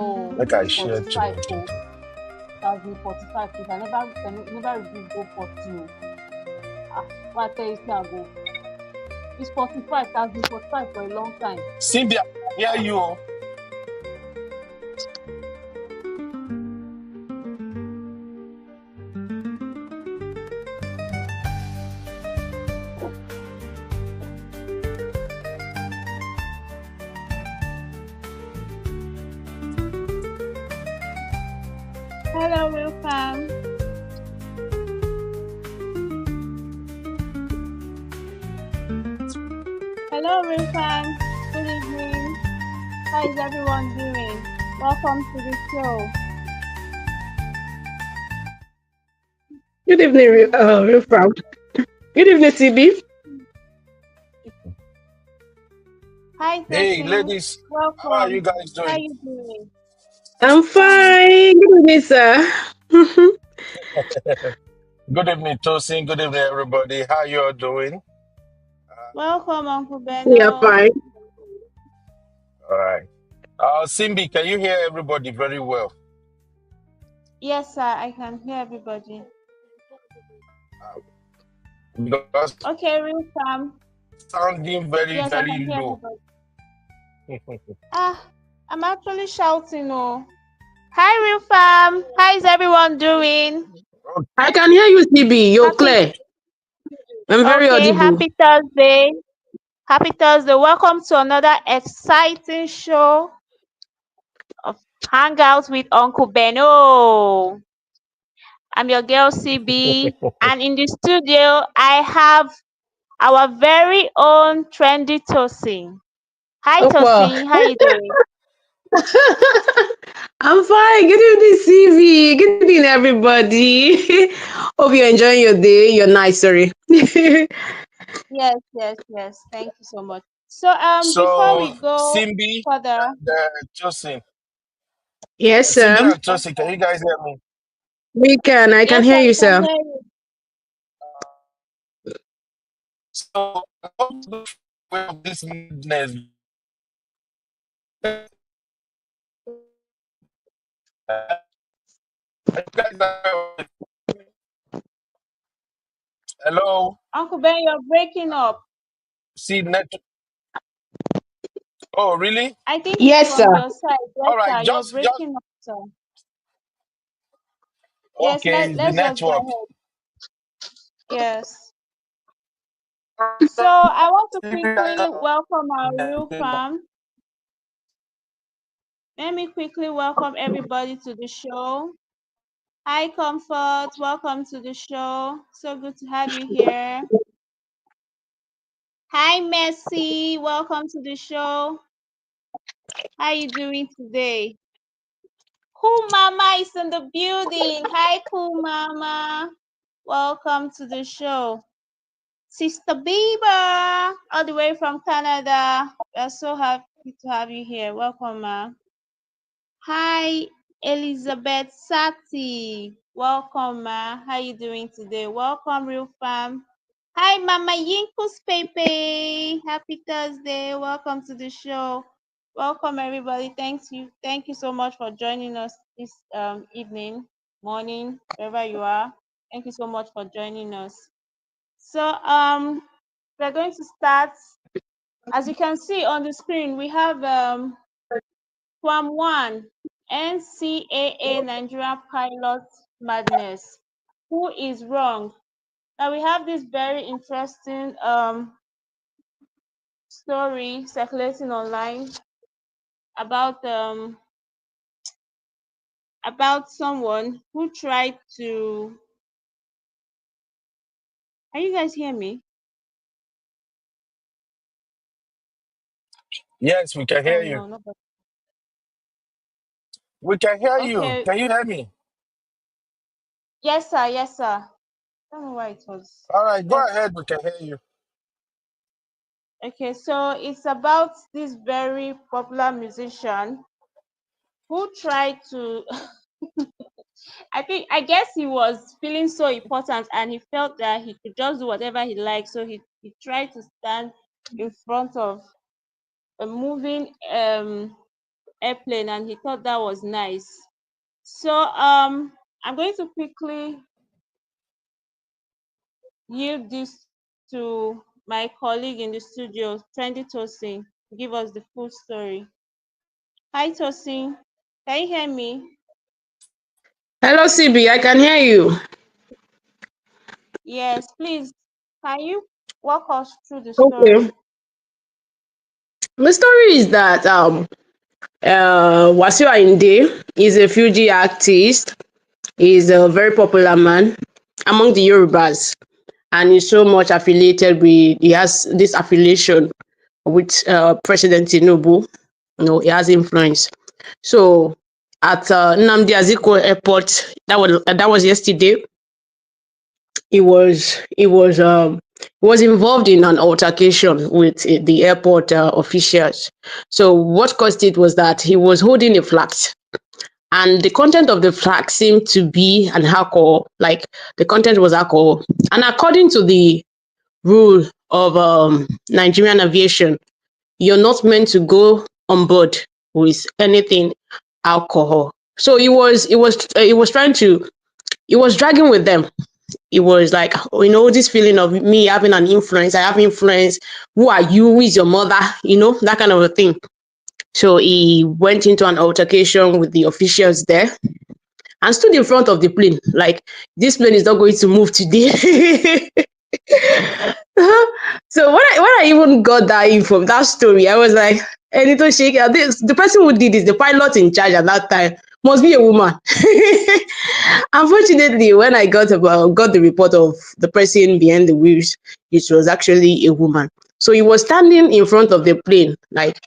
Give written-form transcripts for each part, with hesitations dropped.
No, Like I it's shared 45. today. Oh, it has been 45. If I never reduce go 40. What I tell you, say I go. It's 45. It has been 45 for a long time. Cynthia, I hear you. Oh. Hello, welcome. Hello, welcome. Good evening. How is everyone doing? Welcome to the show. Good evening, real fam. Good evening, TB. Hi, Hey, Tosin. ladies, how are you Welcome. guys How doing? you doing? I'm Fine. fine. Good evening, sir. Good evening, Tosin. Good evening, everybody. How you all doing? Welcome, Uncle We are Beno. fine. All right. Simbi, can you hear everybody very well? Yes, sir. I can hear everybody. Because Okay, real fam. sounding very, Yes, I very can hear low. everybody. I'm actually shouting. Oh, hi, real fam. How is everyone doing? I can hear you, TB. You're Happy. clear. I'm very Okay, audible. happy Thursday. Happy Thursday. Welcome to another exciting show of Hangouts with Uncle Beno. I'm your girl CB, and in the studio I have our very own trendy Tosin. Hi Oh, wow. Tosin, how you doing? I'm fine. Good evening, CV. Good evening, everybody. Hope you're enjoying your day, your night, sorry. Yes, yes, yes. Thank you so much. So before So, we go Simbi further, and Tosin. Yes, Simbi sir. and Tosin, can you guys hear me? We can. I can yes, hear I you, can sir. hear you. So, what's the way of this madness? You guys are- Hello? Uncle Ben, you're breaking up. See, net. Oh, really? I think it's Yes, from sir. your side. Yes, All right, sir. You're just breaking up, sir. Yes, okay. It's the let's just go network. ahead. Yes. So I want to You guys quickly are- welcome our real fam. Let me quickly welcome everybody to the show. Hi, Comfort. Welcome to the show. So good to have you here. Hi, Messi. Welcome to the show. How you doing today? Cool Mama is in the building. Hi, Cool Mama. Welcome to the show. Sister Bieber, all the way from Canada. We're so happy to have you here. Welcome, ma. Hi, Elizabeth Sati. Welcome, ma. How you doing today? Welcome, real fam. Hi, Mama Yinkus Pepe. Happy Thursday. Welcome to the show. Welcome, everybody. Thank you so much for joining us this evening, morning, wherever you are. Thank you so much for joining us. So we're going to start. As you can see on the screen, we have Kwam 1, NCAA Nigeria Pilot Madness. Who is wrong? Now we have this very interesting story circulating online about someone who tried to. Can you guys hear me? Yes, we can Oh hear you. no, nobody. We can hear you. Okay. Can you hear me? Yes, sir. Yes, sir. I don't know why it was. All right, go That's ahead. We can hear you. okay. So it's about this very popular musician who tried to. I guess he was feeling so important and he felt that he could just do whatever he liked. So he tried to stand in front of a moving airplane, and he thought that was nice. So I'm going to quickly yield this to my colleague in the studio, Trendy Tosin, to give us the full story. Hi Tosin, can you hear me? Hello, CB. I can hear you. Yes, please. Can you walk us through the Okay. story? The story is that Wasiu Ayinde is a Fuji artist. He's a very popular man among the Yorubas, and he's so much affiliated with. He has this affiliation with President Tinubu. He has influence. So at Nnamdi Azikiwe Airport, that was yesterday. He was involved in an altercation with the airport officials. So what caused it was that he was holding a flask, and the content of the flask seemed to be an alcohol. Like the content was alcohol, and according to the rule of Nigerian aviation, you're not meant to go on board with anything alcohol. So he was trying to he was dragging with them. It was like, this feeling of me having an influence. I have influence. Who are you? Who is your mother? That kind of a thing. So he went into an altercation with the officials there and stood in front of the plane. Like, this plane is not going to move today. So when I even got that info, that story, I was like, Enito Shake, the person who did this, the pilot in charge at that time, must be a woman. Unfortunately, when I got the report of the person behind the wheels, it was actually a woman. So he was standing in front of the plane, like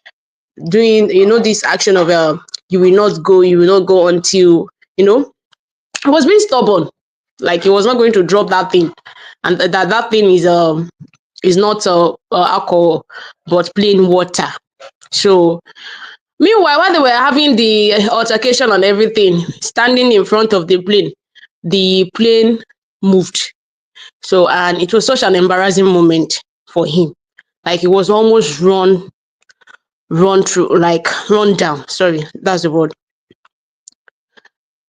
doing, this action of you will not go until, he was being stubborn. Like he was not going to drop that thing, and that thing is not alcohol, but plain water. So meanwhile, while they were having the altercation and everything, standing in front of the plane moved. So, and it was such an embarrassing moment for him. Like he was almost run through, like run down. Sorry, that's the word.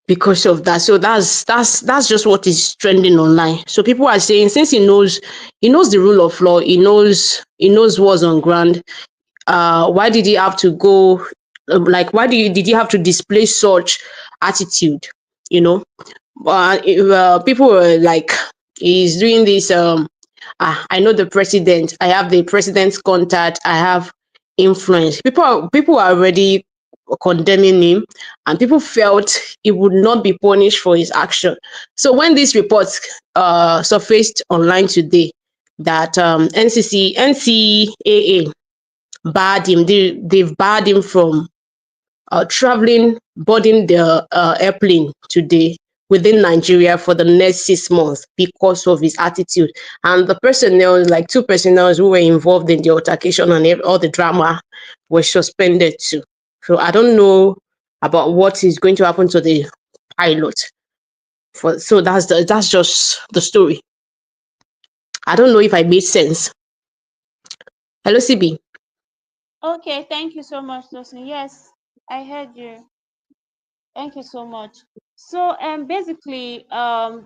Because of that. So that's just what is trending online. So people are saying, since he knows the rule of law, he knows what's on ground. Why did he have to go? Like, why did he have to display such attitude? You know, people were like, he's doing this. I know the president. I have the president's contact. I have influence. People are already condemning him, and people felt he would not be punished for his action. So when these reports surfaced online today, that NCAA barred him. They've barred him from traveling, boarding the airplane today within Nigeria for the next 6 months because of his attitude. And the personnel, like two personnel who were involved in the altercation and all the drama, were suspended too. So I don't know about what is going to happen to the pilot. So that's just the story. I don't know if I made sense. Hello, CB. Okay, thank you so much, Tosin. Yes, I heard you. Thank you so much. So, basically,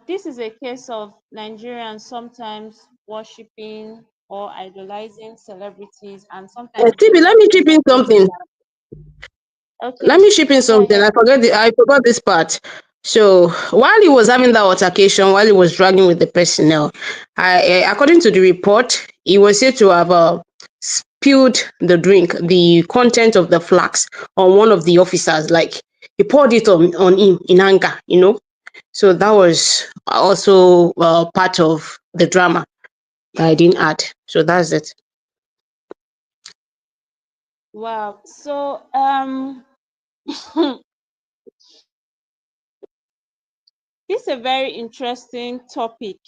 this is a case of Nigerians sometimes worshiping or idolizing celebrities, and sometimes they CB, let let me chip things in get the something. okay. Let me chip in Go something. ahead. I forgot this part. So while he was having that altercation, while he was dragging with the personnel, according to the report, he was said to have spilled the drink, the content of the flask, on one of the officers. Like he poured it on him in anger. So that was also part of the drama that I didn't add. So that's it. Wow. So, this is a very interesting topic.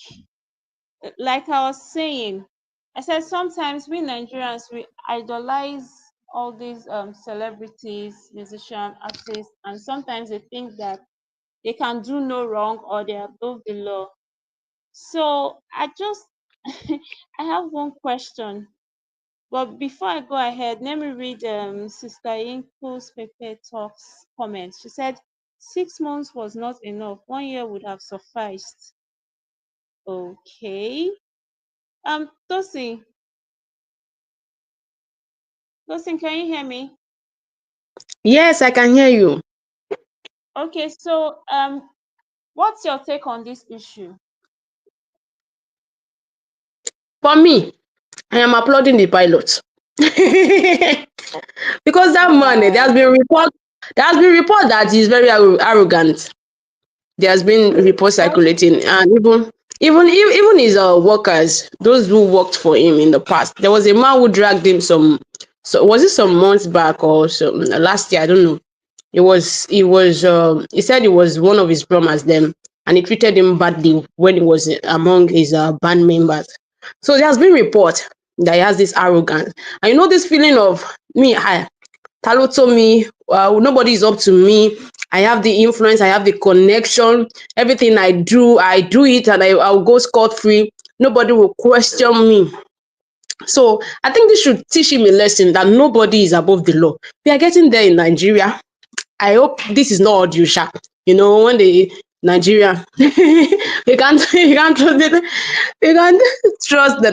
Like I was saying, I said sometimes we Nigerians we idolize all these celebrities, musicians, artists, and sometimes they think that they can do no wrong or they are above the law. So I just I have one question. But before I go ahead, let me read Sister Inko's Pepe Talks comments. She said 6 months was not enough. 1 year would have sufficed. Okay. Tosin, Tosin, can you hear me? Yes, I can hear you. Okay, so what's your take on this issue? For me, I am applauding the pilot. Because that man, Wow. there has been report that he's very arrogant. There has been reports Well, circulating, and even his workers, those who worked for him in the past. There was a man who dragged him so was it some months back or some last year? I don't know. He said it was one of his plumbers then, and he treated him badly when he was among his band members. So there has been report that he has this arrogance, and you know this feeling of me. Talo told me, nobody is up to me. I have the influence, I have the connection. Everything I do it, and I'll go scot free. Nobody will question me. So I think this should teach him a lesson that nobody is above the law. We are getting there in Nigeria. I hope this is not audio sharp. You know, when the Nigeria, you can't trust it, you can't trust the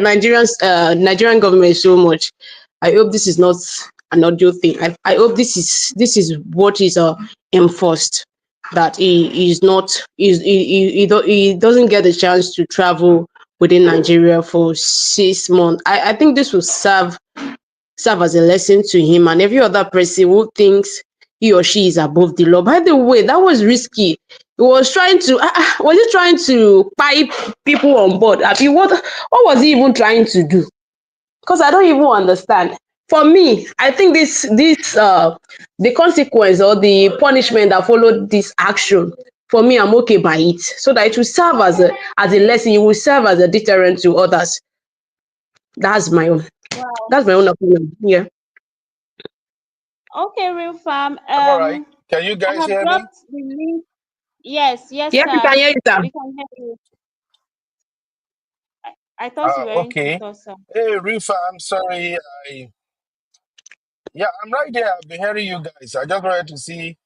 Nigerian government so much. I hope this is not an audio thing. I hope this is what is enforced, that he is not he doesn't get a chance to travel within Nigeria for 6 months. I think this will serve as a lesson to him and every other person who thinks he or she is above the law. By the way, that was risky. He was trying to, was he trying to pipe people on board? I mean, what was he even trying to do? Because I don't even understand. For me, I think the consequence or the punishment that followed this action, for me, I'm okay by it. So that it will serve as a lesson, it will serve as a deterrent to others. That's my own. wow. That's my own opinion. Yeah. Okay, real fam. I'm all right. Can you I guys have hear me? dropped the link. Yes, yes, Yes, you sir. can hear you, sir. We can hear you. I thought you weren't with Okay. us, sir. Hey, Rifa, I'm sorry. Yeah, I'm right there. I've been hearing you guys. I just wanted to see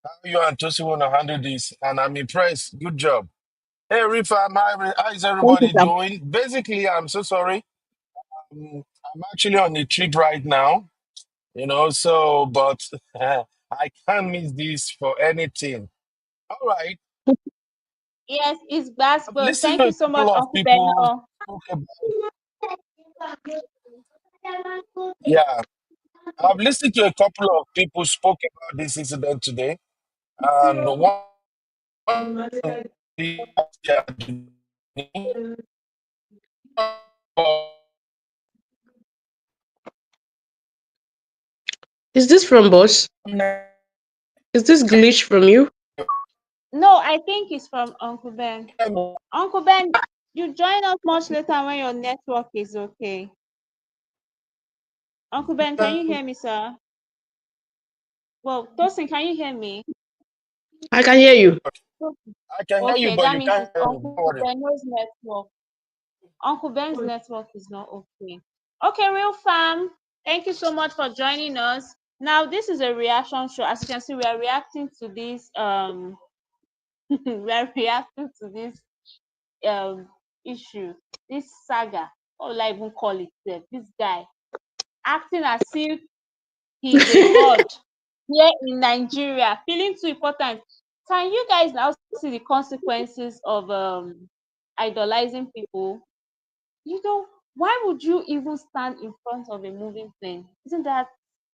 how you and Tosi want to handle this, and I'm impressed. Good job. Hey, Rifa, how is Thank you, everybody sir. doing? Basically, I'm so sorry. I'm actually on a trip right now, but I can't miss this for anything. All right. Yes, it's I've Basbos. listened Thank to you a so much, couple of Uncle people Beno. spoke about, yeah, I've listened to a couple of people spoke about this incident today, and one they are doing Is this from boss? Is this glitch from you? No, I think it's from Uncle Ben. Uncle Ben, you join us much later when your network is okay. Uncle Ben, can you hear me, sir? Well, Tosin, can you hear me? I can hear you. I can hear you, Okay, but that you means can't it's hear me. Don't Uncle worry. Ben's network. Uncle Ben's network is not okay. Okay, real fam, thank you so much for joining us. Now, this is a reaction show. As you can see, we are reacting to this we are reacting to this um issue, this saga. What will I even call it? This guy acting as if he's a god here in Nigeria, feeling too important. Can you guys now see the consequences of idolizing people? You know, why would you even stand in front of a moving plane? Isn't that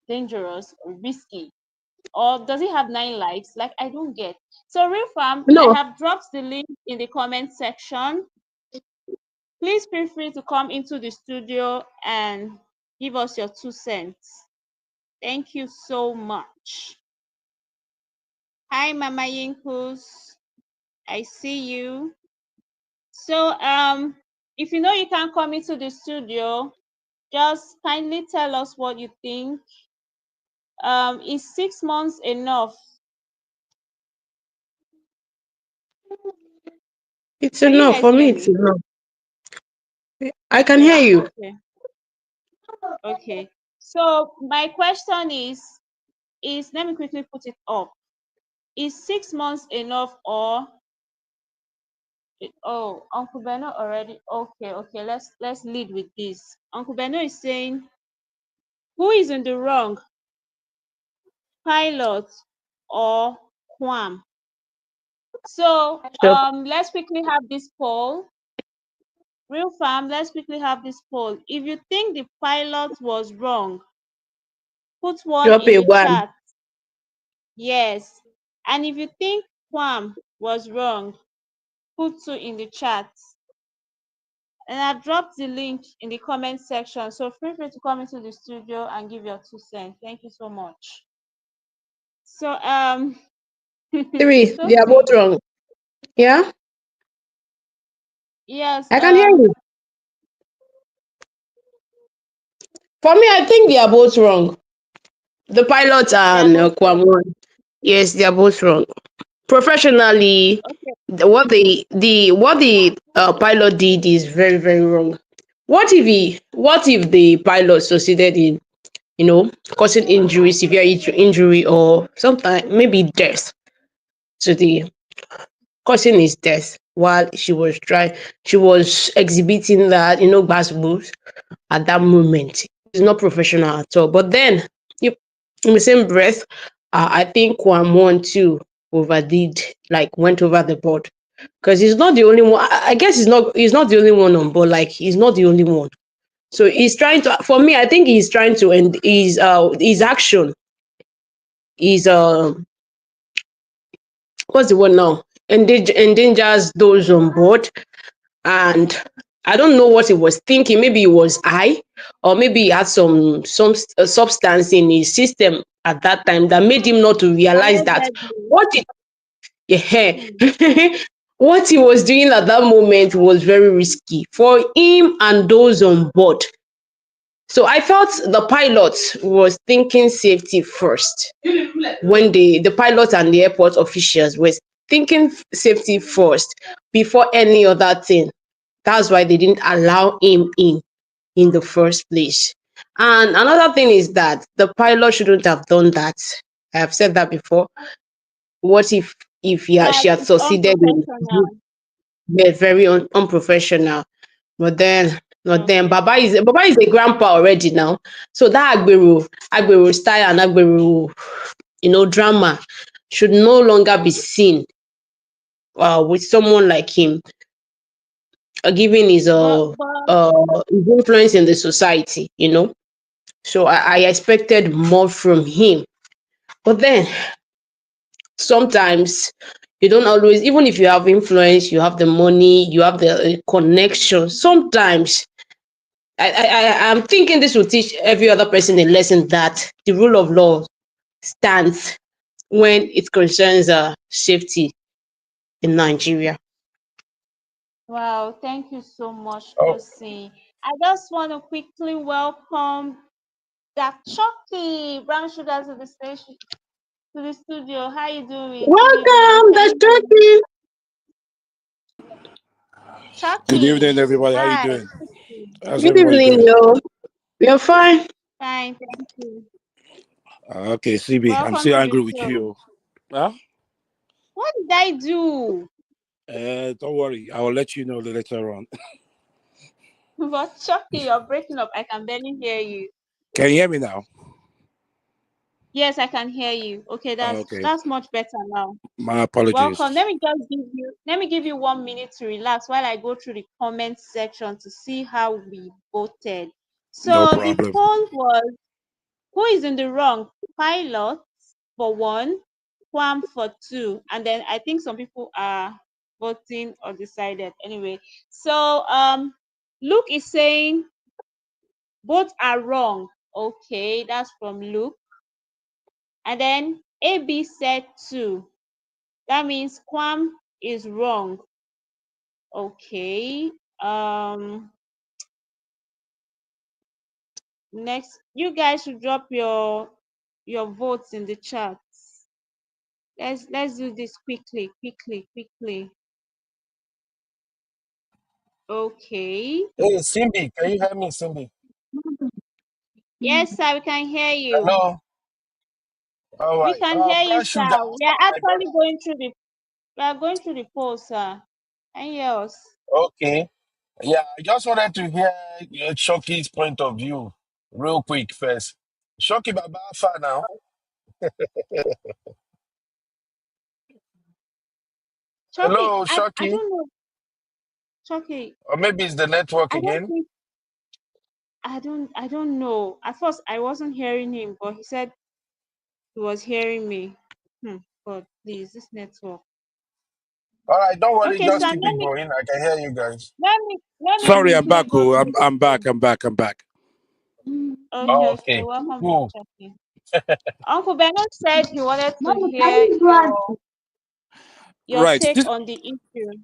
dangerous or risky? Or does it have 9 lives? Like, I don't get. So, Real Farm, I No, have dropped the link in the comment section. Please feel free to come into the studio and give us your 2 cents. Thank you so much. Hi, Mama Yinkus. I see you. So, if you know you can come into the studio, just kindly tell us what you think. Is 6 months enough? it's Can you enough guys for hear me. It's me? enough. I can hear Okay, you. okay. Okay. So my question is let me quickly put it up. Is 6 months enough or oh, Uncle Beno already okay, let's lead with this. Uncle Beno is saying who is in the wrong, pilot or Kwam? So So let's quickly have this poll. Real fam, let's quickly have this poll. If you think the pilot was wrong, put one drop in a the one. chat. Yes. And if you think Kwam was wrong, put two in the chat. And I've dropped the link in the comment section. So feel free to come into the studio and give your 2 cents. Thank you so much. So Three, they are Tosi, both wrong. Yeah, yes, I can hear you. For me, I think they are both wrong. The pilot they are and both Kwam wrong. one. Yes, they are both wrong. Professionally, Okay. what the pilot did is very very wrong. What if the pilot succeeded in causing injury, severe injury, or sometimes maybe death to the causing his death while she was exhibiting that bass moves at that moment. It's not professional at all. But then, you, in the same breath, I think Kwam won too overdid, like went over the board, because he's not the only one. I guess he's not the only one on board. Like he's not the only one. So he's trying to. For me, I think he's trying to end his action is what's the word now? Endangers those on board, and I don't know what he was thinking. Maybe it was high, or maybe he had some substance in his system at that time that made him not to realize that Allegedly. what he, yeah, Hmm. what he was doing at that moment was very risky for him and those on board. So I felt the pilot was thinking safety first. When the pilot and the airport officials were thinking safety first before any other thing. That's why they didn't allow him in the first place. And another thing is that the pilot shouldn't have done that. I have said that before. What if That she had it's succeeded in unprofessional. very unprofessional? But then Okay. Baba is a grandpa already now. So that Agberu style and Agberu drama should no longer be seen with someone like him, given his influence in the society. So I expected more from him. But then sometimes you don't always, even if you have influence, you have the money, you have the connection. Sometimes I'm thinking this will teach every other person a lesson that the rule of law stands when it concerns safety in Nigeria. Wow, thank you so much, Oh, Tosi. I just want to quickly welcome that Chucky Brown Sugar to the station, to the studio. How you doing? Good evening. Welcome, Can the you hear me? turkey. Good Chucky. evening, everybody. How you Hi. doing? How's Good everybody evening, doing? yo. You're fine. Fine, thank you. Okay, CB, I'm Welcome still to the angry with show. you. Huh? What did I do? Don't worry. I will let you know later on. But Chucky, you're breaking up. I can barely hear you. Can you hear me now? Yes, I can hear you. Okay, that's Okay. that's much better now. My Welcome. apologies. Let me give you 1 minute to relax while I go through the comment section to see how we voted. No So the problem. poll was who is in the wrong? Pilot for one, Kwam for two, and then I think some people are voting undecided. Anyway, so Luke is saying both are wrong. Okay, that's from Luke. And then AB said two. That means Kwam is wrong. Okay. Next, you guys should drop your votes in the chat. Let's do this quickly. Okay. hey, Simbi, can you hear me, Simbi? Yes, sir, we can hear you. Hello. All We right. can hear you, Brown sir. sugar. We are actually going through the polls, sir. Can you hear us? Okay. Yeah, I just wanted to hear Shoki's point of view real quick first. Shoki Baba Alpha now. Chucky, Hello, I Shoki. don't know. Chucky, Or maybe it's the network I don't again. think I don't know. At first I wasn't hearing him, but he said he was hearing me. God, please, this network. All right, don't worry, Okay, sir, just keep it going. I can hear you guys. let me Sorry, I'm quickly back. go Oh, to I'm back. I'm back. I'm back. okay, Oh, okay, okay. welcome back, Cool. Chucky. Uncle Bernard said he wanted to hear your Right. take This on the issue.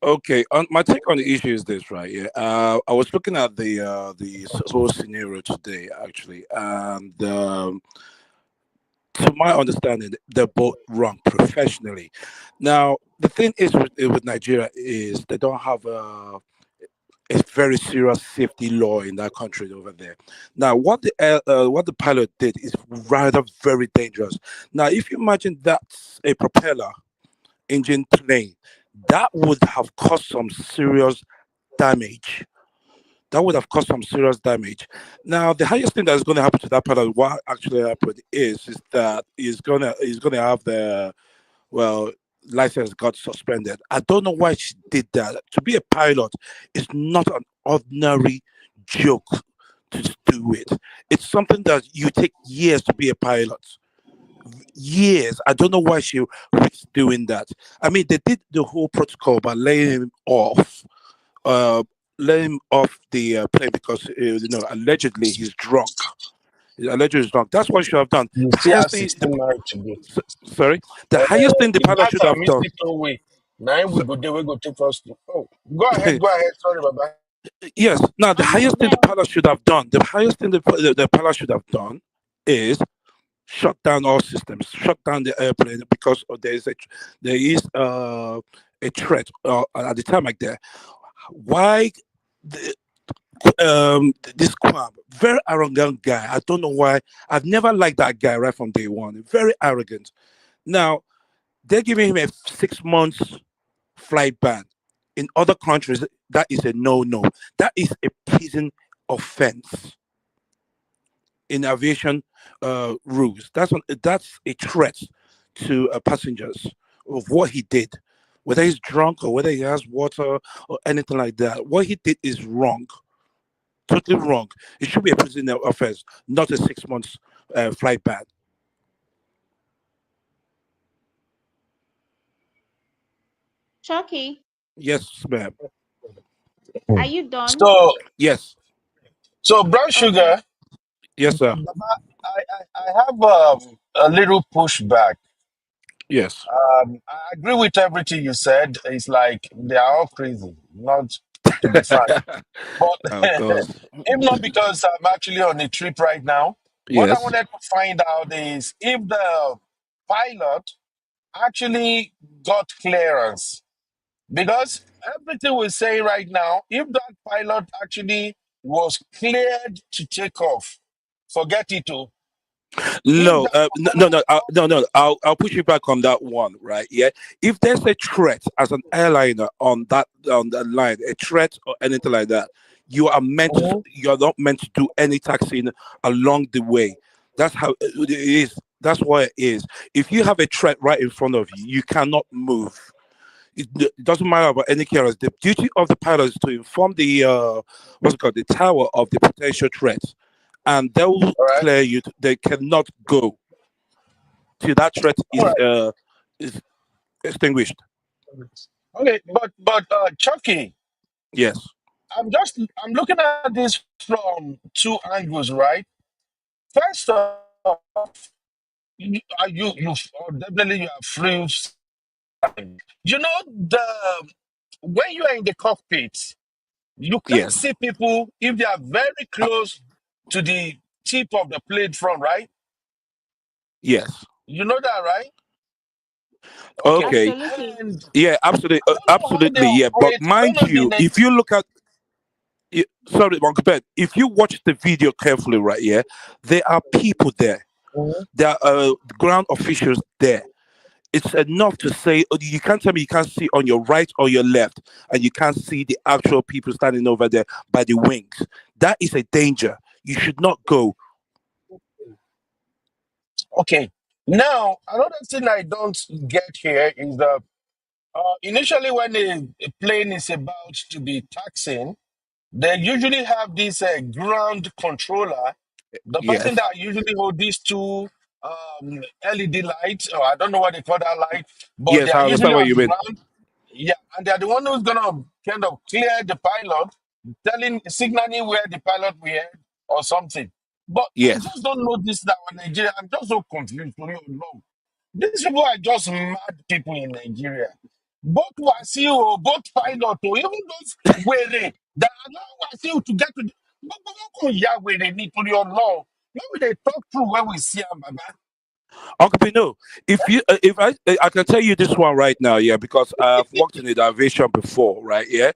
okay. My take on the issue is this, right? Yeah. I was looking at the whole scenario today, actually, and to my understanding, they're both wrong professionally. Now, the thing is with Nigeria is they don't have a very serious safety law in that country over there. Now, what the pilot did is rather very dangerous. Now, if you imagine that's a propeller engine plane, that would have caused some serious damage. That would have caused some serious damage. Now, the highest thing that's going to happen to that pilot, what actually happened is that he's gonna have the well license got suspended. I don't know why she did that. To be a pilot is not an ordinary joke to do it. It's something that you take years to be a pilot. Years. I don't know why she was doing that. I mean, they did the whole protocol by laying him off. Uh, let him off the plane because allegedly he's drunk. Allegedly he's drunk. That's what he should have done. You The still highest have thing, 16 miles to go. sorry, the highest thing the The pilot should matter have done. mosquito way. Now we So, go there, we go take us to. Oh, go ahead, go ahead. Sorry, Baba. yes. Now the highest thing the Yeah. pilot should have done. The highest thing the pilot should have done is shut down all systems, shut down the airplane because there is a threat at the time like that. Why the, this Kwam, very arrogant guy. I don't know why. I've never liked that guy right from day one. Very arrogant. Now they're giving him a 6 months flight ban. In other countries, that is a no-no. That is a prison offense in aviation rules. That's a threat to passengers of what he did, whether he's drunk or whether he has water or anything like that. What he did is wrong, totally wrong. It should be a prison offense, not a 6 months flight ban. Chucky, Yes, ma'am. are Hmm. you done? So, Yes, brown Okay. sugar, yes, sir. Baba, I have a little pushback. Yes. I agree with everything you said. It's like they are all crazy, not to be frank. But Of course. if not because I'm actually on a trip right now, what I Yes. wanted to find out is if the pilot actually got clearance. Because everything we're saying right now, if that pilot actually was cleared to take off, forget it. Oh. If No, that no, pilot, no, no, no. I'll push you back on that one, right? Yeah. If there's a threat as an airliner on that line, a threat or anything like that, Mhm. you are not meant to do any taxiing along the way. That's how it is. That's what it is. If you have a threat right in front of you, you cannot move. It doesn't matter about any carriers. The duty of the pilot is to inform the what's it called, the tower of the potential threat, and they will All right, clear you. They cannot go till that threat all right. is extinguished. Okay, but Chucky, Yes, I'm looking at this from two angles, right? First off, definitely you are free. You know when you are in the cockpit, you can't yes, see people if they are very uh, close to the tip of the platform, right? yes. You know that, right? Okay. Okay, Absolutely. And yeah, absolutely, I don't know how they absolutely, yeah. But operate. I don't mind know the you, if you look at Sorry, Uncle Ben. If you watch the video carefully, right here, there are people there. Mhm. There are ground officials there. It's enough to say, oh, you can't tell me you can't see on your right or your left, and you can't see the actual people standing over there by the wings. That is a danger. You should not go. Okay. Now, another thing I don't get here is that initially when a plane is about to be taxiing, they usually have this ground controller, the person Yes, that usually hold these two LED lights, or I don't know what they call that light, but they yes, are I usually understand what on you the mean. ground. Yeah, and they're the one who's gonna kind of clear the pilot, signaling where the pilot will head or something. But I Yes, just don't know this now in Nigeria. I'm just so confused. To you know. These people are just mad people in Nigeria. Both Wasiu, both pilot, or even those were that allow Wasiu to get to the where they need to your law. Maybe they talk through when we see them, Baba. Uncle Pino. If I can tell you this one right now, yeah, because I've worked in the aviation before, right? Yeah,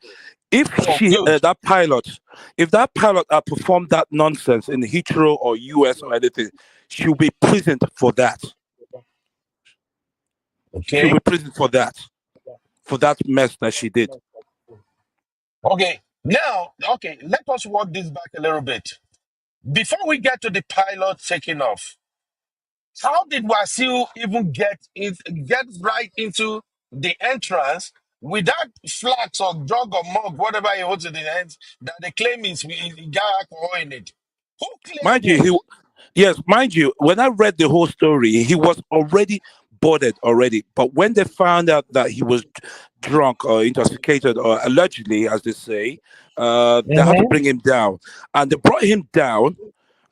if Oh, she good. that pilot, if that pilot had performed that nonsense in Heathrow or US or anything, she'll be prisoned for that. She'll Okay. be prisoned for that mess that she did. Okay. Now, okay, let us walk this back a little bit. Before we get to the pilot taking off, how did Wasil even get right into the entrance without flags or jug or mug, whatever he holds in his hands, that they claim he got alcohol in it? Who cleared Mind you, him? yes, mind you, when I read the whole story, he was already boarded already. But when they found out that he was drunk or intoxicated, or allegedly, as they say, they had to Hmm. bring him down, and they brought him down.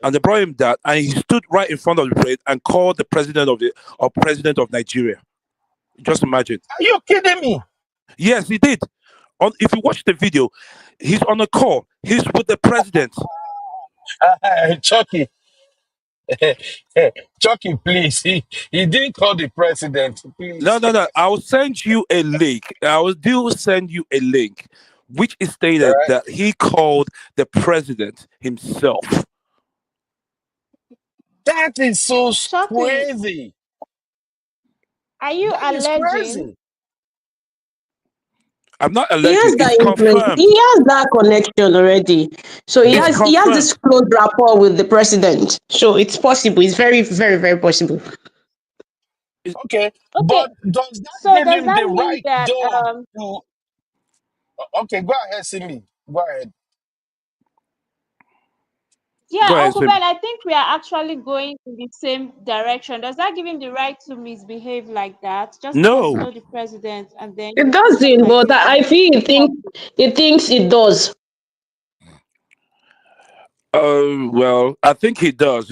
And they brought him down, and he stood right in front of the parade and called the president of Nigeria. Just imagine. Are you kidding me? Yes, he did. If you watch the video, he's on a call. He's with the president. Chucky, Chucky, please. He didn't call the president, No, please. no, no. I'll send you a link. I will do send you a link, which is All stated right. that he called the president himself. That is so Chucky, crazy. are you That is alleging? crazy. I'm not He alleging. has It's that influence. He confirmed. has that connection already. So he It's Hmm. has this confirmed. close rapport with the president. So it's possible. It's very, very, very possible. It- Okay, Okay, but does that so give does him that the mean right that though to? Okay, go ahead, Simi. Go ahead. yeah, Go ahead, Uncle Sim. Ben, I think we are actually going in the same direction. Does that give him the right to misbehave like that just because you No. know the president and then It you're part of doesn't, but I Nigeria? feel it thinks it does. Well, I think he does.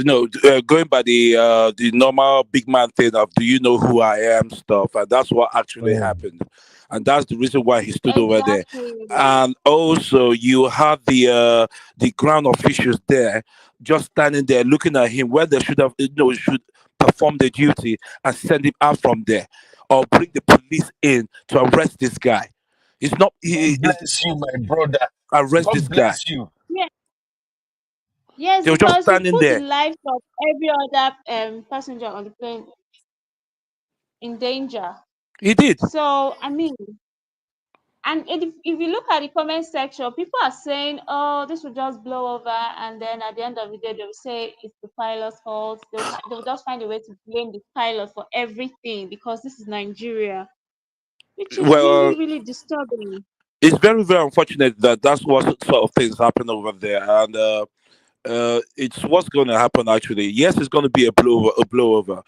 Going by the normal big man thing of "Do you know who I am?" stuff, and that's what actually Mm. happened, and that's the reason why he stood over there. Exactly. And also, you have the ground officials there, just standing there looking at him, where they should perform the duty and send him out from there, or bring the police in to arrest this guy. It's not he God is bless you, my brother. arrest this God guy. bless you. Yeah. Yes, They were just because he standing put the there. lives of every other passenger on the plane in danger. He did. So I mean, and if you look at the comment section, people are saying, "Oh, this will just blow over," and then at the end of the day, they'll say it's the pilot's fault. They'll just find a way to blame the pilot for everything because this is Nigeria, which is Well, really really disturbing. it's very, very unfortunate that that's what sort of things happen over there, and it's what's going to happen actually. Yes, it's going to be a blowover,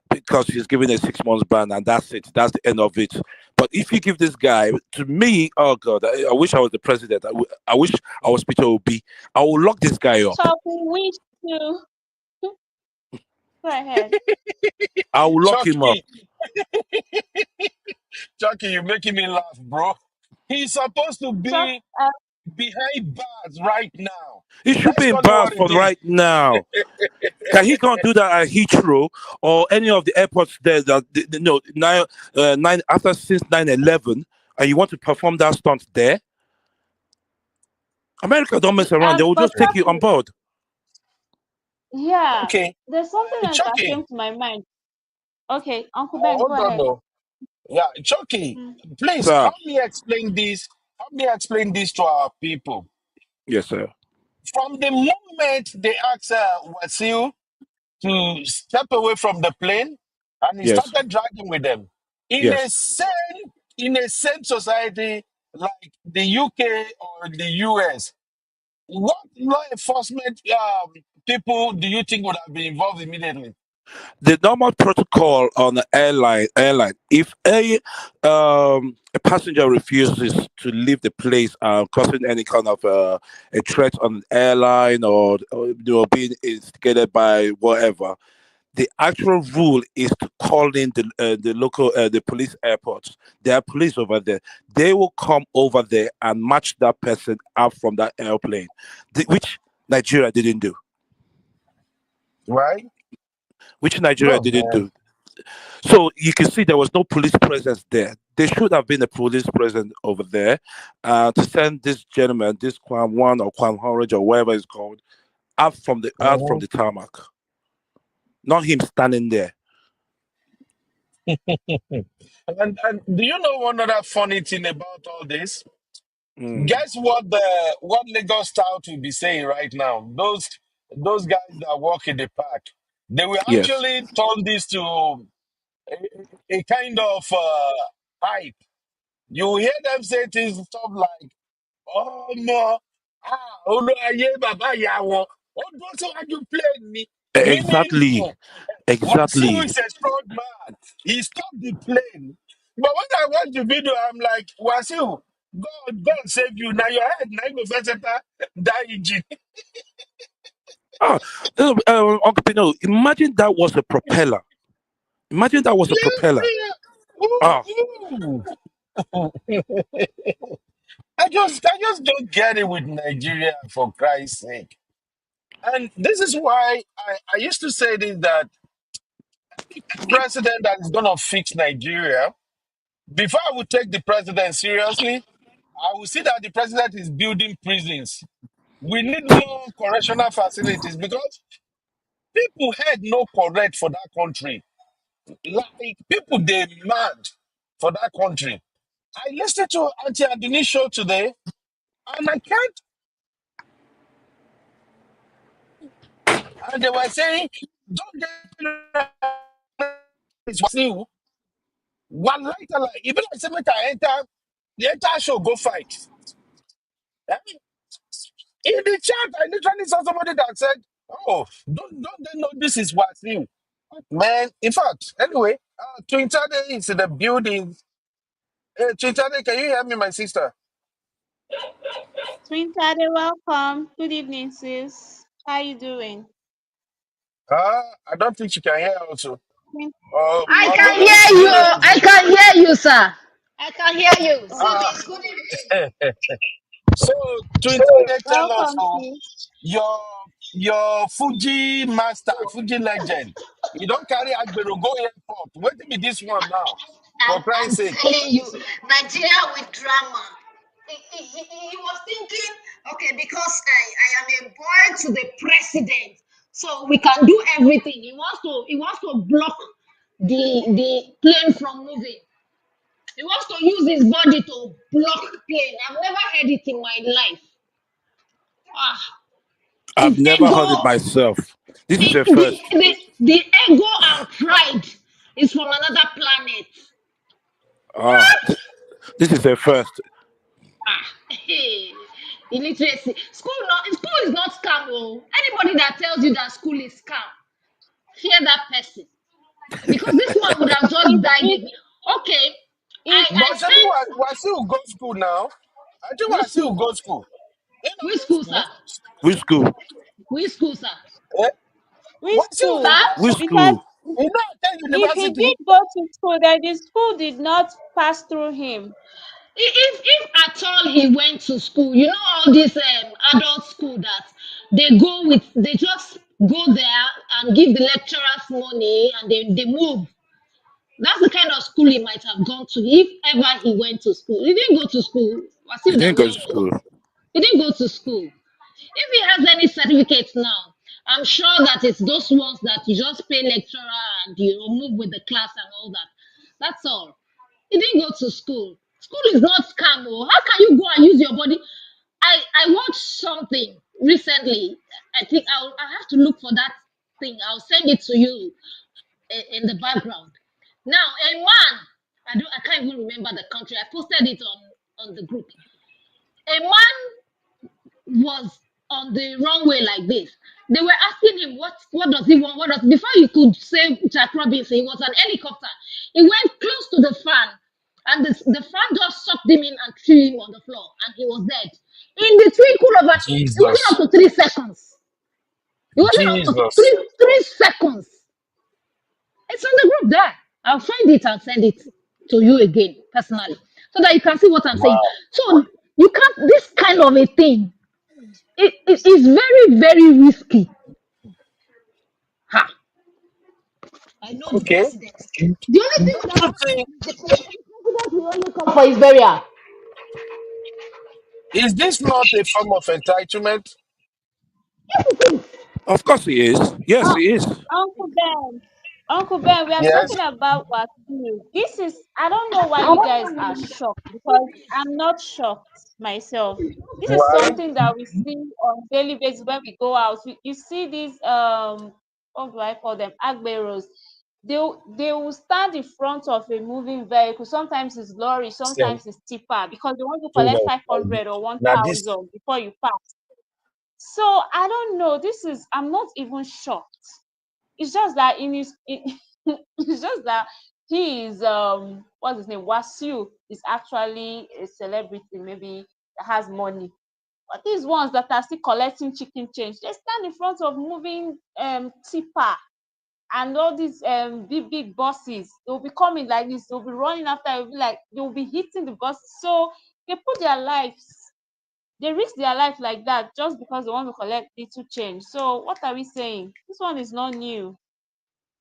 because he's given a 6 months ban, and that's it. That's the end of it. But if you give this guy, to me, oh god, I wish I was the president. I wish I was Peter Obi. I will lock this guy up. So we wish to go ahead. I will lock him up. Chucky, Chucky, you're making me laugh, bro. He's supposed to So be behind bars right now. He should Let's be in call it bars what for it is. right now. Can he can't do that at Heathrow or any of the airports there that no 9 after since 9/11, and you want to perform that stunt there? America don't mess around. They will But just take you on Chucky, board. yeah, Okay, there's something else that Chucky. came to my mind. Okay, Uncle Ben, go Hold on, ahead. though. Yeah, Chucky. Mm. Please Sir. help me explain this. Help me explain this to our people. Yes, sir. From the moment they asked Wasil to step away from the plane, and he Yes. started dragging with them, in a Yes. sane, in a sane society like the UK or the US, what law enforcement people do you think would have been involved immediately? The normal protocol on the airline, if a passenger refuses to leave the place, causing any kind of a threat on the airline, or being instigated by whatever, the actual rule is to call in the local the police airports. There are police over there. They will come over there and match that person out from that airplane, which Nigeria didn't do. Right? Which Nigeria Oh didn't man. do. So you can see there was no police presence there. There should have been a police presence over there to send this gentleman, this Kwam One or Kwam Horridge or whatever it's called, out from Mhm. the tarmac. Not him standing there. And do you know one other funny thing about all this? Mm. Guess what Lagos Stout will be saying right now? Those guys that walk in the park, they will Yes. actually turn this to a kind of hype. You will hear them say things stuff like, "Oh no, Oluwaye Baba Yawo, oh don't say what you play me," meaning Exactly. Wasiu Exactly. is a strong man. He stopped the plane. But when I watch the video, I'm like, Wasiu, God save you. Now your head, now you go first enter that engine. Ah, Uncle Pino, imagine that was a propeller. Imagine that was a propeller. Yeah. Ooh, Ah, ooh. I just don't get it with Nigeria for Christ's sake. And this is why I used to say this that president that is gonna fix Nigeria, before I would take the president seriously, I will see that the president is building prisons. We need more correctional facilities because people had no correct for that country. Like people they mad for that country. I listened to Auntie Adini's show today, and I can't. And they were saying, "Don't get it's Wasiu. One lighter like even I say make I enter the entire show go fight." Eh? In the chat, I literally saw somebody that said, "Oh, don't they know this is Wasiu?" Man, in fact, anyway, Twintade is in the building. Twintade, can you hear me, my sister? Twin Tade, welcome. Good evening, sis. How you doing? I don't think she can hear also. Twin, I Twin Or can maybe Tade, she's hear in you. a I position. can hear you, sir. I can hear you. Uh, Good evening. Good evening. so, Twintade, tell us, welcome, sis. your your Fuji master, Fuji legend. You don't carry Agbero go airport. Wait till me this one now, for I'm Christ's sake. telling you, Nigeria with drama. He was thinking, okay, because I am a boy to the president, so we can do everything. He wants to block the plane from moving. He wants to use his body to block plane. I've never heard it in my life. Ah, I've his never heard it ego. myself. This is a The, first. the, the ego and pride is from another planet. Ah, this is a first. Ah, hey, illiteracy. School is not scam. Oh. Anybody that tells you that school is scam, fear that person. Because this one would have just It, died. it, Okay, it, I But Shebi sent Wasiu go school now. I think which Wasiu school? go school. You know, Which go school, sir? school. Which school? Which school, sir? Eh? which Wasiu school? go Sir? Which school. Because school? He not attend he university. did go to school, that the school did not pass through him. If at all he went to school, you know all this adult school that they just go there and give the lecturers money and they move. That's the kind of school he might have gone to if ever he went to school. He didn't go to school. He Wasiu didn't does go to not go. school. He didn't go to school. If he has any certificates now, I'm sure that it's those ones that you just pay lecturer and move with the class and all that. That's all. He didn't go to school. School is not scam. Oh. How can you go and use your body? I watched something recently. I think I have to look for that thing. I'll send it to you in the background. Now, a man, I can't even remember the country. I posted it on the group. A man was on the runway like this. They were asking him what does he want? What does before he could say Jack Robinson, he was an helicopter. He went close to the fan, and the fan just sucked him in and threw him on the floor, and he was dead. In the twinkle of an it wasn't up Jesus. to 3 seconds. It wasn't up to Jesus. three seconds. It's on the group there. I'll find it and send it to you again personally, so that you can see what I'm saying. Wow. So you can't this kind of a thing. It is very, very risky. Ha! I know the Okay. president. Do The only thing that you think, the president will only come for his burial. is this not a form of entitlement? Of course he is. Yes, Uh, he is. Uncle Ben, Uncle Ben, we are Yes. talking about what this is. I don't know why you guys are shocked because I'm not shocked myself. This is Why? something that we see on daily basis when we go out. You see these what do I call them? Agberos. They will stand in front of a moving vehicle. Sometimes it's lorry, Same. sometimes it's tipper because they want to You collect know, 500 or now this 1,000 before you pass. So I don't know. I'm not even shocked. It's just that it's just that he is what's his name? Wasiu is actually a celebrity, maybe that has money. But these ones that are still collecting chicken change, they stand in front of moving tipper and all these big buses. They'll be coming like this, they'll be running after, it'll be like they'll be hitting the bus. So they put their lives, they risk their life like that just because they want to collect little change. So what are we saying? This one is not new.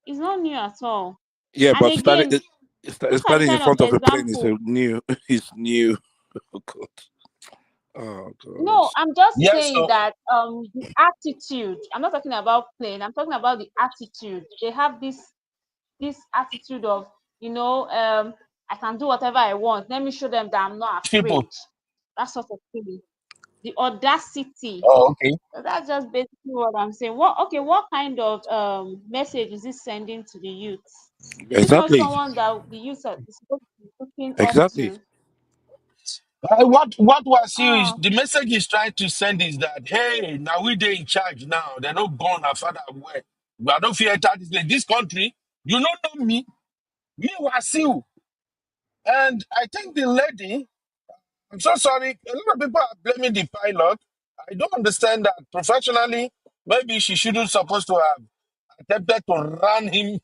It's not new at all. Yeah, And but again, those are the standing in kind of front of a plane is example. a new. Is new. Oh God. Oh God. No, I'm just yes, saying so that the attitude. I'm not talking about plane. I'm talking about the attitude. They have this attitude of, I can do whatever I want. Let me show them that I'm not people. afraid. That sort of thing. The audacity. Oh, okay. So that's just basically what I'm saying. What kind of message is this sending to the youth? Is this not Exactly. someone that the youth is supposed to be looking up Exactly. to? What was you is Oh, the message he's trying to send is that hey, now we they in charge now. They're not gone our father away. But I don't fear that this country. You don't know me was you. And I think the lady, I'm so sorry, a lot of people are blaming the pilot. I don't understand that professionally. Maybe she shouldn't supposed to have attempted to run him.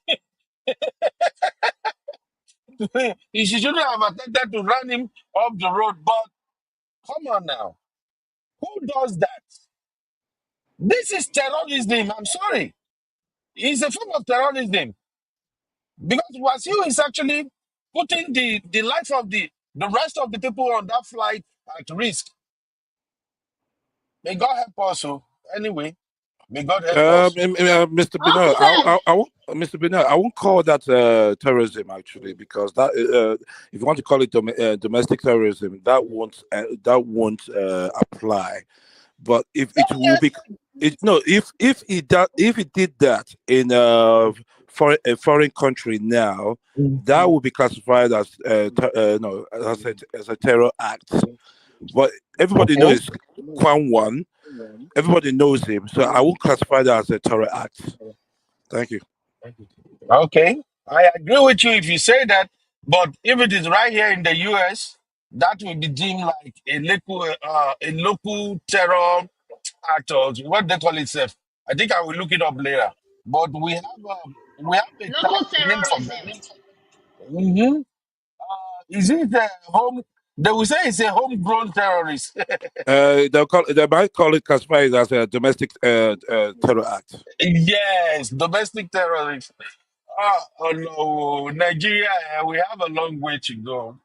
She shouldn't have attempted to run him off the road. But come on now, who does that? This is terrorism. I'm sorry. It's a form of terrorism because Wasiu is actually putting the life of the rest of the people on that flight at risk. May God help us. Oh. Anyway, may God help us. Mr. Bernard, Uncle Ben, I won't, Mr. Bernard, I won't call that terrorism actually, because that if you want to call it domestic terrorism, that won't apply. But if it will be, no, if he did that in a foreign country now, that would be classified as no, as a terror act. But everybody Okay. knows Kwam one. Everybody knows him, so I won't classify that as a terror act. Thank you. Okay. I agree with you if you say that. But if it is right here in the US, that will be deemed like a local terror act or what they call itself. I think I will look it up later. But we have local a name for terrorism. that. Hmm. Is it a home? They will say it's a homegrown terrorist. They might call it classified as a domestic terror act. Yes, domestic terrorist. Oh no, Nigeria, we have a long way to go.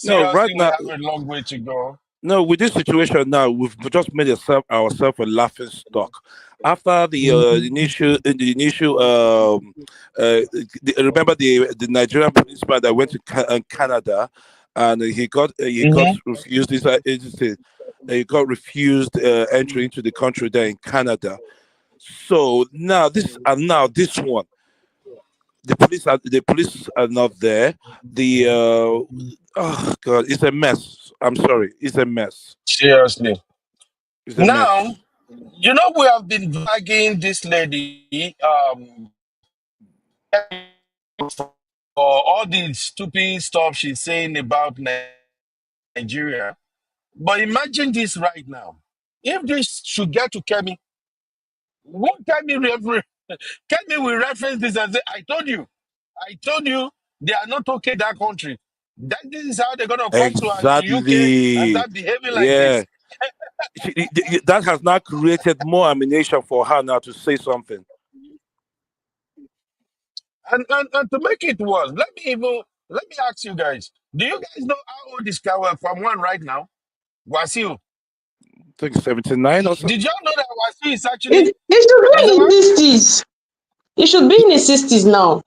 No, right Seriously, we now, have a long way to go. No, with this situation now, we've just made ourselves a laughing stock. After the initial, remember the Nigerian policeman that went to Canada, and he got Mm-hmm. refused this agency. He got refused entry into the country there in Canada. So now this one, the police are not there. The oh god, it's a mess. I'm sorry, it's a mess. Seriously. It's a Now, mess. we have been dragging this lady for all the stupid stuff she's saying about Nigeria. But imagine this right now. If this should get to Kemi, what Kemi will reference this and say, I told you, they are not okay that country. This is how they're gonna come to UK and Exactly. start behaving like Yeah. this. That has now created more ammunition for her now to say something. And to make it worse, let me ask you guys. Do you guys know how old is from one right now? Wasiu. I think 79 or so. Did y'all know that Wasiu is It, actually it should is be in about his 60s. It should be in his 60s now.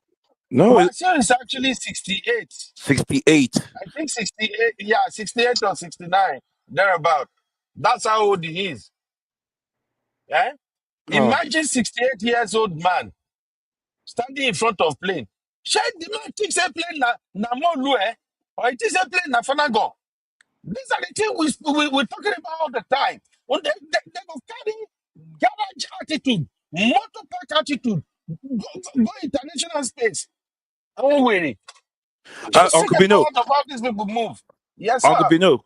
No, Wasiu is actually 68. 68. I think 68, yeah, 68 or 69, thereabout. That's how old he is. Eh? Oh, Imagine 68 years old man standing in front of plane. Shey the man thinks a plane na Molu, or it is a plane na Fanagon. These are the things we're talking about all the time. When they go carry garage attitude, motor park attitude, go international space. I'm weary. I'm just sick Uncle and Bino, tired of how these people move. Yes, Uncle sir. Bino.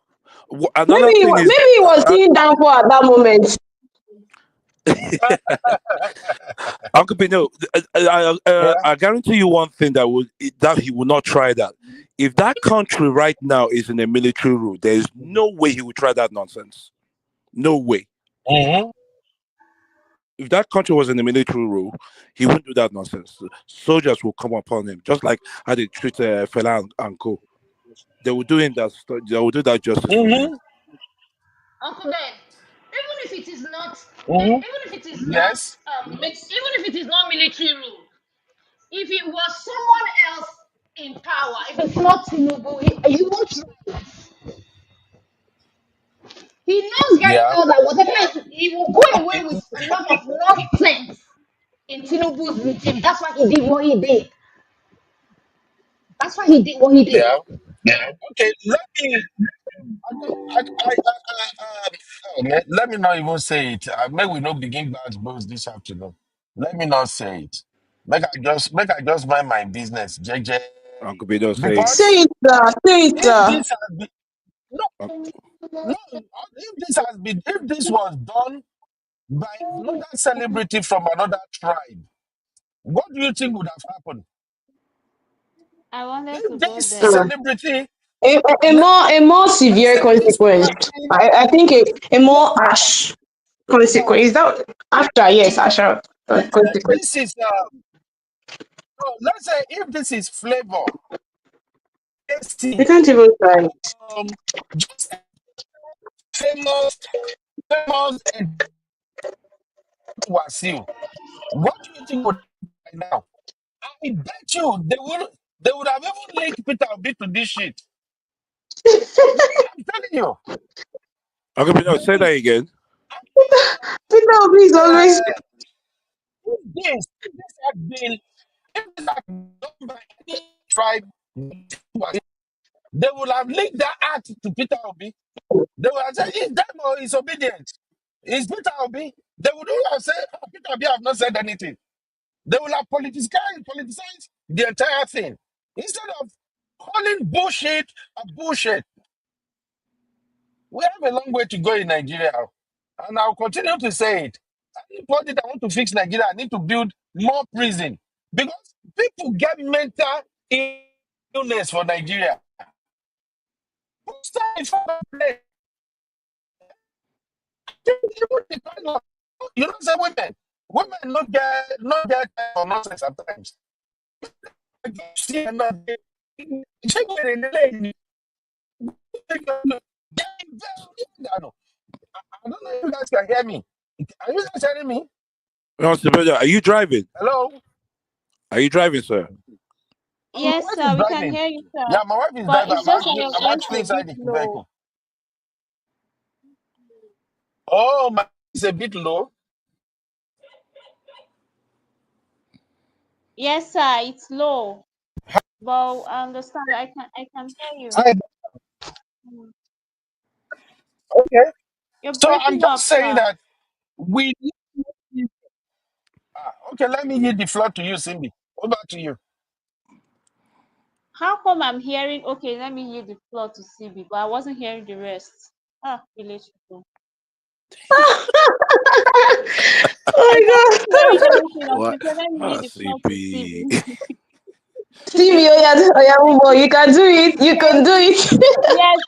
Another Maybe thing is, he was uh, seeing downfall at that moment. Uncle Bino, Yeah. I guarantee you one thing that he will not try that. If that country right now is in a military rule, there is no way he would try that nonsense. No way. Mm-hmm. If that country was in a military rule, he wouldn't do that nonsense. Soldiers will come upon him, just like how they treat Fela and Co. They will do him that. They will do that justice for him. Mm-hmm. Uncle Ben, even if it is not, Mm-hmm. even if it is not, Yes. even if it is not military rule, if it was someone else in power, if it's not Tinubu, he won't. He knows very Yeah. well that whatever he will go away with a lot of nonsense in Tinubu's regime. That's why he did what he did. That's why he did what he did. Yeah. Okay. Let me. Oh, man, let me not even say it. Make we not begin bad blows this afternoon. Let me not say it. Make I just mind my business, JJ. Uncle Bedo say it. Say Because it, sir. Say it, if sir. this has been no, Un- no, if this was done by another celebrity from another tribe, what do you think would have happened? I wanted to If go this there. Mm. celebrity, let, A more let's severe say this consequence. celebrity, I think a more harsh consequence. Is that after? Yes, harsher let's say consequence. this is no, let's say if this is flavor, You tasty, can't even try. um, just famous, famous and Wasil. What do you think would happen right now? I bet you they would have even linked Peter Obi to this shit. I'm telling you. Uncle They Bedo, say that will, again. Peter Obi is always. if this had been if this had been done by any tribe, they would have linked that act to Peter Obi. They would have said, it's them or is obedient. It's Peter Obi. They would have said, "Ah, Peter Obi have not said anything." They will have politicized the entire thing. Instead of calling bullshit a bullshit. We have a long way to go in Nigeria. And I'll continue to say it. Anybody that want to fix Nigeria need to build more prison. Because people get mental illness for Nigeria. Who stand in front of play? Even the kind of, say women. Women not get time for nonsense at times. See another day. Check where they lay. I don't know if you guys can hear me. Are you guys hearing me? Mr. Bello, are you driving? Hello? Are you driving, sir? Oh, my Yes, wife sir, is we can driving. hear you, sir. Yeah, my wife is But driving. it's just that your I'm voice actually is a bit inside the low. vehicle. Oh, my voice is a bit low. Yes, sir, it's low. But I understand. I can hear you. I, Mm. okay. You're So I'm breaking just up, saying sir. that we. Okay, let me yield the floor to you, Cindy. Over to you. How come I'm hearing? Okay, let me hear the floor to CB, but I wasn't hearing the rest. Village people. Oh Because I my wasn't hearing God. anything of What? you. So let me hear the floor to CP. CB. Stevie, oh yeah, oh yeah, boy, you can do it. You Yes, can do it. yes.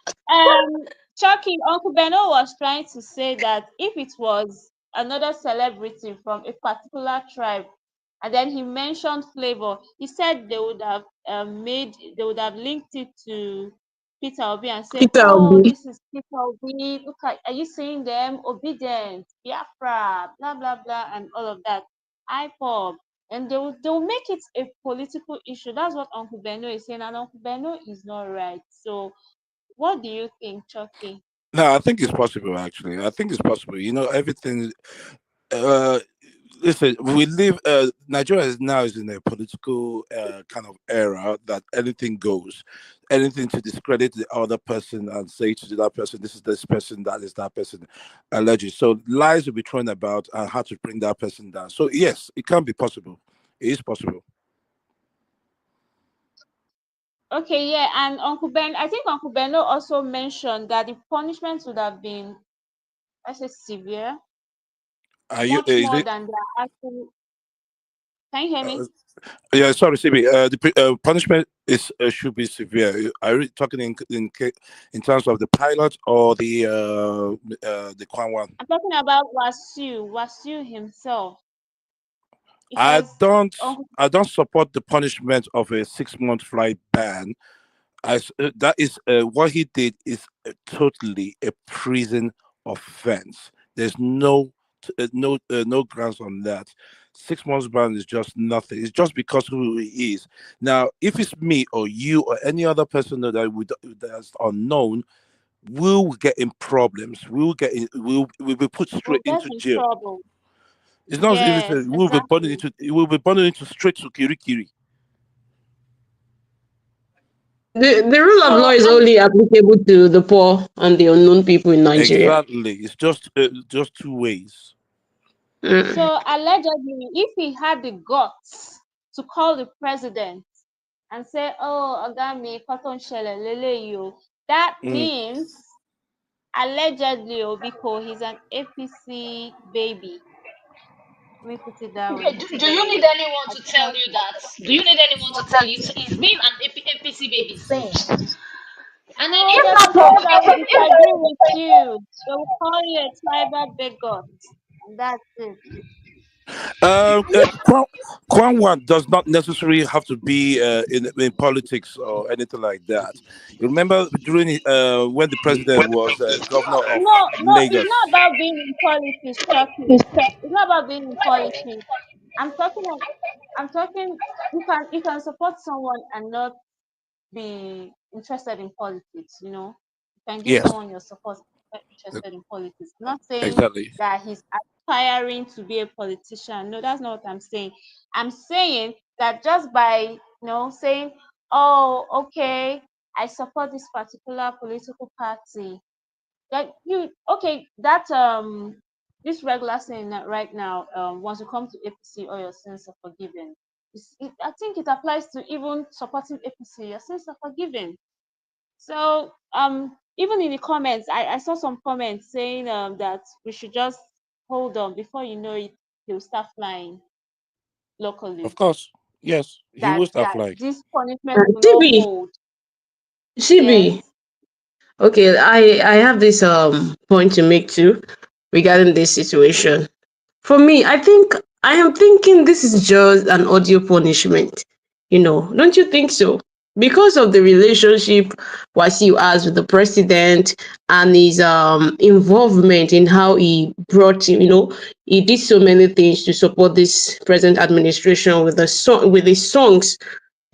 Chucky, Uncle Beno was trying to say that if it was another celebrity from a particular tribe, and then he mentioned Flavor, he said they would have they would have linked it to Peter Obi and say, Peter "Oh, Obi. this is Peter Obi. Look at, are you seeing them? Obedient, Biafra, blah blah blah, and all of that. IPOB." And they will make it a political issue. That's what Uncle Beno is saying, and Uncle Beno is not right. So what do you think, Chucky? No, I think it's possible. Actually, I think it's possible. Everything. Uh, Listen, we live. Nigeria is now is in a political kind of era that anything goes, anything to discredit the other person and say to that person, this person, that is that person, alleged. So lies will be thrown about and how to bring that person down. So yes, it can be possible. It is possible. Okay, yeah, and I think Uncle Beno also mentioned that the punishment would have been, I say, severe, Are you? much Is more it? than they are actually. Can you hear Uh, me? yeah, sorry, CB. The punishment is should be severe. Are you talking in terms of the pilot or the Kwam one? I'm talking about Wasu himself, I because don't Uncle, I don't support the punishment of a 6 month flight ban. That is what he did is totally a prison offense. There's no grounds on that. 6 months ban is just nothing. It's just because who he is. Now, if it's me or you or any other person that's unknown, we'll get in problems. We'll be put will straight get into in jail. trouble. It's not even Yes, we'll be bundled exactly. into straight to kirikiri. The rule of law So is only applicable to the poor and the unknown people in Nigeria. Exactly. It's just two ways. Mm. so allegedly, if he had the guts to call the president and say, "Oh, Ogami, cotton shell, lele you," that Mm. means allegedly Obiko, he's an APC baby. Let me put it that Okay, way. do you need anyone I to tell trust. you that? Do you need anyone to tell you it's being an APC baby thing? And then No, if there's not people from that will if there disagree is with you. They will call you a tribal bigot, and that's it. Kwan one does not necessarily have to be in politics or anything like that. You remember during when the president was governor of No, no, it's Lagos. not about being in politics, Chucky. It's not about being in politics. I'm talking. I'm talking. You can support someone and not be interested in politics. You can give Yes, someone your support and not interested in politics. I'm not saying exactly. that he's aspiring to be a politician. No, that's not what I'm saying. I'm saying that just by saying, "Oh, okay, I support this particular political party," that you okay that this regular saying that right now, once you come to APC, all your sins are forgiven. I think it applies to even supporting APC. Your sins are forgiven. So even in the comments, I saw some comments saying that we should just hold on. Before you know it, he'll start flying Of locally. course. Yes, he That will start flying. this punishment will not CB, hold. CB. Yes. Okay, I have this point to make too regarding this situation. For me, I am thinking this is just an audio punishment. Don't you think so? because of the relationship Wasiu has with the president and his involvement in how he brought him, he did so many things to support this present administration with the song with his songs,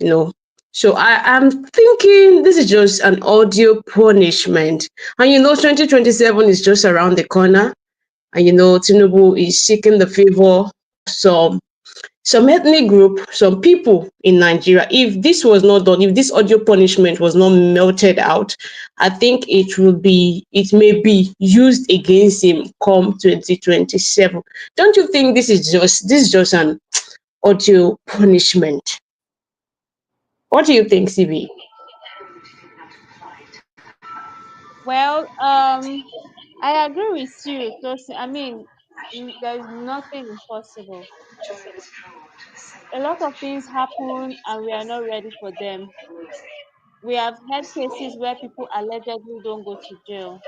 you know. So am thinking this is just an audio punishment. And 2027 is just around the corner. And Tinubu is seeking the favor of some ethnic group, some people in Nigeria. If this was not done, if this audio punishment was not melted out, I think it may be used against him come 2027. Don't you think this is just an audio punishment? What do you think, CB? Well, I agree with you. I mean, there's nothing impossible. A lot of things happen and we are not ready for them. We have had cases where people allegedly don't go to jail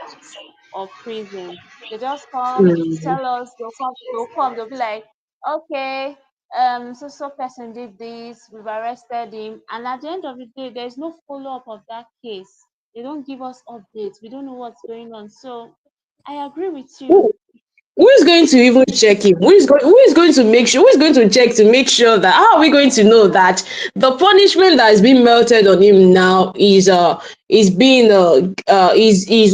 or prison. They just come, Mhm. tell us, they'll be like, okay, so person did this, we've arrested him, and at the end of the day, there's no follow-up of that case. They don't give us updates. We don't know what's going on. So I agree with you. Who is going to even check him? Who is going to make sure? Who is going to check to make sure that how are we going to know that the punishment that is being melted on him now is being is is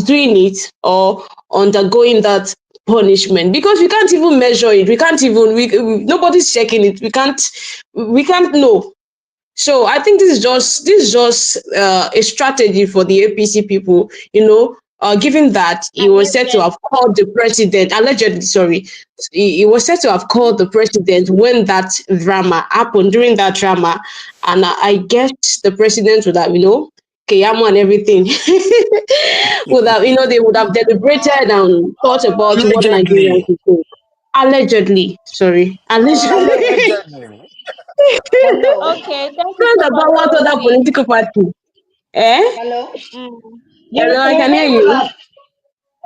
doing it or undergoing that punishment, because we can't even measure it. We can't even nobody's checking it. We can't know. So I think this is just a strategy for the APC people, given that he was said to have Allegedly. called the president allegedly. Sorry, he was said to have called the president when that drama happened. During that drama, and I guess the president would have, Keyamo and everything would have, they would have deliberated and thought about what Nigerians Allegedly. would do. Allegedly, sorry, allegedly. Hello, Allegedly. hello, Okay, thank you Thought so much, about what other CB. political party. Eh? hello. Mm. You Hello, I you can hear remember you. that?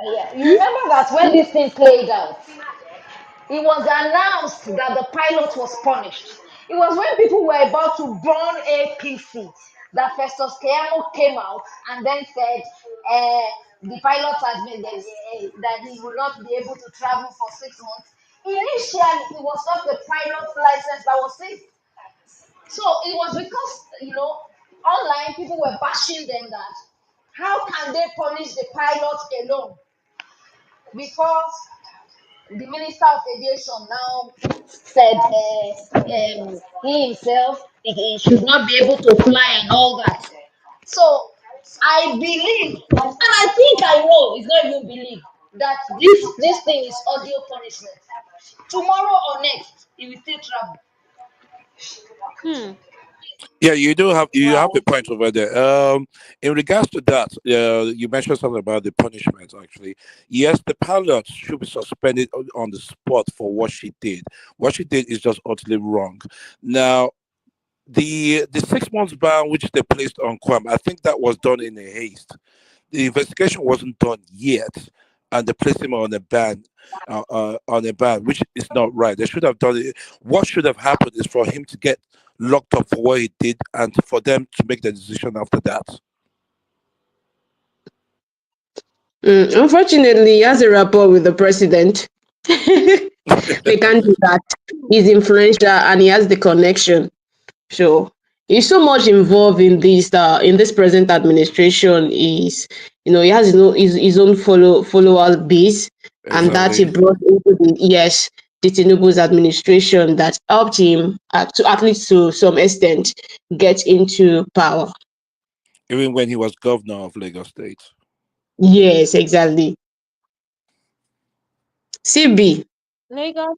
Yeah, you remember that when this thing played out, it was announced that the pilot was punished. It was when people were about to burn APC that Festus Keyamo came out and then said the pilot has been that he will not be able to travel for 6 months. Initially, it was not the pilot's license that was seized. So it was because online people were bashing them that how can they punish the pilot alone before the Minister of Aviation now said he himself he should not be able to fly and all that. So I believe, and I think I know, it's not even believe, that this thing is audio punishment. Tomorrow or next, he will still travel. Hmm. Yeah, you have a Wow. point over there. In regards to that, you mentioned something about the punishment. Actually, yes, the pilot should be suspended on the spot for what she did. What she did is just utterly wrong. Now, the 6 months ban which they placed on Kwam, I think that was done in a haste. The investigation wasn't done yet, and they placed him on a ban, which is not right. They should have done it. What should have happened is for him to get locked up for what he did, and for them to make the decision after that. Unfortunately, he has a rapport with the president. They can't do that. He's influential and he has the connection. So he's so much involved in this present administration. He has his own followers base, and that he Exactly. brought into the Tinubu's administration that helped him to at least to some extent get into power. Even when he was governor of Lagos State. Yes, exactly. CB. Lagos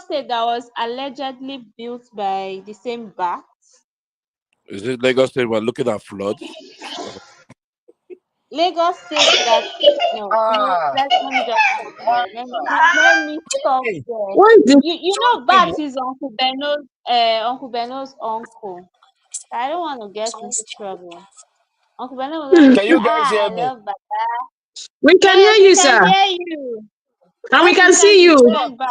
State that was allegedly built by the same bats. Is it Lagos State? We're looking at floods. Lagos State that no, Ah, let me just stop there. Let me stop hey, there. What is this? You know something, Bat is Uncle Beno's uncle. I don't want to get into trouble. Uncle Beno will always can say, you guys I hear me? love Bata. We can hear Yes, we you, can sir, hear you. and we What can is trying see to you. Trump, defend Bat?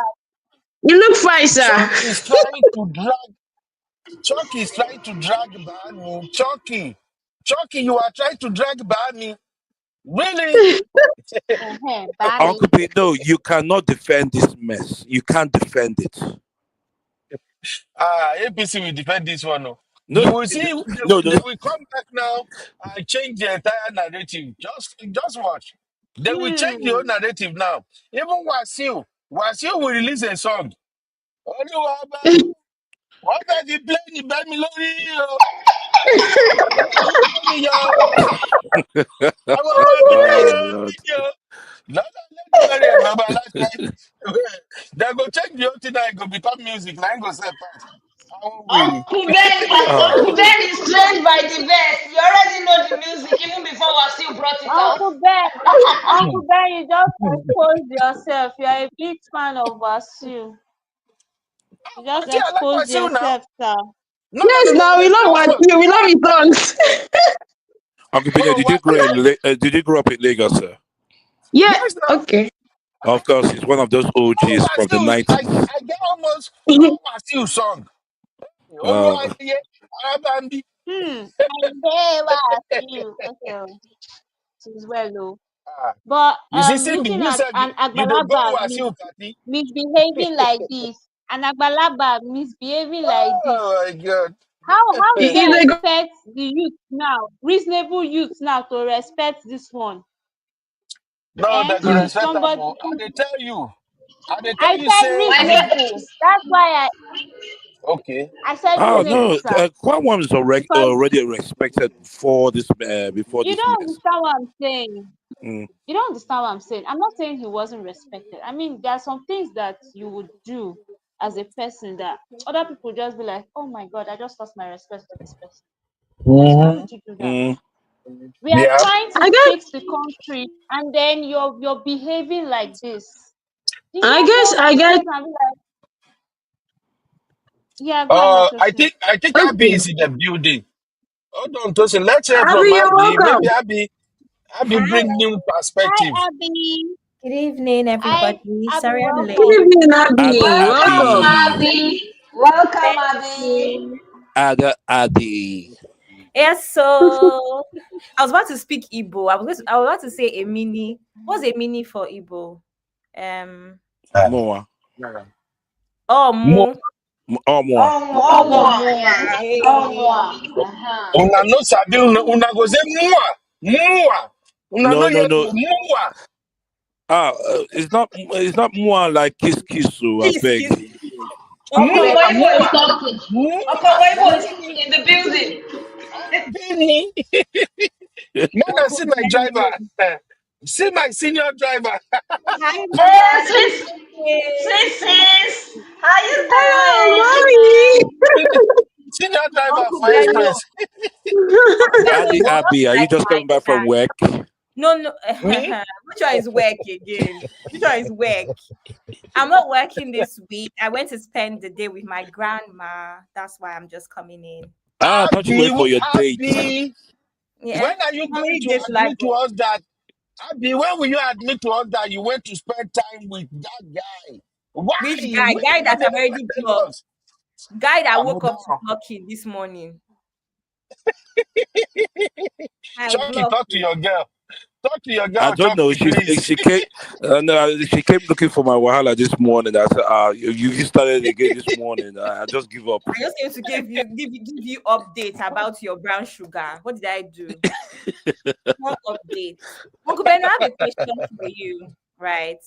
You look fine, sir. Trump is trying to drag. Chucky is trying to drag Bami. Chucky, you are trying to drag Bami. Really? Bami. Uncle P, no, you cannot defend this mess. You can't defend it. APC will defend this one. No. No, You will see no, no. they will come back now and change the entire narrative. Just watch. They will change the whole Hmm. narrative now. Even Wasiu will release a song. Olúwa bá wọ́n fẹ́ fi pléènì bẹ́ mi lórí o. Wọ́n fẹ́ kó mi yọ. Àwọn ọmọ mi Oh lẹ́yìn Lord. mi yọ. Lọ́dọ̀ lẹ́dùnmẹ́rẹ̀ bàbá aláṣẹ. They go change the whole thing now. It go become music. Now it go sell pass. Àwọn wèrè. Uncle Oh. Ben is trained by the best. You already know the music even before Wasil brought it out. Uncle Ben, Uncle Ben, you just exposed yourself. You are a big fan of Wasu. You just Okay, I like exposed Wasiu now. yourself, sir. No, no, Yes, no, no. now we love what you. We love his songs. Uncle P, Oh, did you grow up in Lagos, sir? Yeah. yes, now. Okay. Of course, he's one of those Oh, OGs from the Wasiu, I 90s. get almost all Wasiu song. Uh, Olúwayé, Arábàmbí. And there was you. Okay, it is well, though. Ah, But you see, Simbi, looking you at said an you dey go Agbalaba Wasiu party. misbehaving like this, an Agbalaba misbehaving like this, Oh my God. how do He they is a good. expect the youth now, reasonable youth now, to respect this one? No, they go respect am. Somebody, Oh. I dey tell I you, said say Why the not? reasonable. That's why okay. I said oh reasonable, no, sir. Kwam is Because already respected before you this don't mess. understand what I'm saying. Mm, You don't understand what I'm saying. I'm not saying he wasn't respected. I mean, there are some things that you would do as a person that other people just be like, oh my God, I just lost my respect for this person. Why Mm-hmm. would you do that? mm. We are Yeah. trying to I guess. fix the country and then you're behaving like this. It's I just guess. one I to guess. sit and be like, yeah, go ahead, Tosin. I think Abby Okay. is in the building. Hold on, Tosin. Let's hear Abby, from you're Abby. Maybe welcome. Abby Hi, bring new perspective. Hi, Abby. good evening, Hi, everybody. Abby, Sorry I'm Good late. welcome. evening, Abby. Ada Welcome, Welcome. Adi. Abby. Welcome, Thank Abby. you. Ada Adi. Yes, so I was about to speak Igbo. I was about to say a mini. What's a mini for Igbo? Um Moa. oh Mo, mu. Oh, Moa. Oh, Oh more. mu. Yes. Oh, Hey. more. Uh-huh. una no sabi, una go say mua. Una no No, no, hear no. mua. It's not Moa like kiss, so I Kiss, beg. kiss. Uncle Mua, Ben, Okongwebo is mua, talking. mua. Okongwebo is in the building. Penny. More than Uncle see my driver. Ben. See my senior driver. Hi, Hey, Mama. sis. How you Oh, doing? Senior driver Uncle for Beno. Express. Uncle Beno, Adi you are Abi, not are you like just my coming back from dad. work? No, no. Me? Which one is work again? Which one is work? I'm not working this week. I went to spend the day with my grandma. That's why I'm just coming in. I thought you wait for your date. Abby, Yeah. when are you How going many to days live admit to on? us that, Abby, when will you admit to us that you went to spend time with that guy? Why? Which When guy? Guy you that I've never already tell blocked. us? Guy that woke up to Amudara. blocking this morning. I Chucky, blocked talk to him. your girl. Talk to your I girl, don't know. Chucky, please. She came. No, she came looking for my wahala this morning. I said, you started again this morning. I just give up. I just came to give you update about your brown sugar. What did I do? Small update. Uncle Ben, I have a question for you, right?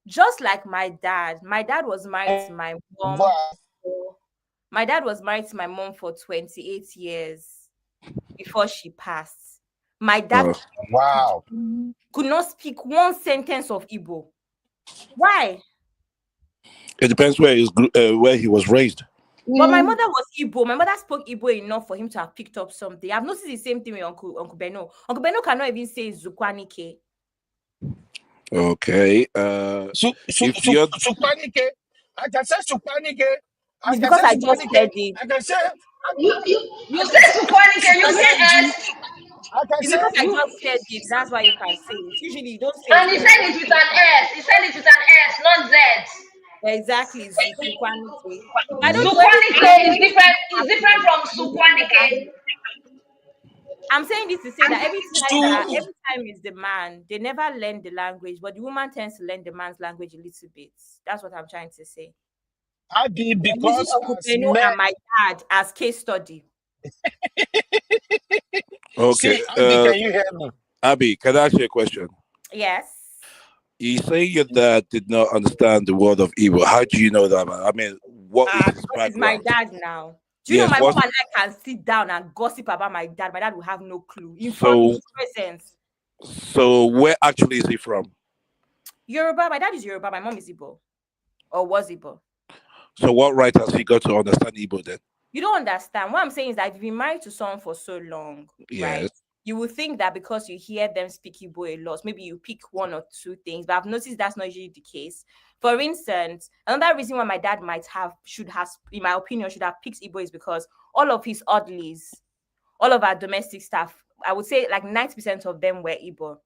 Just like my dad was married to my mom. But, My dad was married to my mom for 28 years before she passed. My dad Oh. wow. could not speak one sentence of Igbo. Why? It depends where he was raised. But my mother was Igbo. My mother spoke Igbo enough for him to have picked up something. I've noticed the same thing with Uncle Beno. Uncle Beno cannot even say Zukwanike. Okay. If you're Supanike. I can say Supanike. I It's can because say I just Supanike. said it. I can say, You I say can say, Sukwani, can I you can say say G. S? I can It's say, because I just said it. That's why you can say it. Usually you don't say it And he when said it with an S. He said it with an S, not Z. Exactly, Zukwanite. But I don't know every time Sukwanike is different happens, from the man never Sukwanike. I'm saying this to say that So, every time it's the man, they never learn the language, but the woman tends to learn the man's language a little bit. That's what I'm trying to say. Abi, I'm using because Uncle as Beno men, and my dad as case study. Okay. see, Abi, can you hear me? Abby, can I ask you a question? Yes. You say your dad did not understand the word of evil. How do you know that, man? I mean, what is his Because it's my background? dad now. Do you know Yes, my mom what? and I can sit down and gossip about my dad? My dad will have no clue in So, his presence. so where actually is he from? Yoruba, my dad is Yoruba, my mom is Igbo. Or was Igbo. So, what right has he got to understand Igbo then? You don't understand. What I'm saying is that if you've been married to someone for so long, right? Yes. You would think that because you hear them speak Igbo a lot, maybe you pick one or two things, but I've noticed that's not usually the case. For instance, another reason why my dad should have, in my opinion, should have picked Igbo is because all of his oddlies, all of our domestic staff, I would say like 90% of them were Igbo.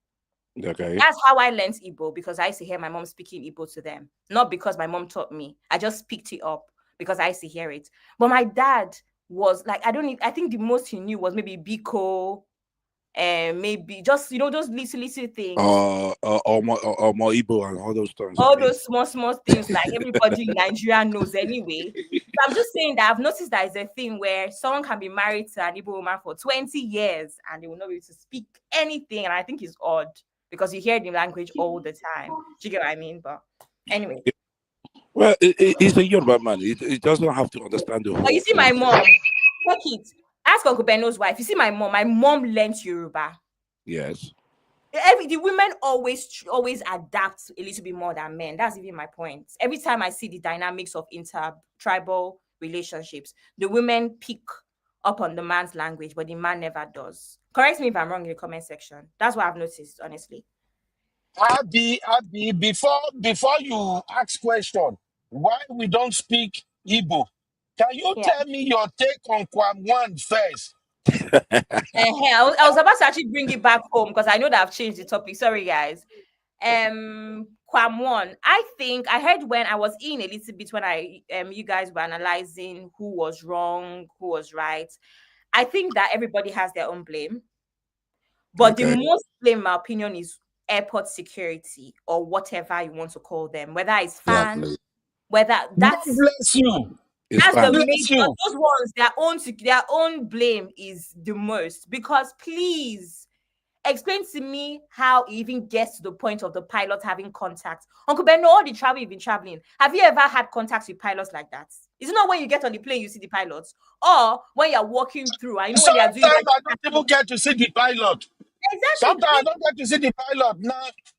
Okay. That's how I learned Igbo, because I used to hear my mom speaking Igbo to them. Not because my mom taught me. I just picked it up because I used to hear it. But my dad was like, I think the most he knew was maybe Biko, and maybe just those little things. Or more Igbo and all those terms. All Abi. those small things like everybody in Nigeria knows anyway. So I'm just saying that I've noticed that it's a thing where someone can be married to an Igbo woman for 20 years and they will not be able to speak anything. And I think it's odd because you hear the language all the time. Do you get what I mean? But anyway. Well, he's a Yoruba man. He doesn't have to understand the But you whole see my thing. mom, check it. Ask Uncle Beno's wife. You see my mom learned Yoruba. Yes. The women always adapt a little bit more than men. That's even my point. Every time I see the dynamics of inter-tribal relationships, the women pick up on the man's language, but the man never does. Correct me if I'm wrong in the comment section. That's what I've noticed, honestly. Abi, before you ask question, why we don't speak Igbo? Can you Yeah. tell me your take on Kwam one first? I was about to actually bring it back home because I know that I've changed the topic. Sorry, guys. Kwam one. I think I heard when I was in a little bit when you guys were analyzing who was wrong, who was right. I think that everybody has their own blame, but the Okay. most blame, in my opinion, is airport security or whatever you want to call them. Whether it's fan, Exactly. whether God bless you. It's that's God the fine. main. bless you. Those ones, their own blame is the most. Because please explain to me how it even gets to the point of the pilot having contact. Uncle Ben, all the travel you've been traveling, have you ever had contact with pilots like that? Is it not when you get on the plane you see the pilots, or when you're walking through? I know when they are doing Sometimes red I don't even get to see the pilot. exactly. Sometimes I don't get to see the pilot. Now,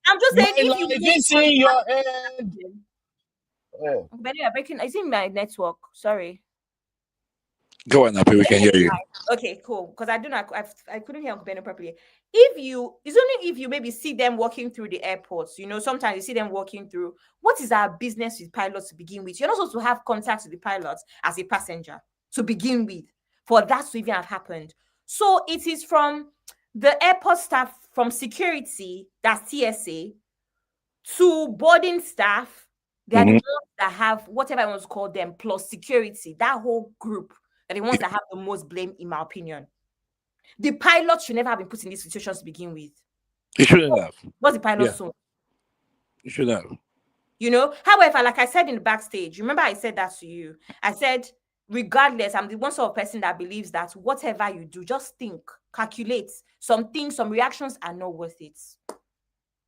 I'm just my saying if you life get is on in the your hand. Eh. Uncle Ben, you're breaking. Is it my network? Sorry. Go on, Abby. We can hear you. Okay, cool. Because I do not, I couldn't hear Uncle Benno properly. It's only if you maybe see them walking through the airports. Sometimes you see them walking through. What is our business with pilots to begin with? You're not supposed to have contact with the pilots as a passenger to begin with, for that to even have happened. So it is from the airport staff, from security, that's TSA, to boarding staff. They are the Mhm. ones that have whatever I want to call them, plus security, that whole group are the ones that have the most blame, in my opinion. The pilot should never have been put in these situations to begin with. You shouldn't have. What's the pilot's Yeah, zone? you should have. However, like I said in the backstage, remember I said that to you. I said, regardless, I'm the one sort of person that believes that whatever you do, just think, calculate. Some things, some reactions are not worth it.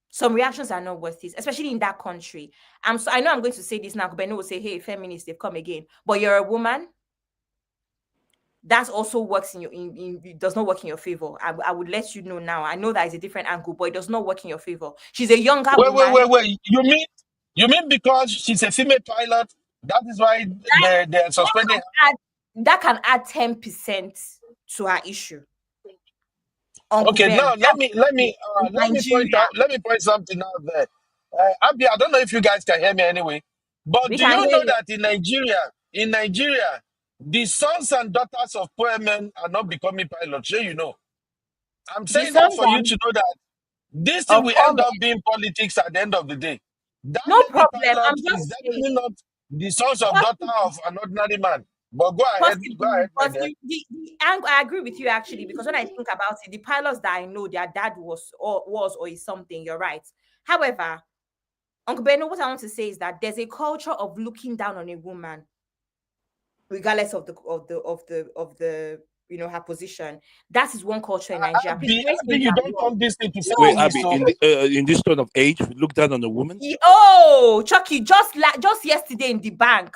Some reactions are not worth it, especially in that country. I know I'm going to say this now, but Ben will say, hey, feminists, they've come again. But you're a woman. That also works it does not work in your favor. I would let you know now. I know that is a different angle, but it does not work in your favor. She's a younger woman. Wait. You mean because she's a female pilot, that is why they're That suspending can her? add, that can add 10% to her issue. Uncle Okay, Ben, now let me let that's me uh, let me point Nigeria. out let me point something out there. Abby, I don't know if you guys can hear me anyway, but We do can you hear know you. that in Nigeria, the sons and daughters of poor men are not becoming pilots? Sure, you know. I'm The saying that sons for you to know that this thing of will poor end men. up being politics at the end of the day. That No lady problem. I'm pilot is just definitely saying. not the sons of daughter of an ordinary man. But go Possibly, ahead, my but dear. the angle, I agree with you actually, because when I think about it, the pilots that I know, their dad was or is something. You're right. However, Uncle Beno, what I want to say is that there's a culture of looking down on a woman, regardless of the her position. That is one culture in Nigeria. Please correct me Abby, if you I'm don't wrong. turn this into Wait, No, feminist, Abby, so in this tone of age, we look down on a woman. Oh, Chucky, just yesterday in the bank,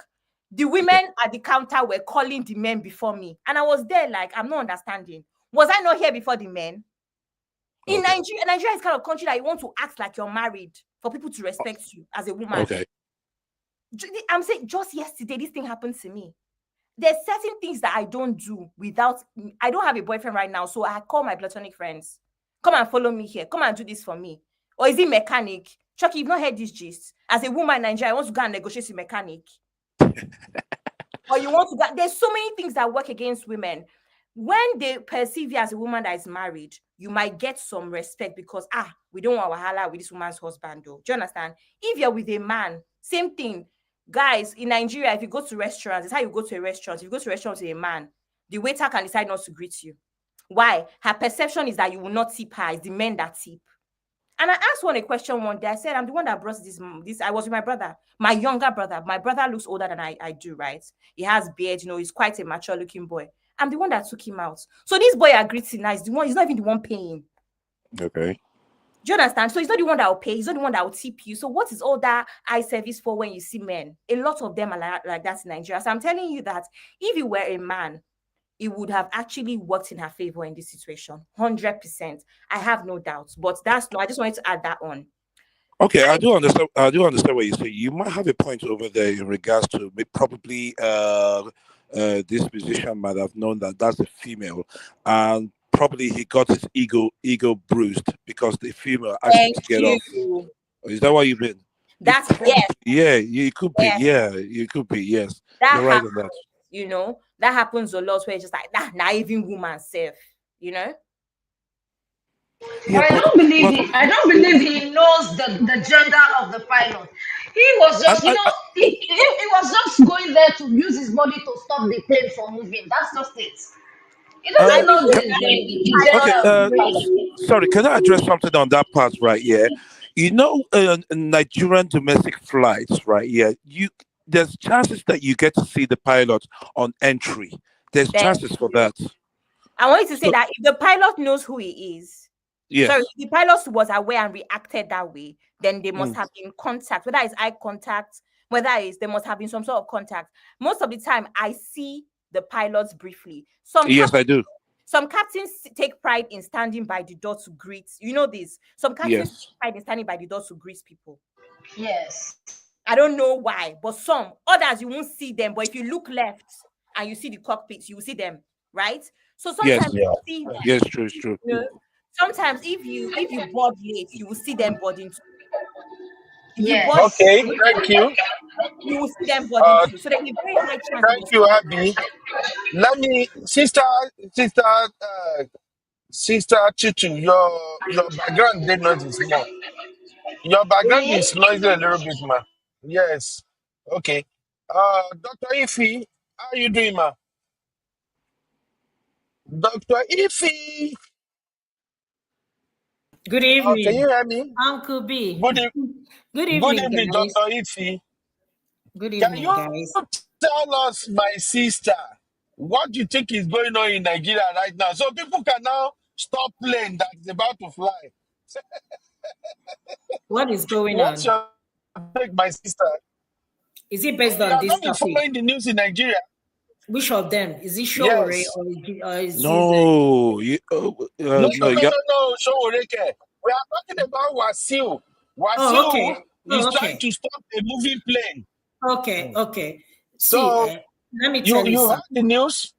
the women at the counter were calling the men before me. And I was there like, I'm not understanding. Was I not here before the men? In Okay. Nigeria is kind of country that you want to act like you're married for people to respect you as a woman. Okay. I'm saying just yesterday, this thing happened to me. There's certain things that I don't do without, I don't have a boyfriend right now, so I call my platonic friends. Come and follow me here. Come and do this for me. Or is it mechanic? Chucky, you've not heard this gist. As a woman in Nigeria, I want to go and negotiate with mechanic. Or you want to go, there's so many things that work against women. When they perceive you as a woman that is married, you might get some respect because we don't want wahala with this woman's husband though. Do you understand? If you're with a man, same thing. Guys, in Nigeria, if you go to restaurants, it's how you go to a restaurant. If you go to a restaurant with a man, the waiter can decide not to greet you. Why? Her perception is that you will not tip her. It's the men that tip. And I asked one a question one day. I said, I'm the one that brought this. I was with my brother, my younger brother. My brother looks older than I do, right? He has beard, he's quite a mature looking boy. I'm the one that took him out. So this boy agreed to nice. The one, he's not even the one paying. Okay. Do you understand? So he's not the one that will pay. He's not the one that will tip you. So what is all that eye service for when you see men? A lot of them are like that in Nigeria. So I'm telling you that if you were a man, it would have actually worked in her favor in this situation. 100%. I have no doubts. But that's no, I just wanted to add that on. Okay, I do understand. I do understand what you say. You might have a point over there in regards to probably this musician might have known that that's a female, and probably he got his ego bruised because the female asked him Thank to get off. you. Is that what you mean? That's Probably, yes, yeah. You could be, yes. yeah. You could be, yes. That You're right on that. happens, that happens a lot where it's just like that naiving woman self, you know. Yeah, but I don't believe he knows the gender of the pilot. He was and, just, and, and- he was just going there to use his body to stop the plane from moving. That's just it. He I doesn't know believe that the okay. gender of the Sorry, can I address something on that part right here? Nigerian domestic flights, right? Yeah, there's chances that you get to see the pilot on entry. There's Thank chances for you. that. I want you to say So that if the pilot knows who he is, sorry, yes, if the pilot was aware and reacted that way, then they must mm, have been contact, whether it's eye contact, there must have been some sort of contact. Most of the time, I see the pilots briefly. yes, I do. Some captains take pride in standing by the door to greet. You know this. Some captains Yes, take pride in standing by the door to greet people. Yes. I don't know why, but some others you won't see them. But if you look left and you see the cockpits, you will see them, right? So yes, sometimes yeah. you see them. yes. True, it's true. Sometimes if you board late, you will see them boarding too. If you board, Yes. Okay, thank you. you will see them boarding Uh, too. So there's a very high chance they Thank must you, have. Abby. Let me, sister Chichi, your background did not is more. Your background Really? is noisy a little bit, ma. Yes. Okay. Dr. Ify, how are you doing, ma? Dr. Ify, Good can you evening, hear me? Uncle B. Good, e- Good good evening, evening, guys. Dr. Ify. Good Can evening, you guys. tell us, my sister, what you think is going on in Nigeria right now? So people can now stop playing that is about to fly. What is going What's on? your take, my sister? Is it based Oh, you on have this not been topic? following the news in Nigeria? Which of them? Is it Shore Yes. or is this? No, No, no, no, no, yeah, no, no, Showoreke. We are talking about Wasiu. Oh, Wasiu okay. is Oh, trying okay. to stop a moving plane. Okay. Mm. Okay. See, So let me you tell you you heard something. the news?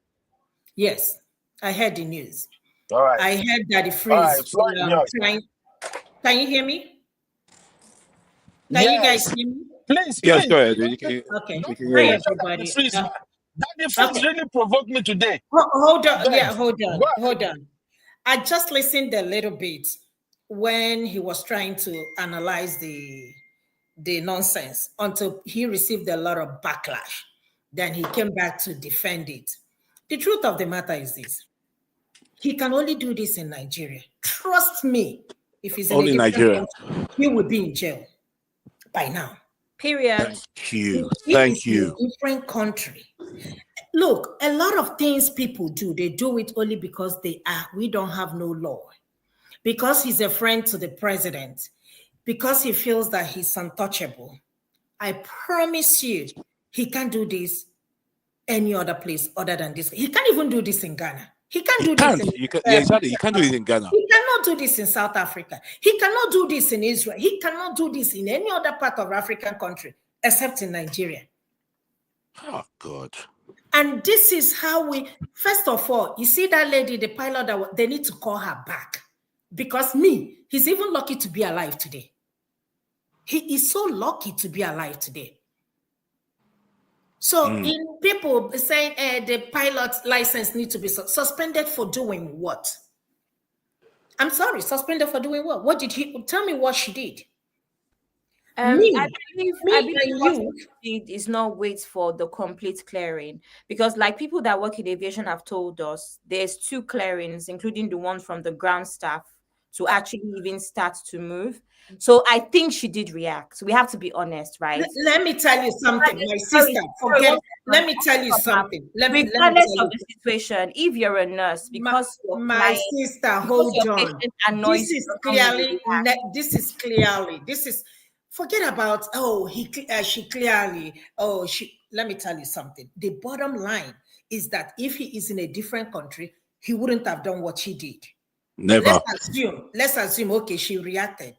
Yes, I heard the news. All right, I heard that the all right. freeze Floor is yours. trying. Can you hear me? Can you guys Yes. hear me? Please, yes. Go please, ahead. Okay. We don't can even hear Hi, you. mention that the everybody. freeze, man. That the freeze Okay. really provoked me today. Hold I on. beg. Yeah, hold Go on. ahead. Hold on. I just listened a little bit when he was trying to analyze the nonsense until he received a lot of backlash. Then he came back to defend it. The truth of the matter is this. He can only do this in Nigeria. Trust me, if he's in a Only different Nigeria. country, he would be in jail by now. Period. Thank you. If he Thank is in you. a different country. Look, a lot of things people do, they do it only because we don't have no law. Because he's a friend to the president, because he feels that he's untouchable. I promise you, he can't do this any other place other than this. He can't even do this in Ghana. He can't do this in Yeah, exactly. You can't do it in Ghana. He cannot do this in South Africa. He cannot do this in Israel. He cannot do this in any other part of African country except in Nigeria. Oh God. And this is how first of all, you see that lady, the pilot, they need to call her back. Because he's even lucky to be alive today. He is so lucky to be alive today. So in people saying the pilot license needs to be suspended for doing what? I'm sorry, suspended for doing what? What did he tell me what she did? I believe what you he did is not wait for the complete clearing, because like people that work in aviation have told us, there's 2 clearings, including the one from the ground staff, to actually even start to move. So I think she did react. We have to be honest, right? Let me tell you something, my sister. Let me tell you something. Regardless of the situation, if you're a nurse, because my sister, hold on. This is clearly. Forget about she clearly. Let me tell you something. The bottom line is that if he is in a different country, he wouldn't have done what she did. Never. Let's assume, okay, she reacted.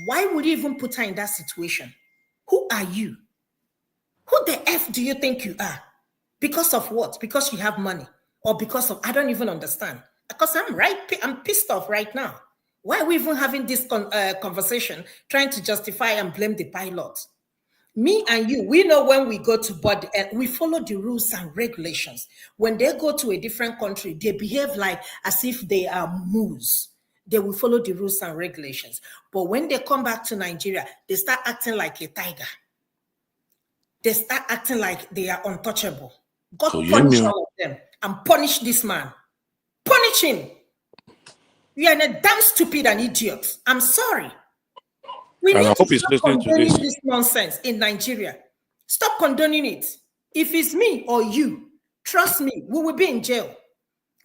Why would you even put her in that situation? Who are you? Who the F do you think you are? Because of what? Because you have money? Or because of, I don't even understand. Because I'm pissed off right now. Why are we even having this conversation, trying to justify and blame the pilot? Me and you, we know when we go to board, we follow the rules and regulations. When they go to a different country, they behave like as if they are moose. They will follow the rules and regulations. But when they come back to Nigeria, they start acting like a tiger. They start acting like they are untouchable. God punish all of them and punish this man. Punish him. You are a damn stupid and idiot. I'm sorry. We need to stop condoning this nonsense in Nigeria. Stop condoning it. If it's me or you, trust me, we will be in jail.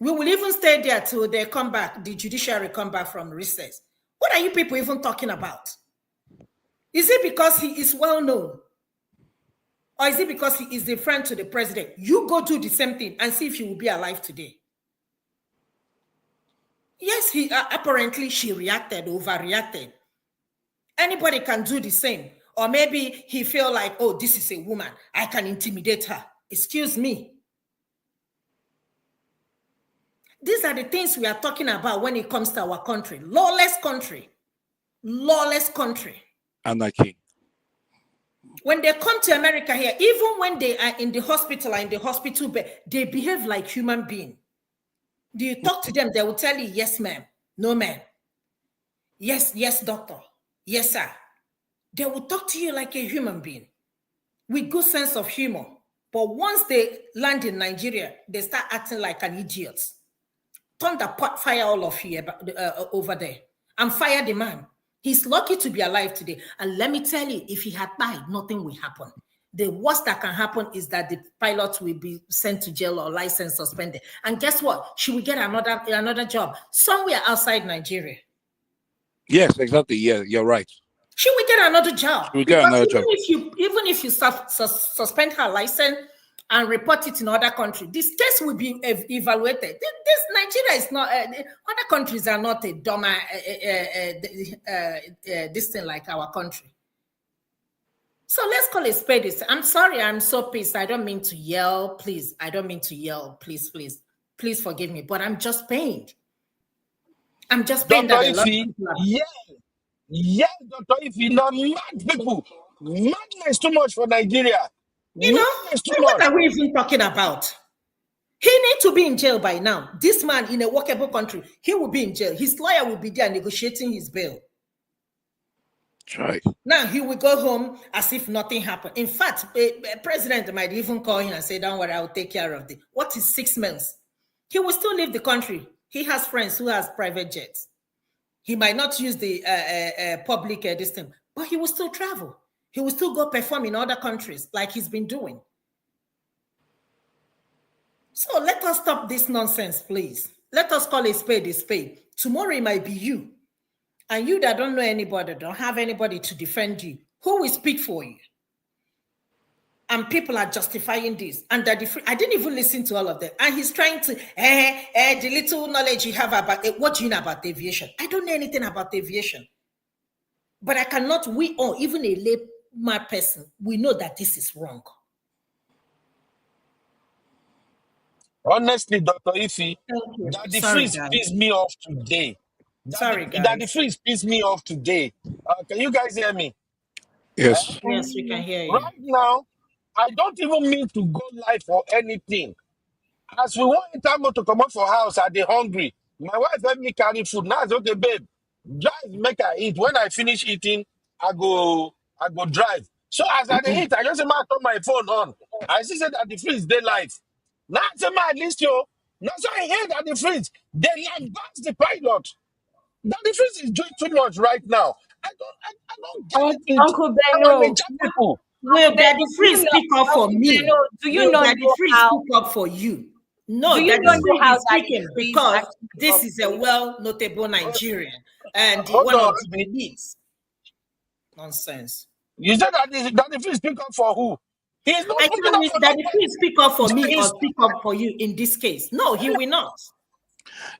We will even stay there till they come back, the judiciary come back from recess. What are you people even talking about? Is it because he is well known? Or is it because he is the friend to the president? You go do the same thing and see if you will be alive today. Yes, apparently she reacted, overreacted. Anybody can do the same. Or maybe he feel like, oh, this is a woman. I can intimidate her. Excuse me. These are the things we are talking about when it comes to our country. Lawless country. Lawless country. Anarchy. When they come to America here, even when they are in the hospital or in the hospital bed, they behave like human beings. Do you talk to them? They will tell you, yes, ma'am. No, ma'am. Yes, yes, doctor. Yes, sir. They will talk to you like a human being with good sense of humor. But once they land in Nigeria, they start acting like an idiot. Turn the pot, fire all of you over there and fire the man. He's lucky to be alive today. And let me tell you, if he had died, nothing will happen. The worst that can happen is that the pilot will be sent to jail or license suspended. And guess what? She will get another job somewhere outside Nigeria. Yes, exactly. Yeah, you're right. She will get another job. She will get another job. Even if you suspend her license and report it in other countries, this case will be evaluated. This Nigeria is not. Other countries are not a dumber this thing like our country. So let's call it spade. I'm sorry, I'm so pissed. I don't mean to yell, please. I don't mean to yell, please, please. Please forgive me, but I'm just pained. I'm just pained that a lot of people are... Yeah, Dr. Ify, not mad people. Madness too much for Nigeria. You know, what are we even talking about? He needs to be in jail by now. This man in a workable country, he will be in jail. His lawyer will be there negotiating his bail. Right. Now he will go home as if nothing happened. In fact, a president might even call him and say, "Don't worry, I'll take care of it." What is 6 months? He will still leave the country. He has friends who has private jets. He might not use the public this thing, but he will still travel. He will still go perform in other countries like he's been doing. So let us stop this nonsense, please. Let us call a spade a spade. Tomorrow it might be you. And you that don't know anybody, don't have anybody to defend you, who will speak for you? And people are justifying this. And that I didn't even listen to all of them. And he's trying to, the little knowledge you have about it. What do you know about aviation? I don't know anything about aviation. But I cannot, we or even a lay person, we know that this is wrong. Honestly, Dr. Ify, Thank you. Daddy Sorry, Freeze guys. pissed me off today. Sorry, Daddy guys. Freeze pissed me off today. Can you guys hear me? Yes. Yes, we can hear you. Right now, I don't even mean to go live for anything. As we want Entitlement to come up for house, I dey hungry. My wife help me carry food. Now it's okay, babe. Drive, make I eat. When I finish eating, I go drive. So as I dey eat, I just say, man, turn my phone on. I see say that the freeze dey live. Now I say, man, at least yo. Now so I hear that the freeze, they like that's the pilot. That the freeze is doing too much right now. I don't get it. Uncle I'm a Beno, people. Will Uncle Daddy Beno, Free speak up for Uncle me? Beno, do you Will not Daddy know Free how? speak up for you? No, Do you Daddy not know Free how is Daddy speaking Freeze because actually this is a operates? well-notable Nigerian and Hold one on. of the elites. Nonsense. You said that the freeze speak up for who? He's not I speaking said, up will for Daddy Free nobody. speak up for me or He's speak up for you in this case? No, he will not.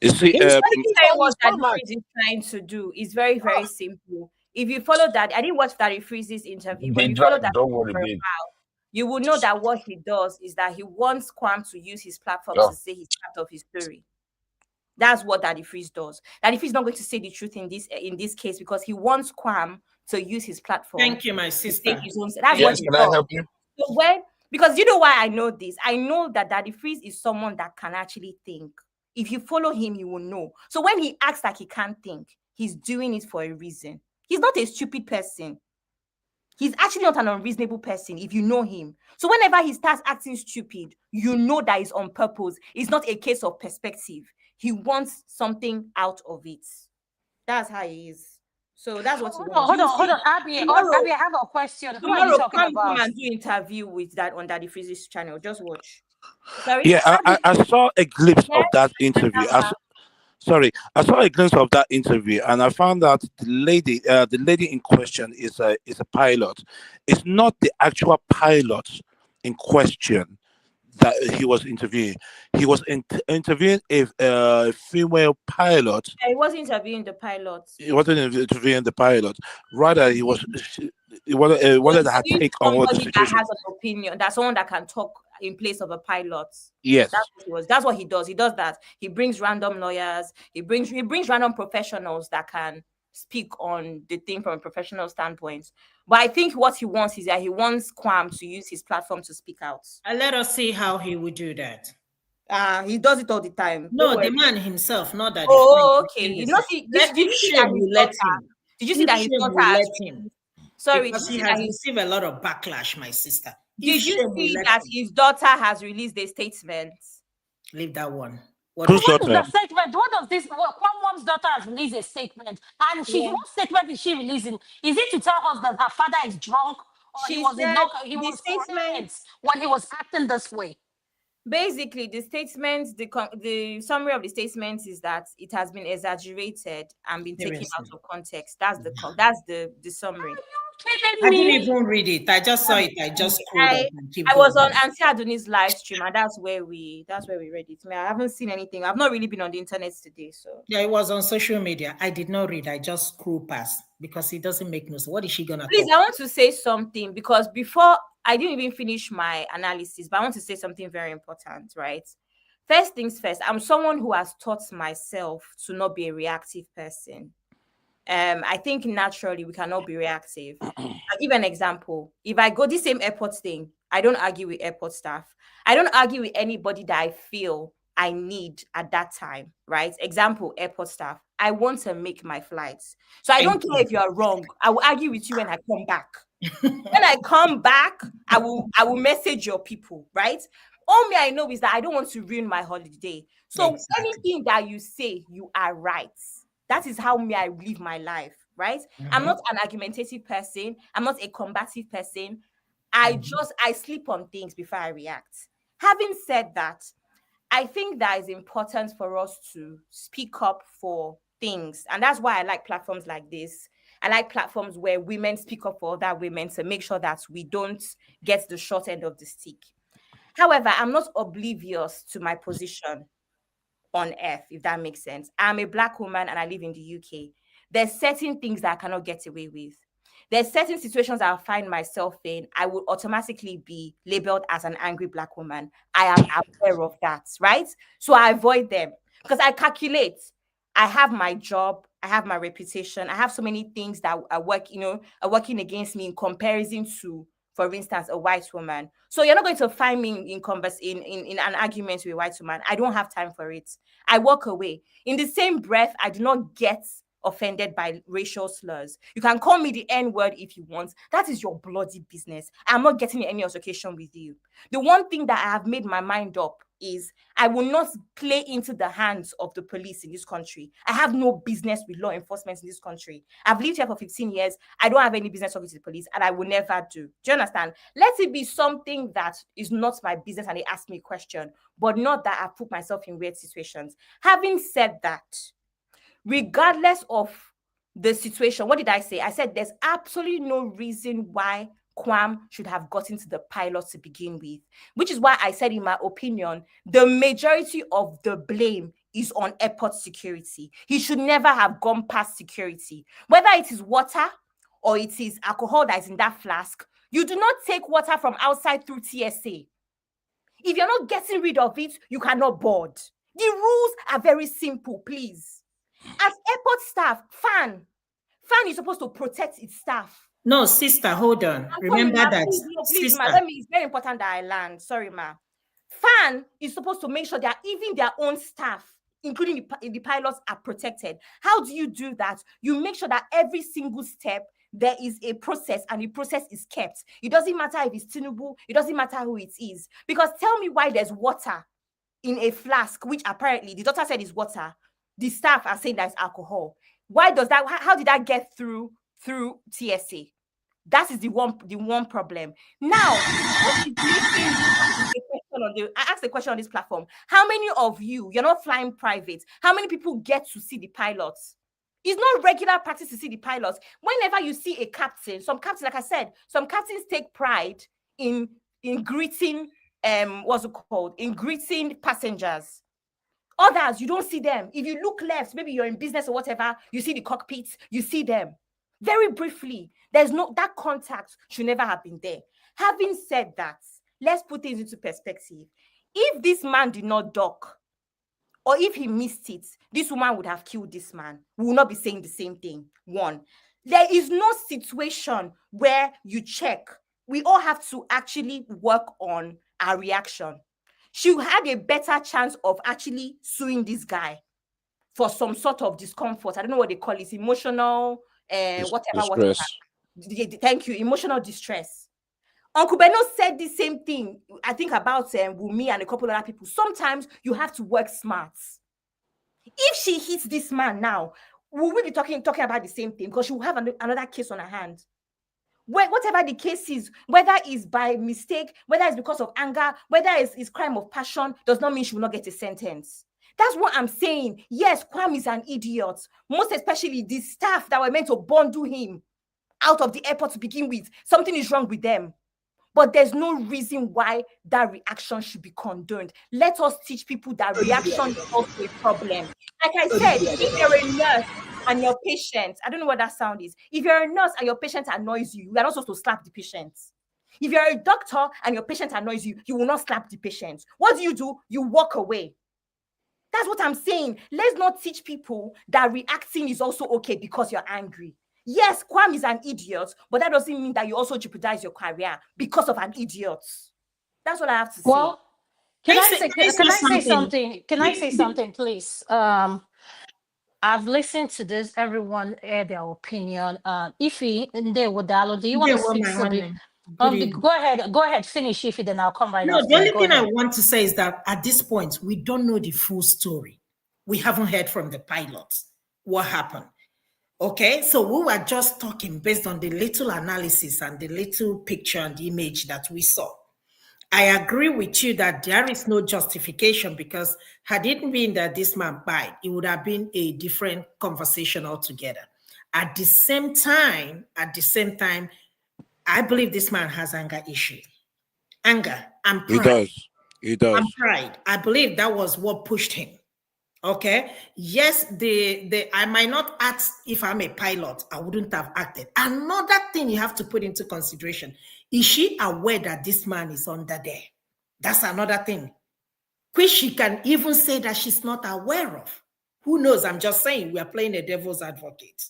You see, he's Let me speaking tell you on what his Daddy stomach. Freeze is trying to do. It's very, very simple. If you follow that, I didn't watch Daddy Freeze's interview, but if They you follow drive, that don't worry, for a babe. while, you will know that what he does is that he wants Kwam to use his platform Oh. to say his part of his story. That's what Daddy Freeze does. Daddy Freeze is not going to say the truth in this case because he wants Kwam to use his platform. Thank you, my to say sister. his own. That's Yes, what he can I does. help you? So because you know why I know this? I know that Daddy Freeze is someone that can actually think. If you follow him, you will know. So when he acts like he can't think, he's doing it for a reason. He's not a stupid person. He's actually not an unreasonable person if you know him. So whenever he starts acting stupid, you know that it's on purpose. It's not a case of perspective. He wants something out of it. That's how he is. So that's what he wants. Hold on, Abby. Tomorrow, Abby, I have a question. Who are you tomorrow, talking come about? and do interview with that on Daddy Freeze's channel. Just watch. Sorry? yeah, I saw a glimpse Yes, of that interview. Madam. I saw a glimpse of that interview, and I found that the lady in question is a pilot. It's not the actual pilot in question that he was interviewing. He was interviewing a female pilot. He wasn't interviewing the pilots. He wasn't interviewing the pilot. Rather, he wanted her Interviewing take on what the somebody that situation. has an opinion, that's someone that can talk in place of a pilot. Yes. That's what he was. That's what he does. He does that. He brings random lawyers. He brings random professionals that can speak on the thing from a professional standpoint. But I think what he wants is that he wants Kwam to use his platform to speak out. And let us see how he will do that. He does it all the time. No, the man himself, not that. Oh, okay. You know, Let did you see that his let daughter? him. Did you see that his Shame daughter will has? let him. Sorry, Because did he you see has that received a lot of backlash, my sister. Did you Shame will see let that him. his daughter has released a statement? Leave that one. What Whose is What is daughter? the statement? What does this? Well, Kwam's daughter has released a statement, and Yeah. what statement is she releasing? Is it to tell us that her father is drunk, or he She was in said he the was statement. coherent when he was acting this way? Basically, the statement, the summary of the statement is that it has been exaggerated and been taken out of context. That's the summary. Kidding I me? didn't even read it. I just saw it. I just scrolled up and keep I was going. on Ncaa Adoni's live stream, and that's where we read it. I mean, I haven't seen anything. I've not really been on the internet today, so Yeah, it was on social media. I did not read. I just scroll past because it doesn't make no sense. What is she gonna please, talk? I want to say something because before I didn't even finish my analysis, but I want to say something very important, right? First things first, I'm someone who has taught myself to not be a reactive person. I think naturally we cannot be reactive. I'll give an example. If I go this same airport thing, I don't argue with airport staff. I don't argue with anybody that I feel I need at that time, right? Example, airport staff. I want to make my flights. So I don't care if you're wrong. I will argue with you when I come back. When I come back, I will message your people, right? All me I know is that I don't want to ruin my holiday. So Exactly. anything that you say, you are right. That is how me I live my life, right? I'm not an argumentative person. I'm not a combative person. I sleep on things before I react. Having said that, I think that is important for us to speak up for things. And that's why I like platforms like this. I like platforms where women speak up for other women to make sure that we don't get the short end of the stick. However, I'm not oblivious to my position on earth, if that makes sense. I'm a Black woman and I live in the UK. There's certain things that I cannot get away with. There's certain situations I'll find myself in. I will automatically be labeled as an angry Black woman. I am aware of that, right? So I avoid them because I calculate. I have my job, I have my reputation, I have so many things that are working against me in comparison to, for instance, a white woman. So you're not going to find me in an argument with a white woman. I don't have time for it. I walk away. In the same breath, I do not get offended by racial slurs. You can call me the N-word if you want. That is your bloody business. I'm not getting in any altercation with you. The one thing that I have made my mind up is I will not play into the hands of the police in this country. I have no business with law enforcement in this country. I've lived here for 15 years. I don't have any business talking to the police, and I will never do. Do you understand? Let it be something that is not my business and they ask me a question, but not that I put myself in weird situations. Having said that, regardless of the situation, what did I say? I said there's absolutely no reason why Kwam should have gotten to the pilot to begin with, which is why I said, in my opinion, the majority of the blame is on airport security. He should never have gone past security. Whether it is water or it is alcohol that is in that flask, you do not take water from outside through TSA. If you're not getting rid of it, you cannot board. The rules are very simple, please. As airport staff, fan is supposed to protect its staff. No, sister, hold on. I'm sorry, Remember ma. that, Please, no, please, ma. sister. It's very important that I land. Sorry, ma. Fan is supposed to make sure that even their own staff, including the pilots, are protected. How do you do that? You make sure that every single step there is a process and the process is kept. It doesn't matter if it's Tinubu, it doesn't matter who it is. Because tell me why there's water in a flask, which apparently the doctor said is water. The staff are saying that's alcohol. Why does that? How did that get through TSA? That is the one problem. Now, what is I asked a question on this platform. How many of you're not flying private? How many people get to see the pilots? It's not regular practice to see the pilots. Whenever you see a captain, some captains, like I said, some captains take pride in greeting what's it called? In greeting passengers. Others, you don't see them. If you look left, maybe you're in business or whatever, you see the cockpits, you see them. Very briefly, that contact should never have been there. Having said that, let's put things into perspective. If this man did not dock, or if he missed it, this woman would have killed this man. We will not be saying the same thing. One, there is no situation where you check. We all have to actually work on our reaction. She had a better chance of actually suing this guy for some sort of discomfort. I don't know what they call it, emotional, whatever. Distress. Thank you, emotional distress. Uncle Beno said the same thing, I think, about Wumi and a couple of other people. Sometimes you have to work smart. If she hits this man now, will we be talking about the same thing? Because she will have another case on her hand. Whatever the case is, whether it's by mistake, whether it's because of anger, whether it's crime of passion, does not mean she will not get a sentence. That's what I'm saying. Yes, Kwam is an idiot. Most especially the staff that were meant to bundle him out of the airport to begin with. Something is wrong with them. But there's no reason why that reaction should be condoned. Let us teach people that reaction is also a problem. Like I said, if you're a nurse and your patient, I don't know what that sound is. If you're a nurse and your patient annoys you, you are not supposed to slap the patient. If you're a doctor and your patient annoys you, you will not slap the patient. What do? You walk away. That's what I'm saying. Let's not teach people that reacting is also okay because you're angry. Yes, Kwam is an idiot, but that doesn't mean that you also jeopardize your career because of an idiot. That's what I have to say. Well, Can I say Can I say something? something? Can I say something, please? I've listened to this. Everyone had their opinion. Ify, Ndewo, do you want Yeah, to well, speak? my So be, honey. Good evening. go ahead, finish Ify, then I'll come right No, after the you. only Go thing I ahead. want to say is that at this point, we don't know the full story. We haven't heard from the pilots what happened. Okay, so we were just talking based on the little analysis and the little picture and the image that we saw. I agree with you that there is no justification, because had it been that this man died, it would have been a different conversation altogether. At the same time, I believe this man has anger issue. Anger and He pride. does. He does. I believe that was what pushed him. Okay. Yes, the I might not ask if I'm a pilot, I wouldn't have acted. Another thing you have to put into consideration: is she aware that this man is under there? That's another thing, which she can even say that she's not aware of. Who knows? I'm just saying we are playing a devil's advocate.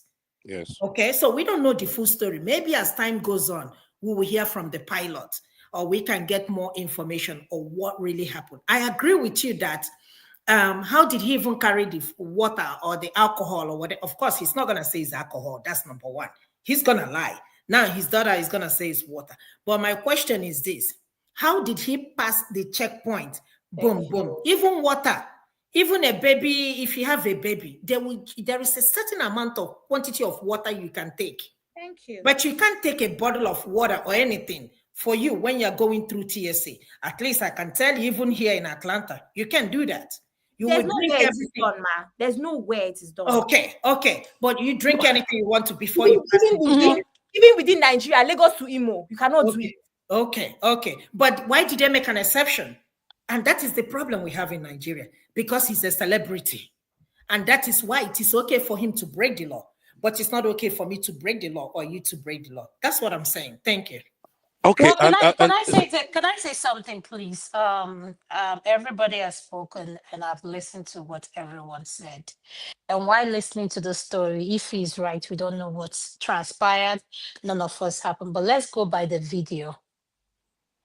Yes. Okay, so we don't know the full story. Maybe as time goes on, we will hear from the pilot, or we can get more information on what really happened. I agree with you that how did he even carry the water or the alcohol or whatever? Of course, he's not going to say it's alcohol. That's number one. He's going to lie. Now his daughter is going to say it's water. But my question is this: how did he pass the checkpoint? Thank Boom, boom. you. Even water. Even a baby, if you have a baby, there is a certain amount of quantity of water you can take. Thank you. But you can't take a bottle of water or anything for you when you're going through TSA. At least I can tell you, even here in Atlanta, you can't do that. You There's would no drink way it is everything. done, ma. There's no way it is done. Okay. But you drink anything you want to before you pass Even the within, even within Nigeria, Lagos to Imo, you cannot do it. Okay. But why did they make an exception? And that is the problem we have in Nigeria, because he's a celebrity. And that is why it is okay for him to break the law, but it's not okay for me to break the law or you to break the law. That's what I'm saying. Thank you. Okay. Well, And can I say something, please? Everybody has spoken, and I've listened to what everyone said. And while listening to the story, if he's right, we don't know what's transpired. None of us happened. But let's go by the video.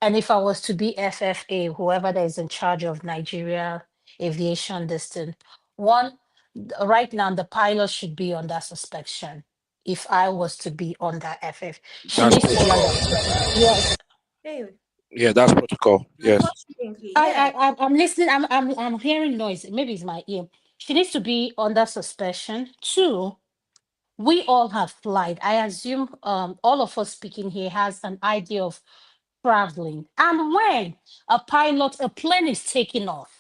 And if I was to be FFA, whoever that is in charge of Nigeria aviation, this thing, one, right now the pilot should be under suspension. If I was to be under FF, she that's needs to be under. protocol. Yes, Hey, Yeah, that's protocol. Yes. unfortunately, yeah. I'm listening. I'm hearing noise. Maybe it's my ear. She needs to be under suspension. Two, we all have flight. I assume all of us speaking here has an idea of traveling. And when a plane is taking off,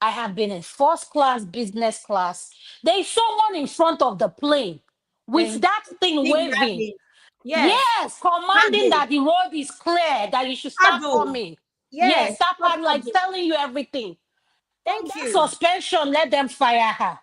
I have been in first class, business class. There is someone in front of the plane with And that thing waving. signal. Yes. Yes, commanding Paddle. that the road is clear, that you should start Paddle. coming. Yes, Yes. start Stop like paddle. telling you everything. On Thank that you. suspension, let them fire her.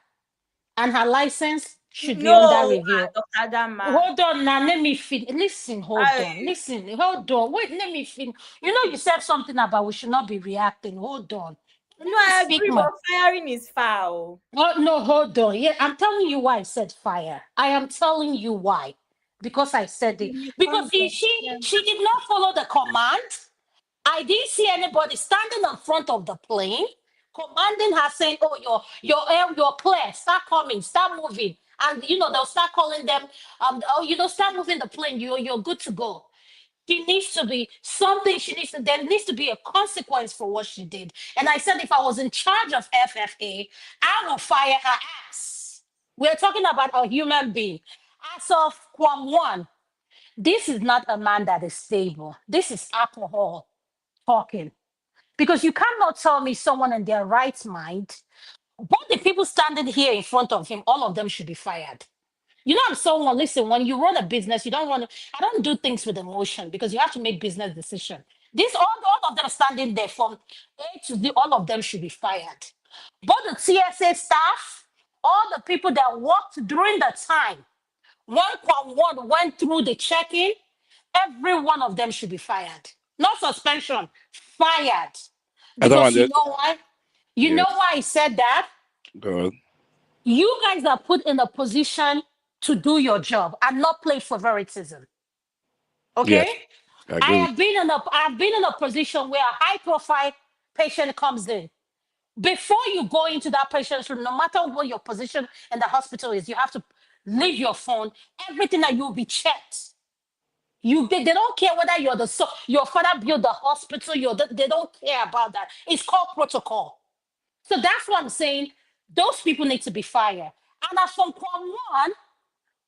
And her license should be under No, review. Dr. Adama. Hold on now, let me fin. Listen, hold I, on. Listen, hold on. Wait, let me fin. You know, you said something about we should not be reacting. Hold on. no, Let me I speak agree, my. but firing is foul. Oh, no, hold on. Yeah, I'm telling you why I said fire. I am telling you why. Because I said it. You Because can't just- yeah. she did not follow the command. I didn't see anybody standing in front of the plane, commanding her, saying, "Oh, you're clear. Start coming. Start moving." And they'll start calling them. Oh, start moving the plane. You're good to go. She needs to be something. There needs to be a consequence for what she did. And I said, if I was in charge of FFA, I will fire her ass. We're talking about a human being. As of Kwam one, this is not a man that is stable. This is alcohol talking. Because you cannot tell me someone in their right mind, but the people standing here in front of him, all of them should be fired. I'm someone, listen, when you run a business, you don't run, I don't do things with emotion because you have to make business decision. All of them standing there from A to Z, all of them should be fired. Both the TSA staff, all the people that worked during the time, one went through the check-in, every one of them should be fired. Not suspension, fired. I don't Because want you it. know why? You know Yes. why I said that? Good. You guys are put in a position to do your job and not play favoritism. Okay? Yes. I agree with I've been in a position where a high profile patient comes in. Before you go into that patient's room, no matter what your position in the hospital is, you have to leave your phone. Everything that you'll be checked. They don't care whether you're your father built the hospital. They don't care about that. It's called protocol. So that's what I'm saying. Those people need to be fired. And as from Kwam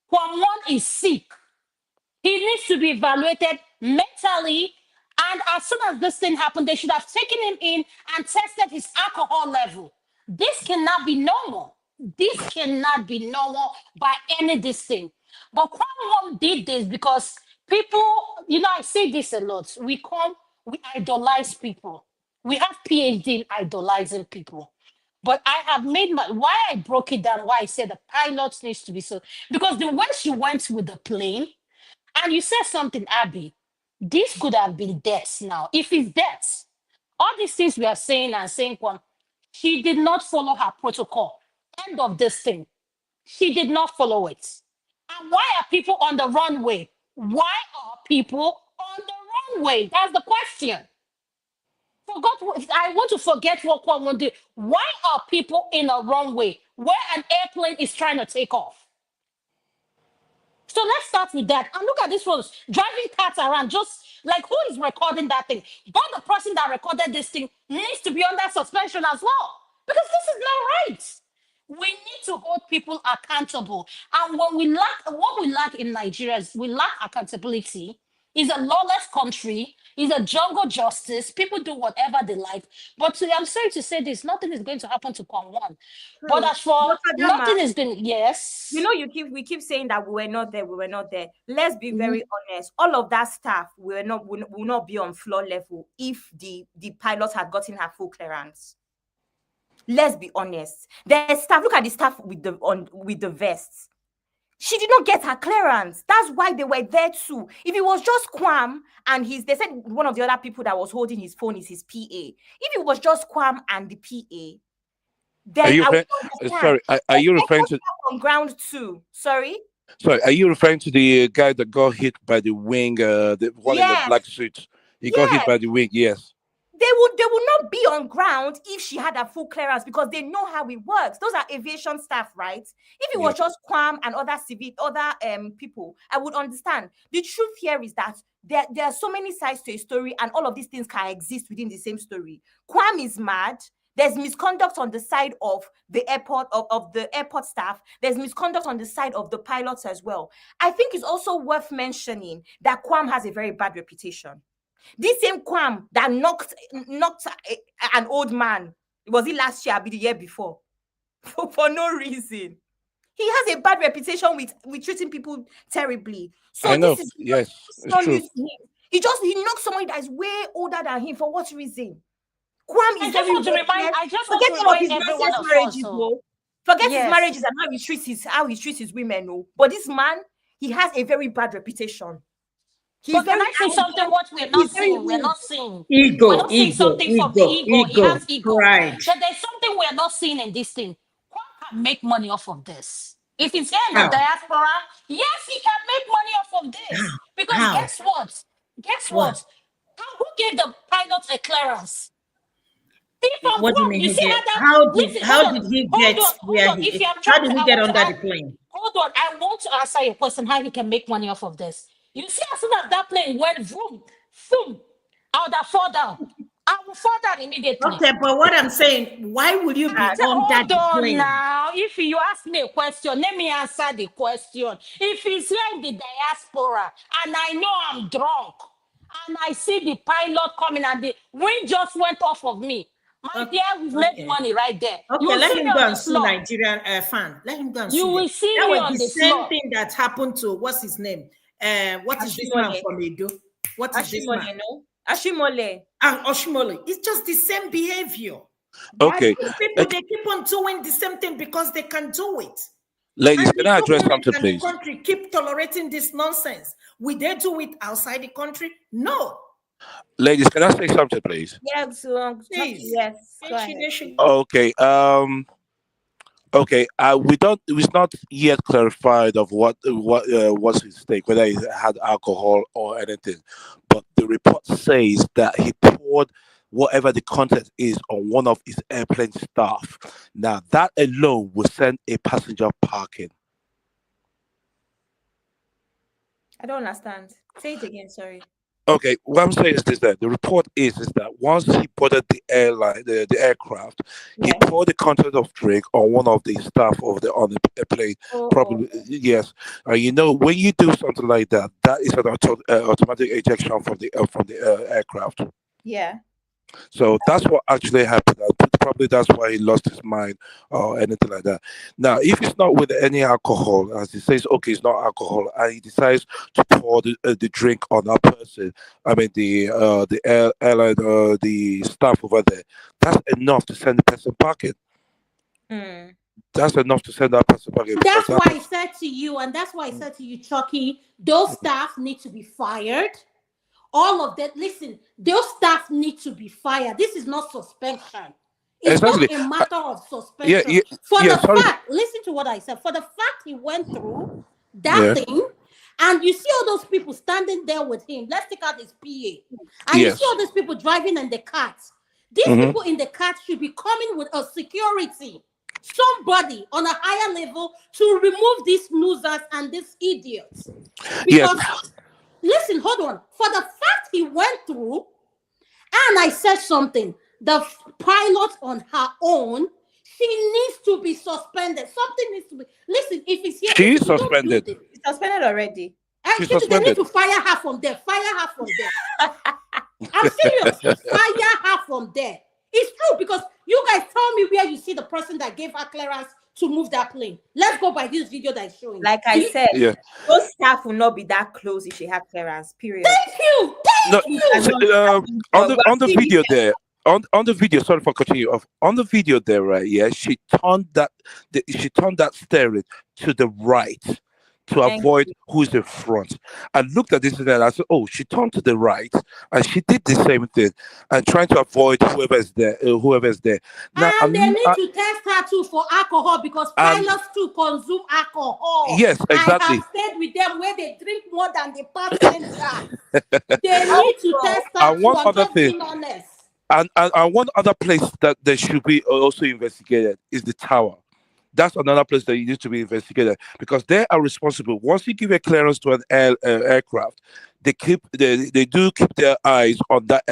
one is sick. He needs to be evaluated mentally. And as soon as this thing happened, they should have taken him in and tested his alcohol level. This cannot be normal. This cannot be normal by any this thing. But Kwame did this because people, I say this a lot. We idolize people. We have PhD in idolizing people. But I have made why I broke it down, why I said the pilots needs to be so, because the way she went with the plane, and you said something, Abby. This could have been death now. If it's death, all these things we are saying and saying, she did not follow her protocol. End of this thing. She did not follow it. And why are people on the runway? Why are people on the runway? That's the question. I want to forget what Kwame did. Why are people in a runway where an airplane is trying to take off? So let's start with that. And look at this one driving cars around, just like who is recording that thing? But the person that recorded this thing needs to be under suspension as well. Because this is not right. We need to hold people accountable. And what we lack in Nigeria is we lack accountability. It's a lawless country. It's a jungle justice. People do whatever they like. But I'm sorry to say this, nothing is going to happen to Kwam one. But True. as for Dr. nothing Dama, has been, yes. we keep saying that we were not there, we were not there. Let's be Mhm. very honest. All of that staff will not be on floor level if the pilot had gotten her full clearance. Let's be honest. The staff, look at the staff with the vests. She did not get her clearance. That's why they were there too. If it was just Kwam and they said one of the other people that was holding his phone is his PA. If it was just Kwam and the PA, then I would understand. Sorry, are you referring to on ground too? Sorry. Sorry, are you referring to the guy that got hit by the wing? The one in the Yes. black suit. He got hit Yes. by the wing. Yes. They would not be on ground if she had a full clearance because they know how it works. Those are aviation staff, right? If it was just Kwam and other people, I would understand. The truth here is that there are so many sides to a story, and all of these things can exist within the same story. Kwam is mad. There's misconduct on the side of the airport of the airport staff. There's misconduct on the side of the pilots as well. I think it's also worth mentioning that Kwam has a very bad reputation. This same Kwam that knocked an old man, was it last year or the year before? For no reason. He has a bad reputation with treating people terribly. So I know. This is Yes, it's not true. news to him. He knocked somebody that is way older than him. For what reason? Kwam is I just want to remind everyone of marriages, us. though. Forget his Yes. marriages and how he treats his women, no. But this man, he has a very bad reputation. But can I say something? What we're not seeing, we're not seeing. Ego, We're not seeing ego, something from ego, ego. He ego, has ego. pride. So there's something we're not seeing in this thing. Kwam can make money off of this. If he's here in the How? diaspora, yes, he can make money off of this. Because How? guess what? Guess what? Who gave the pilots a clearance? What do you mean You he see get? how did he get How did he get where he? If you have How tried did he get under the plane? Hold on, I want to answer your question how he can make money off of this. You see, as soon as that plane went vroom, boom, I would have fall down. I will fall down immediately. Okay, but what I'm saying, why would you be under Hold the on plane? now. If you ask me a question, let me answer the question. If he's here in the diaspora and I know I'm drunk and I see the pilot coming and the wind just went off of me, my dear, we've made money right there. Okay, let him go and sue Nigerian fan. Let him go and sue You them. will see that me was on the the same floor. thing that happened to what's his name? What is this man from Edo? What is this man? No? Ashimole. Oshimole. It's just the same behavior. Okay. These people they keep on doing the same thing because they can do it. Ladies, And can the I address government something, and the please? country keep tolerating this nonsense. Will they do it outside the country? No. Ladies, can I say something, please? Yes, Please. yes. Go They ahead. should- Okay. Okay. It's not yet clarified of what was his stake, whether he had alcohol or anything. But the report says that he poured whatever the content is on one of his airplane staff. Now that alone will send a passenger packing. I don't understand. Say it again. Sorry. Okay, what I'm saying is this: that the report is that once he boarded the airline, the aircraft, he Yeah. poured the content of drink on one of the staff of the on the airplane. Oh, oh. Probably yes. When you do something like that, that is an automatic ejection from the aircraft. Yeah. So that's what actually happened. Probably that's why he lost his mind or anything like that. Now, if it's not with any alcohol, as he says, okay, it's not alcohol, and he decides to pour the drink on that person, I mean airline, the staff over there, that's enough to send the person packing. Mm. That's enough to send that person packing because That's that why I person. said to you, and that's why I said to you, Chucky, those staff need to be fired. All of that. Listen, those staff need to be fired. This is not suspension. It's not Exactly. a matter of Yeah, suspension. yeah, For yeah. the Sorry. fact, listen to what I said. For the fact he went through that Yeah. thing, and you see all those people standing there with him. Let's take out his PA. And you see Yes. all those people driving in the cars. These Hmm. people in the cars should be coming with a security, somebody on a higher level to remove these losers and these idiots. Yes. Because listen, hold on. For the fact he went through, and I said something, the pilot on her own, she needs to be suspended. Something needs to be. Listen, if it's here, She is listen, we don't do suspended. this. It's suspended already. And She's they need suspended. to fire her from there. Fire her from there. I'm serious. Fire her from there. It's true because you guys tell me where you see the person that gave her clearance to move that plane. Let's go by this video that is showing. Like I said, Yeah. those staff will not be that close if she had clearance. Period. Thank you. No. Thank you. On the video there, on the video, sorry for cutting you off, on the video there, right? Yeah, she turned that steering to the right to Thank avoid you. who's in front. I looked at this and I said, oh, she turned to the right and she did the same thing and trying to avoid whoever's there. Now And they need to test her too for alcohol because and pilots too consume alcohol. yes, I have exactly. stayed with them where they drink more than the passenger. They need to Also, test her And too. one I'm other just thing, being honest. and one other place that they should be also investigated is the tower. That's another place that you need to be investigated because they are responsible. Once you give a clearance to an aircraft, they do keep their eyes on that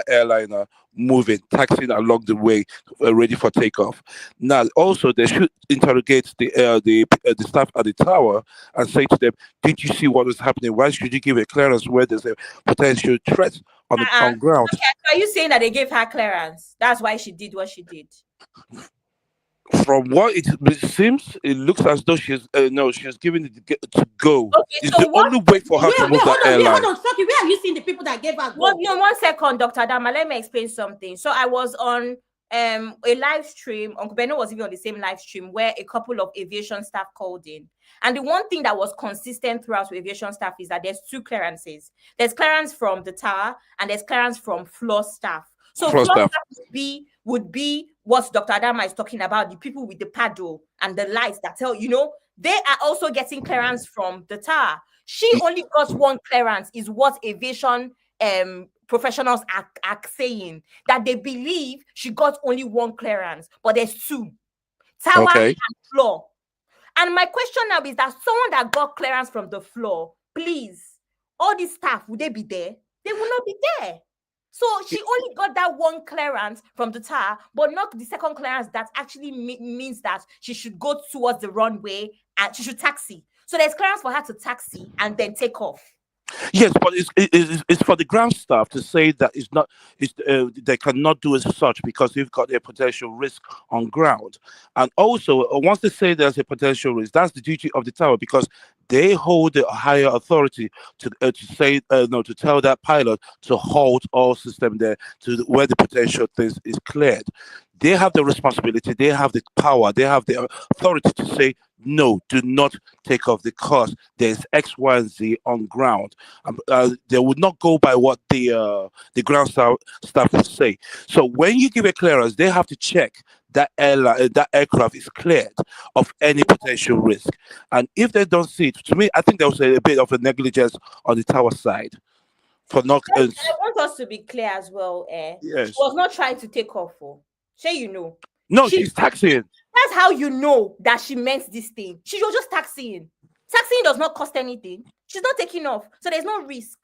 airliner moving, taxiing along the way, ready for takeoff. Now, also they should interrogate the staff at the tower and say to them, "Did you see what was happening? Why should you give a clearance where there's a potential threat on the uh-uh. on ground?" Okay, so are you saying that they gave her clearance? That's why she did what she did. From what it seems, it looks as though she's given it to go. Okay, It's so the what? only way for her to move that Hold airline. on, Chucky. Where are you seeing the people that gave her Well, go? no, 1 second, Dr. Dama. Let me explain something. So I was on a live stream. Uncle Beno was even on the same live stream where a couple of aviation staff called in. And the one thing that was consistent throughout with aviation staff is that there's two clearances. There's clearance from the tower and there's clearance from floor staff. So Floor floor staff. staff would be what Dr. Adama is talking about, the people with the paddle and the lights that tell, they are also getting clearance from the tower. She only got one clearance, is what aviation professionals are saying, that they believe she got only one clearance, but there's two, tower Okay. and floor. And my question now is that someone that got clearance from the floor, please, all these staff, would they be there? They will not be there. So she only got that one clearance from the tower, but not the second clearance that actually means that she should go towards the runway and she should taxi. So there's clearance for her to taxi and then take off. Yes, but it's for the ground staff to say that they cannot do as such because they've got a potential risk on ground. And also, once they say there's a potential risk, that's the duty of the tower because they hold the higher authority to say no, to tell that pilot to halt all system there to where the potential things is cleared. They have the responsibility, they have the power, they have the authority to say no, do not take off the course. There's X, Y, and Z on ground. They would not go by what the ground staff would say. So when you give a clearance, they have to check that aircraft is cleared of any potential risk. And if they don't see it, to me, I think there was a bit of a negligence on the tower side. for not. I want us to be clear as well. She Yes. was not trying to take off for. Say you know. No, she's taxing. That's how you know that she meant this thing. She was just taxing. Taxing does not cost anything. She's not taking off, so there's no risk.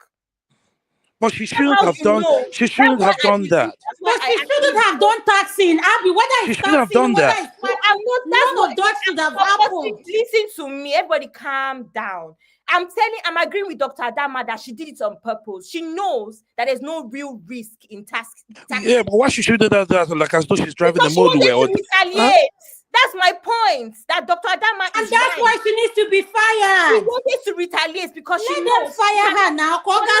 But she shouldn't have done. She shouldn't have done that. But she shouldn't have done taxing, Abby. Whether She it's shouldn't have taxing, done whether that. it's parking, none of that should have happened. Listen to me, everybody, calm down. I'm agreeing with Dr. Adama that she did it on purpose. She knows that there's no real risk in taxing. Yeah, but why she shouldn't have done that? Like as though she's driving Because a motorway. she retaliate. That's my point. That Dr. Adama and that's why she needs to be fired. She wanted to retaliate because let them fire her now. Let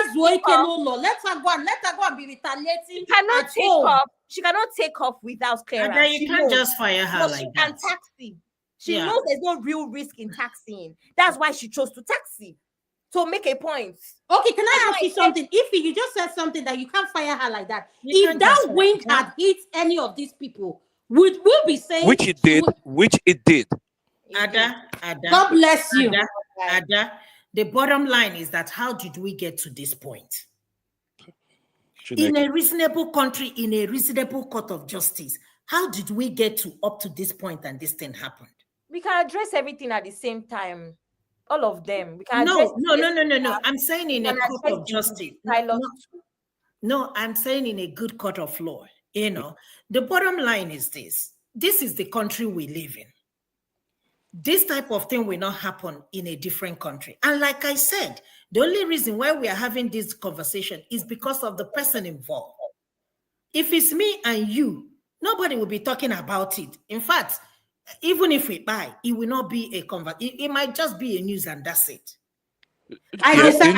her go and be retaliating. She cannot take off. She cannot take off without clearance. And you can't just fire her like that. And taxi. She knows there's no real risk in taxiing. That's why she chose to taxi. To make a point. Okay, can I ask you something? If you just said something that you can't fire her like that, if that wing had hit any of these people, we'll be saying which it did. Ada, God bless you. Ada, the bottom line is that how did we get to this point? In a reasonable country, in a reasonable court of justice, how did we get to up to this point and this thing happened? We can address everything at the same time. All of them. We can no. I'm saying in a court of justice. No, I'm saying in a good court of law. You know, the bottom line is this. This is the country we live in. This type of thing will not happen in a different country. And like I said, the only reason why we are having this conversation is because of the person involved. If it's me and you, nobody will be talking about it. In fact, even if we buy, it will not be a conversation. It might just be a news and that's it. I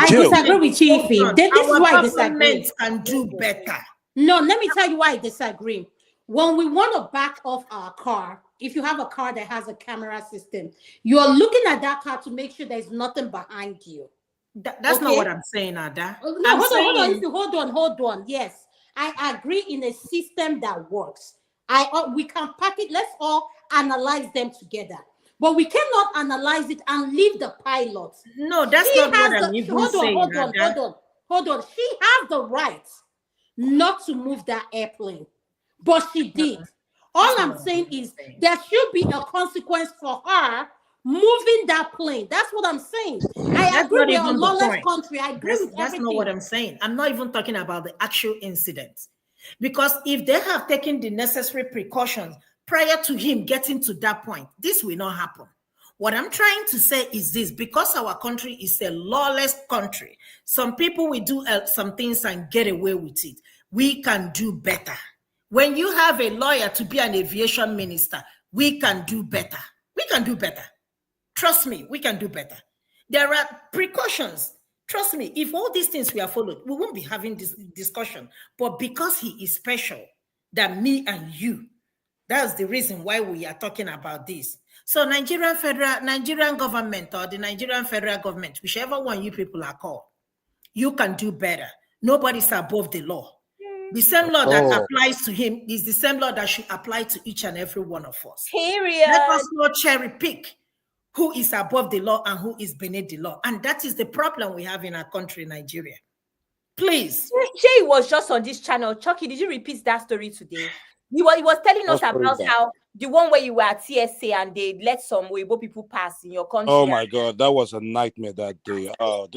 disagree with you, Ify. This is why I disagree. Can do better. No, let me tell you why I disagree. When we want to back off our car, if you have a car that has a camera system, you are looking at that car to make sure there's nothing behind you. That's not what I'm saying, Ada. No, hold on. Yes, I agree in a system that works. We can pack it. Let's all analyze them together. But we cannot analyze it and leave the pilot. No, that's not what I'm even saying. Hold on. She has the right not to move that airplane, but she did. All I'm saying is there should be a consequence for her moving that plane. That's what I'm saying. I agree with a lawless country. I agree with everything. That's not what I'm saying. I'm not even talking about the actual incident. Because if they have taken the necessary precautions prior to him getting to that point, this will not happen. What I'm trying to say is this: because our country is a lawless country, some people will do some things and get away with it. We can do better. When you have a lawyer to be an aviation minister, we can do better. We can do better. Trust me, we can do better. There are precautions. Trust me, if all these things were followed, we won't be having this discussion. But because he is special than me and you, that's the reason why we are talking about this. So Nigerian government or the Nigerian federal government, whichever one you people are called, you can do better. Nobody's above the law. The same law that applies to him is the same law that should apply to each and every one of us. Period. Let us not cherry pick who is above the law and who is beneath the law. And that is the problem we have in our country, Nigeria. Please. Jay was just on this channel. Chucky, did you repeat that story today? He was telling us about how the one where you were at TSA and they let some Weibo people pass in your country. Oh my God, that was a nightmare that day. God.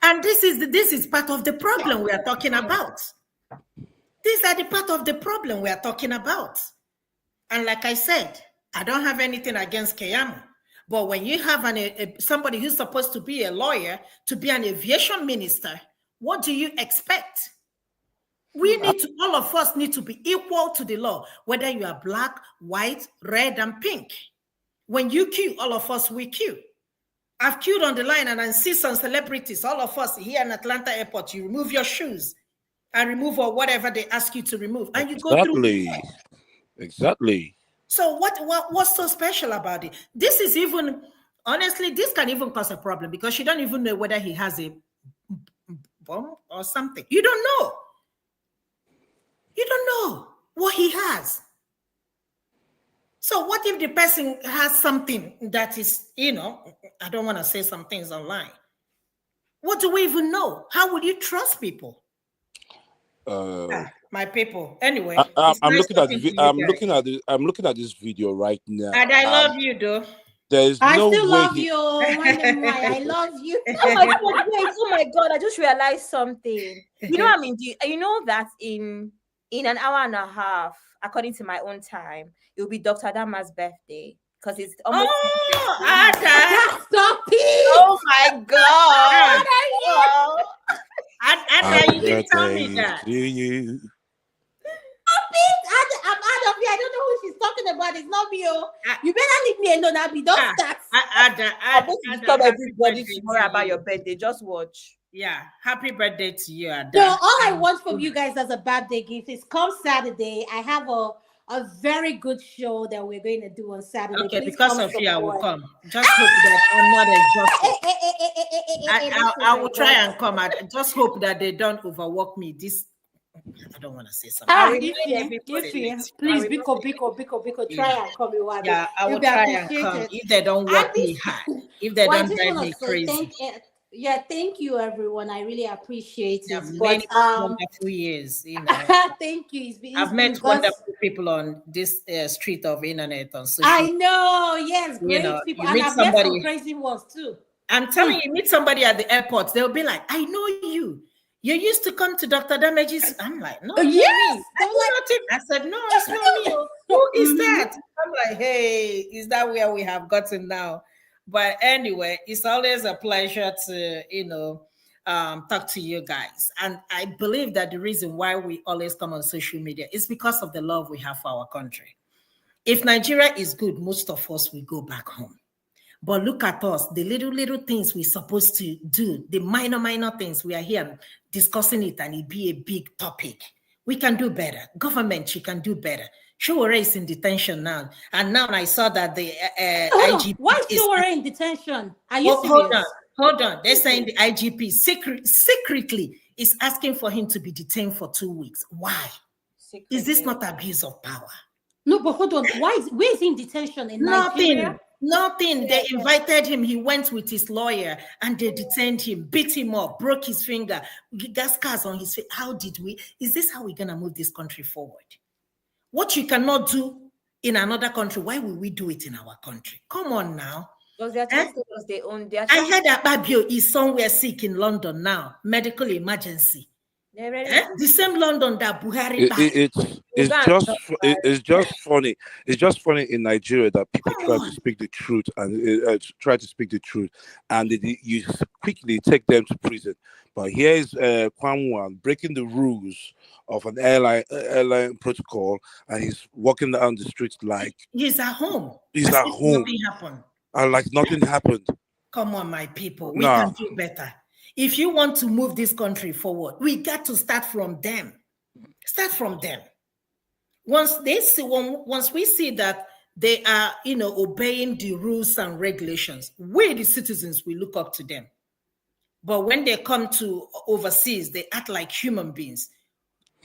And this is part of the problem we are talking about. These are the part of the problem we are talking about. And like I said, I don't have anything against Keyamo. But when you have somebody who's supposed to be a lawyer, to be an aviation minister, what do you expect? All of us need to be equal to the law, whether you are black, white, red, and pink. When you queue, all of us, we queue. I've queued on the line and I see some celebrities, all of us here in Atlanta Airport, you remove your shoes and remove or whatever they ask you to remove. And you go through. Exactly. So what's so special about it? This is even, honestly, this can even cause a problem because you don't even know whether he has a bomb or something. You don't know. You don't know what he has. So what if the person has something that is, I don't want to say some things online. What do we even know? How would you trust people? Uh, My people. Anyway, I, it's I'm nice looking at talking to you guys. I'm looking at this video right now, And I love and you, though. there is I no still way love he. you, I love you. Oh my god, wait, oh my god, I just realized something. You know, you know that in an hour and a half, according to my own time, it will be Dr. Dama's birthday because it's almost Oh, 10:30. Ada. Stop it! Oh my god. Oh. Ada, Happy you didn't tell me birthday that. to you. I'm out of here. I don't know who she's talking about. It's not me. Oh. Ah. You better leave me alone, Abby. Don't start. Ada, I'm going to Ada, disturb happy everybody birthday tomorrow to about you. your birthday. Just watch. Yeah, happy birthday to you, Ada. So all I want from you guys as a birthday gift is come Saturday. I have a very good show that we're going to do on Saturday. Okay, Please because come of you, I will support. come. Just hope that I'm not exhausted. That's I what will I try want. and come. I just hope that they don't overwork me. I don't want to say something. Ah, I'll remind Ify, everybody later. please, Biko, try Yeah. and come. Yeah, I You'll will be try and come appreciated. if they don't And work me this, hard. If they well, I don't just drive want me to say crazy. thank you, everyone. I really appreciate Yeah, it. many But wonderful years. thank you. I've met It's got. wonderful people on this street of internet on social. I know, yes, great people, You and meet I've met some somebody. crazy ones too. I'm telling you, meet somebody at the airport, they'll be like, I know you. You used to come to Dr. Damage's. I'm like, no, it's not Yes, me. they're like, I said, no, it's not me. Oh. Who is that? I'm like, hey, is that where we have gotten now? But anyway, it's always a pleasure to, talk to you guys. And I believe that the reason why we always come on social media is because of the love we have for our country. If Nigeria is good, most of us will go back home. But look at us, the little things we're supposed to do, the minor things, we are here discussing it and it be a big topic. We can do better. Government, you can do better. Showore is in detention now. And now I saw that the IGP why is is... Showore in detention? Are you serious? Hold on. They're saying the IGP secretly is asking for him to be detained for 2 weeks. Why? Is this not abuse of power? No, but hold on. Where is he in detention? In Nigeria? Nothing. They invited him. He went with his lawyer and they detained him, beat him up, broke his finger, got scars on his face. Is this how we're going to move this country forward? What you cannot do in another country, why will we do it in our country? Come on now. Because they're trying to us their own. I heard that Babio is somewhere sick in London now, medical emergency. The same London that Buhari died. It's just funny. It's just funny in Nigeria that people try to speak the truth and you quickly take them to prison. But here is Kwam breaking the rules of an airline protocol, and he's walking down the streets like he's at home. Nothing happened. Like nothing happened. Come on, my people. We can do better. If you want to move this country forward, we got to start from them. Start from them. Once we see that they are, obeying the rules and regulations, we, the citizens, we look up to them. But when they come to overseas, they act like human beings.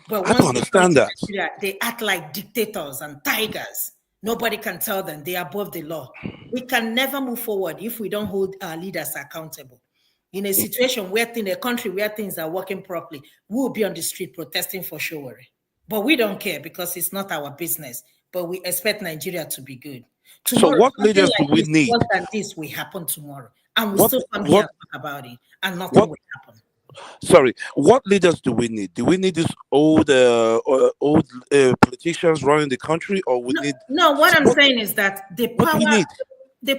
But I don't understand that. Nigeria, they act like dictators and tigers. Nobody can tell them they are above the law. We can never move forward if we don't hold our leaders accountable. In a situation in a country where things are working properly, we'll be on the street protesting for Showore. But we don't care because it's not our business. But we expect Nigeria to be good. Tomorrow, so what leaders do we need? Worse than this will happen tomorrow. And we'll still come here and talk about it. And nothing will happen. Sorry, what leaders do we need? Do we need these old politicians running the country, or we need? No, what I'm saying is that the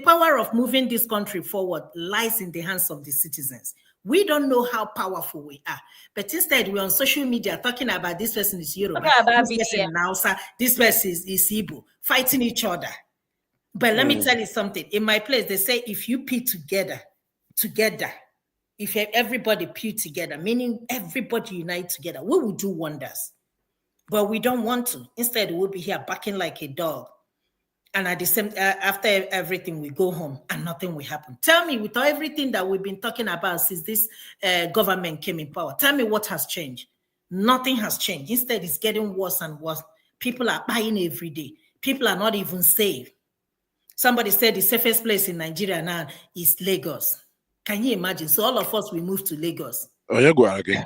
power of moving this country forward lies in the hands of the citizens. We don't know how powerful we are, but instead we're on social media talking about this person is Yoruba, this person is Hausa, this person is Igbo, fighting each other. But let me tell you something. In my place, they say if you put together, if everybody put together, meaning everybody unite together, we will do wonders. But we don't want to. Instead, we'll be here barking like a dog. And at the same after everything, we go home and nothing will happen. Tell me, with everything that we've been talking about since this government came in power, tell me what has changed. Nothing has changed. Instead, it's getting worse and worse. People are buying every day. People are not even safe. Somebody said the safest place in Nigeria now is Lagos. Can you imagine? So all of us, we moved to Lagos. Oh, yeah, go again.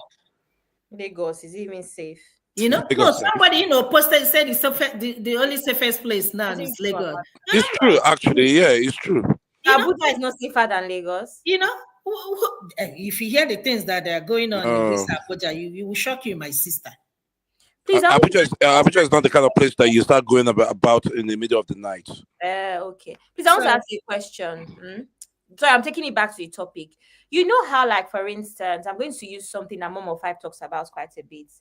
Lagos is even safe. You know, no, Lagos. somebody, posted said the only safest place now Are you is sure Lagos. about It's true, actually. Yeah, it's true. You know, Abuja is not safer than Lagos. if you hear the things that are going on in this Um, Abuja, you will shock you, my sister. Please, I want Abuja is not the kind of place that you start going about in the middle of the night. okay. Please, I want to ask you a question. Sorry, I'm taking it back to the topic. You know how, like, for instance, I'm going to use something that Mom of Five talks about quite a bit.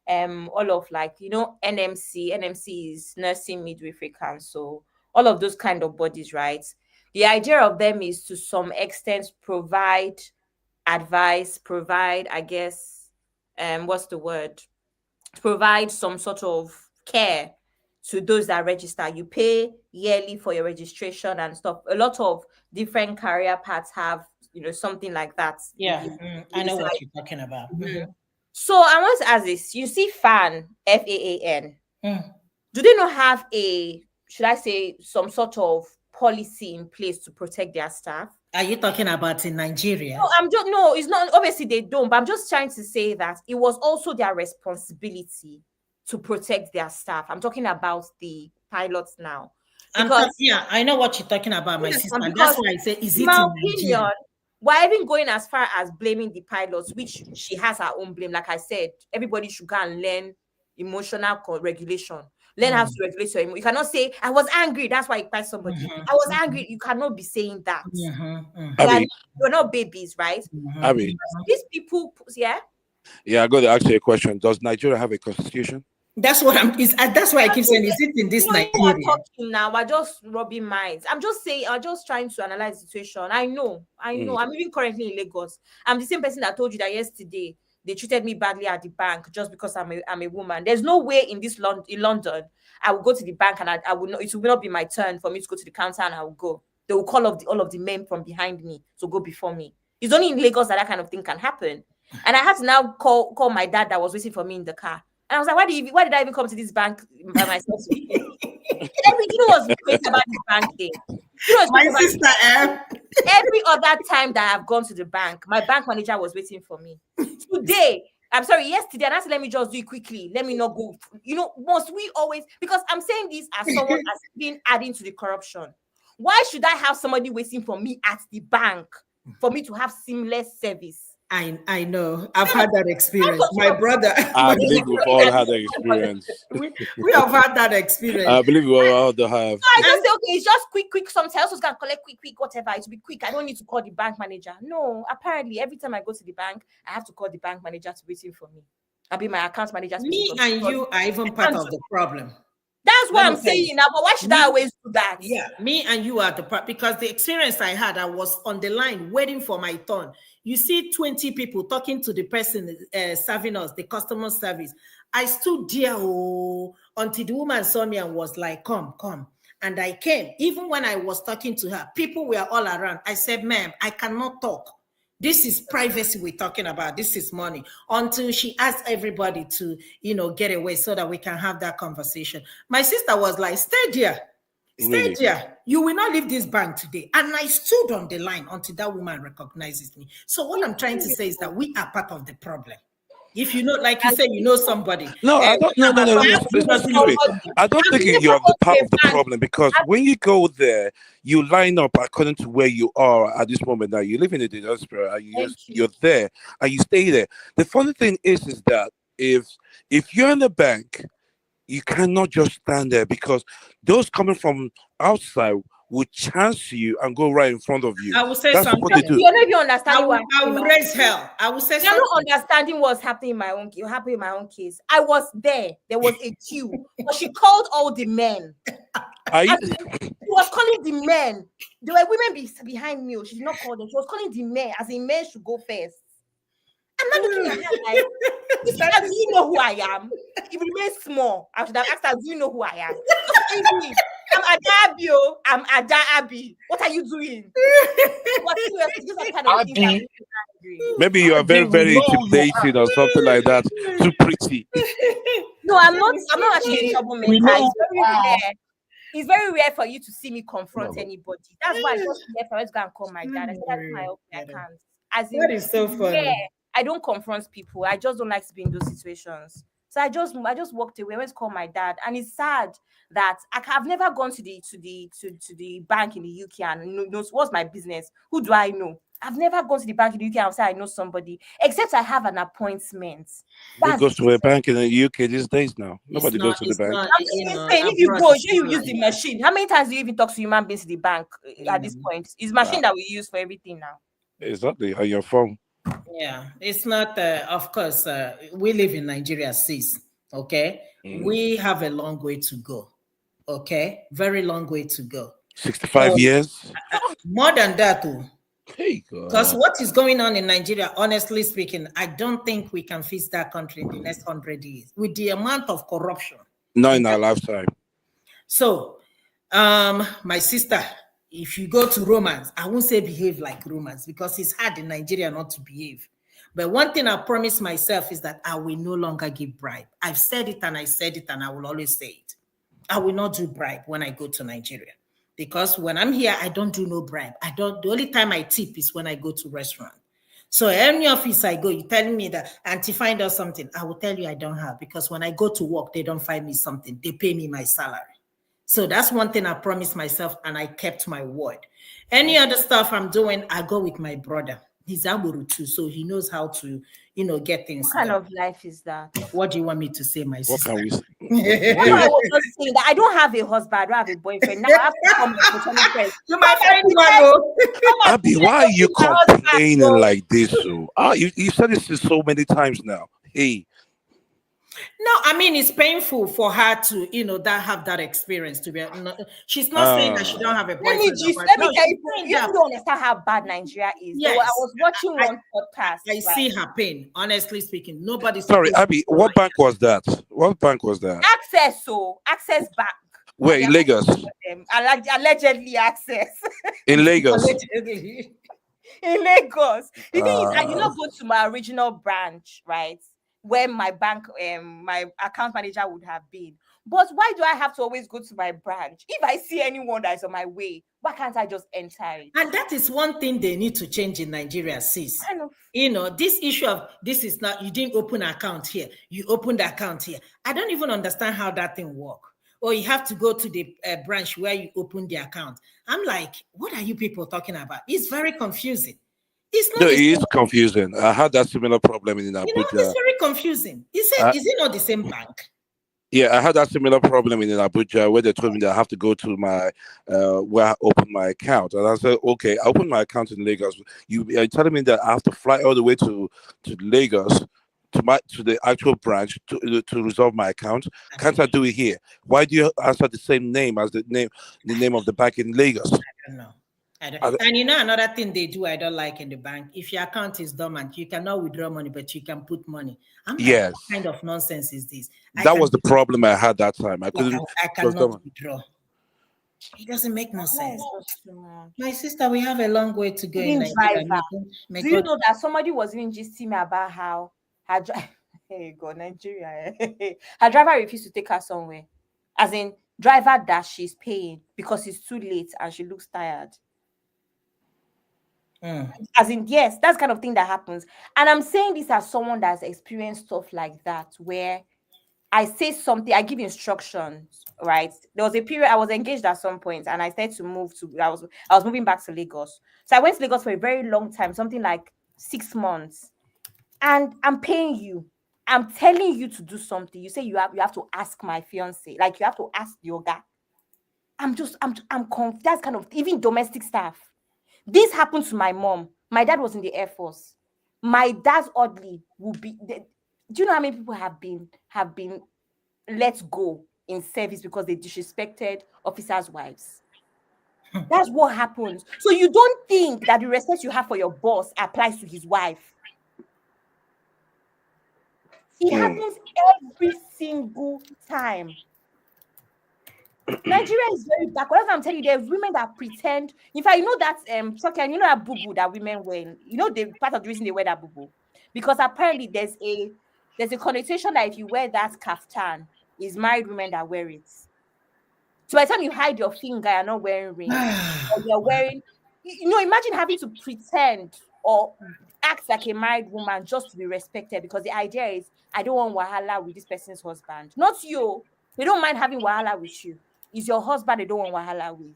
All of, like, NMC is Nursing Midwifery Council, all of those kind of bodies, right? The idea of them is to some extent provide advice, I guess, what's the word? Provide some sort of care to those that register. You pay yearly for your registration and stuff. A lot of different career paths have, something like that. Yeah. I know what you're talking about. So I want to ask this. You see FAAN, FAAN. Do they not have should I say, some sort of policy in place to protect their staff? Are you talking about in Nigeria? No, it's not. Obviously, they don't. But I'm just trying to say that it was also their responsibility to protect their staff. I'm talking about the pilots now. Because, I know what you're talking about, my sister. And because that's why I say, is it in my in opinion, Nigeria? we're even going as far as blaming the pilots, which she has her own blame. Like I said, everybody should go and learn emotional regulation. Learn how to regulate your emotion. You cannot say, I was angry, that's why you fight somebody. I was angry. You cannot be saying that. You're not babies, right? Abby. These people, yeah? Yeah, I got to ask you a question. Does Nigeria have a constitution? That's what that's why I keep saying, is it in this Nigeria? We're talking now, we're just rubbing minds. I'm just saying, I'm just trying to analyze the situation. I know. I'm even currently in Lagos. I'm the same person that told you that yesterday they treated me badly at the bank just because I'm a woman. There's no way in London I will go to the bank and I will not. It will not be my turn for me to go to the counter and I will go. They will call all of the men from behind me to go before me. It's only in Lagos that kind of thing can happen. And I had to now call my dad that was waiting for me in the car. And I was like, why did I even come to this bank by myself? You know what's great about this bank thing? My sister, every other time that I've gone to the bank, my bank manager was waiting for me. Today, yesterday, and I said, let me just do it quickly. Let me not go. Must we always, because I'm saying this as someone has been adding to the corruption. Why should I have somebody waiting for me at the bank for me to have seamless service? I know. I've had that experience. My brother. I believe we've all had that experience. We have had that experience. I believe we all have. So I just say, okay, it's just quick. Some else can collect quick, whatever. It will be quick. I don't need to call the bank manager. No, apparently, every time I go to the bank, I have to call the bank manager to waiting for me. I'll be my account manager. Me and you are even part of the problem. That's what I'm saying now. But why should I always do that? Yeah, me and you are the part, because the experience I had, I was on the line waiting for my turn. You see 20 people talking to the person serving us, the customer service. I stood there until the woman saw me and was like, come. And I came. Even when I was talking to her, people were all around. I said, ma'am, I cannot talk. This is privacy we're talking about. This is money. Until she asked everybody to, get away so that we can have that conversation. My sister was like, stay there. Stay there. You will not leave this bank today. And I stood on the line until that woman recognizes me. So what I'm trying to say is that we are part of the problem. If you know, like you said, somebody. No, I don't. No. I don't think you're the part of the problem, because when you go there, you line up according to where you are at this moment. Now you live in the diaspora, you're there, and you stay there. The funny thing is that if you're in the bank, you cannot just stand there, because those coming from outside will chance you and go right in front of you. I will say That's something. what they do. You're not even understanding I will raise hell. I will say You're something. not understanding what's happening in my own case. I was there. There was a queue. But she called all the men. She was calling the men. There were women behind me. She did not call them. She was calling the men, as in men should go first. I'm not looking at her like, do you know who I am? It remains small. I should have asked her, do you know who I am? I'm Ada Abi. I'm Ada Abi. What are you doing? Maybe you are very, very intimidating or something like that. Too pretty. No, I'm not actually a troublemaker. It's very rare. It's very rare for you to see me confront anybody. That's why I just left. I was going to call my dad. I said, "That's my okay, I can't." As in, That is so it's rare. funny. I don't confront people. I just don't like to be in those situations. So I just walked away. I went to call my dad, and it's sad that I've never gone to the bank in the UK and knows what's my business. Who do I know? I've never gone to the bank in the UK and say I know somebody, except I have an appointment. Who That's goes to a bank in the UK these days now? It's Nobody goes not, to the it's bank. not, I'm you just know, saying, if you abroad go, it's you not use the like machine. How many times do you even talk to human beings in the bank at this that. point? It's machine that we use for everything now. Exactly, on your phone. Yeah, it's not, of course, we live in Nigeria, sis. Okay. Mm. We have a long way to go. Okay. Very long way to go. 65 So, years. more than that, too. Hey, Because God. what is going on in Nigeria, honestly speaking, I don't think we can fix that country in the next 100 years with the amount of corruption. Not in our lifetime. So, my sister, if you go to Romans, I won't say behave like Romans because it's hard in Nigeria not to behave. But one thing I promise myself is that I will no longer give bribe. I've said it and I said it and I will always say it. I will not do bribe when I go to Nigeria. Because when I'm here, I don't do no bribe. The only time I tip is when I go to restaurant. So any office I go, you telling me that auntie find out something, I will tell you I don't have, because when I go to work, they don't find me something. They pay me my salary. So that's one thing I promised myself and I kept my word. Any other stuff I'm doing, I go with my brother. He's Aburu too, so he knows how to, get things What kind done. of life is that? What do you want me to say, my What sister? can we say? No, I was just saying that I don't have a husband, I don't have a boyfriend. Now I have to come and pretend friends. You might find one though. Abby, why are you My husband, complaining so- like this? So, you said this so many times now. Hey, No, I mean it's painful for her to, that have that experience to be. She's not saying that she don't have a Let me boyfriend. just But let no, me tell she's you, saying you that. don't understand how bad Nigeria is. I Yes, was watching I, one podcast. I right? see her pain. Honestly speaking, nobody's sorry, supposed Abby. to What bank was that? What bank was that? Access Bank. Where in Lagos? Allegedly access In Lagos. allegedly. in Lagos. The thing is, I did Uh, not go to my original branch, right? Where my bank, my account manager would have been. But why do I have to always go to my branch? If I see anyone that is on my way, why can't I just enter it? And that is one thing they need to change in Nigeria, sis. Kind of. This issue of this is not, you didn't open an account here, you opened the account here. I don't even understand how that thing works. Or you have to go to the branch where you opened the account. I'm like, what are you people talking about? It's very confusing. It's no, not the it is same. confusing. I had that similar problem in It's Abuja. very confusing. Uh, Is it not the same bank? yeah, I had that similar problem in Abuja where they told me that I have to go to my where I open my account, and I said, okay, I open my account in Lagos. You are telling me that I have to fly all the way to Lagos to the actual branch to resolve my account? Can't I do it here? Why do you answer the same name as the name of the bank in Lagos? I don't know. And another thing they do I don't like in the bank, if your account is dormant, you cannot withdraw money, but you can put money. I'm like, Yes, what kind of nonsense is this? that was the problem I had that time. I couldn't. I It was cannot done. withdraw. It doesn't make no sense. Just too much. My sister, we have a long way to go in Even Nigeria. driver. May Do you God- know that somebody was even just me about how her hey God, Nigeria. Her driver refused to take her somewhere. As in driver that she's paying because it's too late and she looks tired. As in, yes, that's kind of thing that happens. And I'm saying this as someone that's experienced stuff like that, where I say something, I give instructions, right? There was a period I was engaged at some point, and I started to move to. I was moving back to Lagos, so I went to Lagos for a very long time, something like 6 months, and I'm paying you. I'm telling you to do something. You say you have to ask my fiance, like you have to ask the yoga. That's kind of even domestic stuff. This happened to my mom. My dad was in the Air Force. My dad's oddly will be. Do you know how many people have been let go in service because they disrespected officers' wives? That's what happens. So you don't think that the respect you have for your boss applies to his wife. It happens every single time. Nigeria is very backward. That's what I'm telling you. There's women that pretend. In fact, you know that Turkey, you know that boo that women wear. You know the part of the reason they wear that boo because apparently there's a connotation that if you wear that kaftan, it's married women that wear it. So by the time you hide your finger, you're not wearing ring, or you're wearing, imagine having to pretend or act like a married woman just to be respected, because the idea is, I don't want wahala with this person's husband. Not you. They don't mind having wahala with you. It's your husband they don't want wahala with.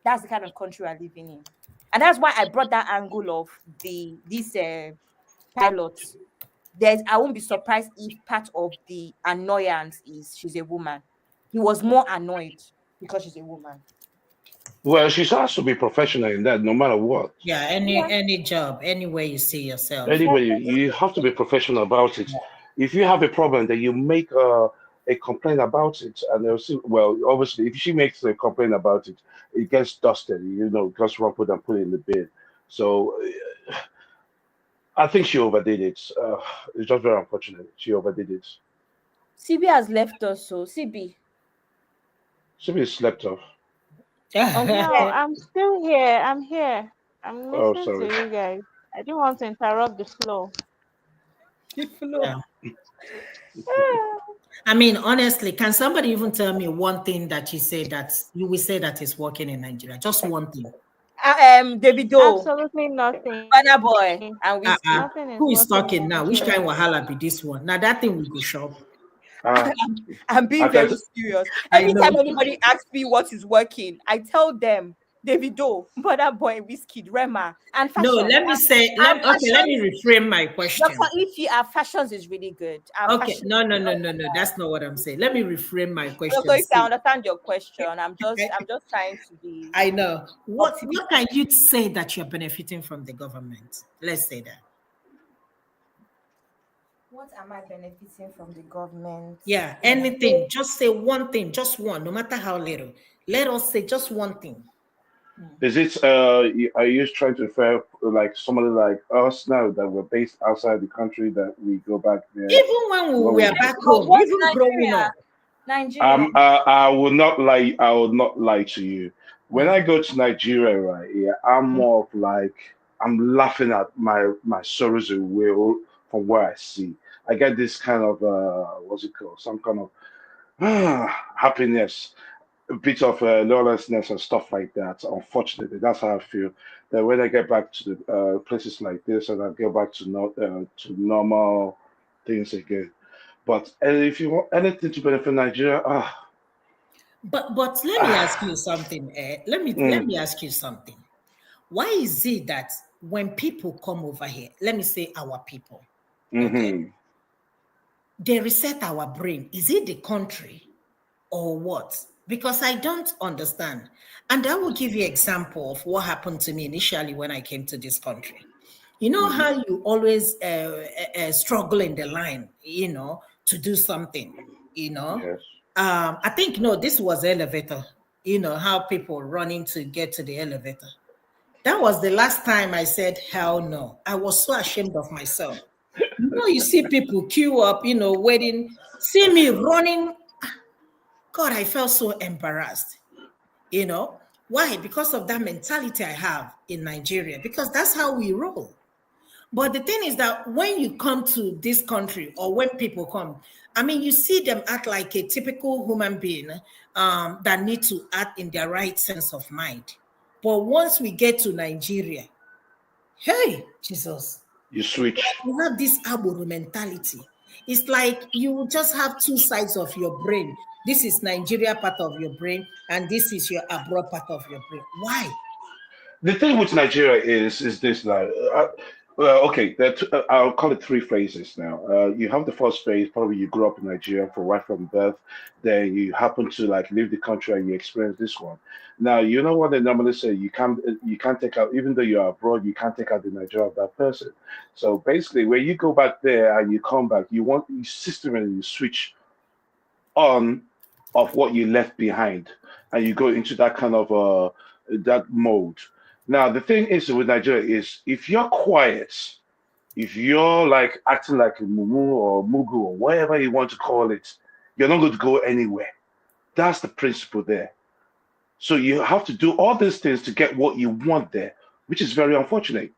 That's the kind of country we're living in. And that's why I brought that angle of this pilot. I won't be surprised if part of the annoyance is she's a woman. He was more annoyed because she's a woman. Well, she has to be professional in that, no matter what. Yeah, Yeah. any job, any way you see yourself. Anyway, you have to be professional about it. If you have a problem, then you make a complaint about it, and they'll see. Well, obviously, if she makes a complaint about it, it gets dusted. It gets rumpled and put in the bin. So I think she overdid it. It's just very unfortunate. She overdid it. CB has left us, so CB. She be slept off. Uncle No, Ken, I'm still here. I'm here. I'm Oh, listening to sorry. you guys. I didn't want to interrupt the flow. you flow. Yeah. I mean, honestly, can somebody even tell me one thing that you say that you will say that is working in Nigeria? Just one thing. Davido, Absolutely nothing. Banner Boy, and Uh-uh. Whiskey. Nothing is Who is working talking in now? Which kind Nigeria. of wahala be this one? Now that thing we go shop. Uh, I'm I being can. very serious. I Every time know. anybody asks me what is working, I tell them Davido, Banner Boy, Whiskey, Rema, and No, fashion. let me say, Our okay, let me fashions, reframe my Dr. question. Ify, our fashions is really good. Our Okay, fashion. no. That's not what I'm saying. Let me reframe my Dr. question. Ify, I See, understand your question. I'm just I, I'm just trying to be I know. What optimistic. can you say that you're benefiting from the government? Let's say that. What am I benefiting from the government? Yeah, anything. Just say one thing, just one, no matter how little. Let us say just one thing. Is it? Are you trying to refer like somebody like us now that we're based outside the country that we go back there Even when when we we? were back But home, what even growing Nigeria? up. Nigeria. I will not lie. I will not lie to you. When Mm, I go to Nigeria, right, yeah, I'm mm. more of like I'm laughing at my sorrows away from where I see. I get this kind of what's it called? Some kind of happiness, a bit of lawlessness and stuff like that. Unfortunately, that's how I feel. That when I get back to the places like this and I get back to to normal things again. But if you want anything to benefit Nigeria, But let me ask you ah, something. Let mm, me ask you something. Why is it that when people come over here, let me say our people, okay, hmm they reset our brain? Is it the country or what? Because I don't understand. And I will give you an example of what happened to me initially when I came to this country. You know hmm how you always struggle in the line, to do something, yes. I think, no, this was elevator, how people running to get to the elevator. That was the last time I said, hell no. I was so ashamed of myself. You see people queue up, waiting, see me running. God, I felt so embarrassed. Why? Because of that mentality I have in Nigeria, because that's how we roll. But the thing is that when you come to this country or when people come, I mean, you see them act like a typical human being that need to act in their right sense of mind. But once we get to Nigeria, hey, Jesus, You switch. you have this Agboro mentality. It's like you just have two sides of your brain. This is Nigeria part of your brain, and this is your abroad part of your brain. Why? The thing with Nigeria is this now. Well, okay, I'll call it three phases now. You have the first phase, probably you grew up in Nigeria for right from birth, then you happen to like leave the country and you experience this one. Now, you know what they normally say, you can't take out, even though you're abroad, you can't take out the Nigeria of that person. So basically, when you go back there and you come back, you systematically switch on of what you left behind and you go into that kind of that mode. Now the thing is with Nigeria is if you're quiet, if you're like acting like a mumu or mugu or whatever you want to call it, you're not going to go anywhere. That's the principle there. So you have to do all these things to get what you want there, which is very unfortunate.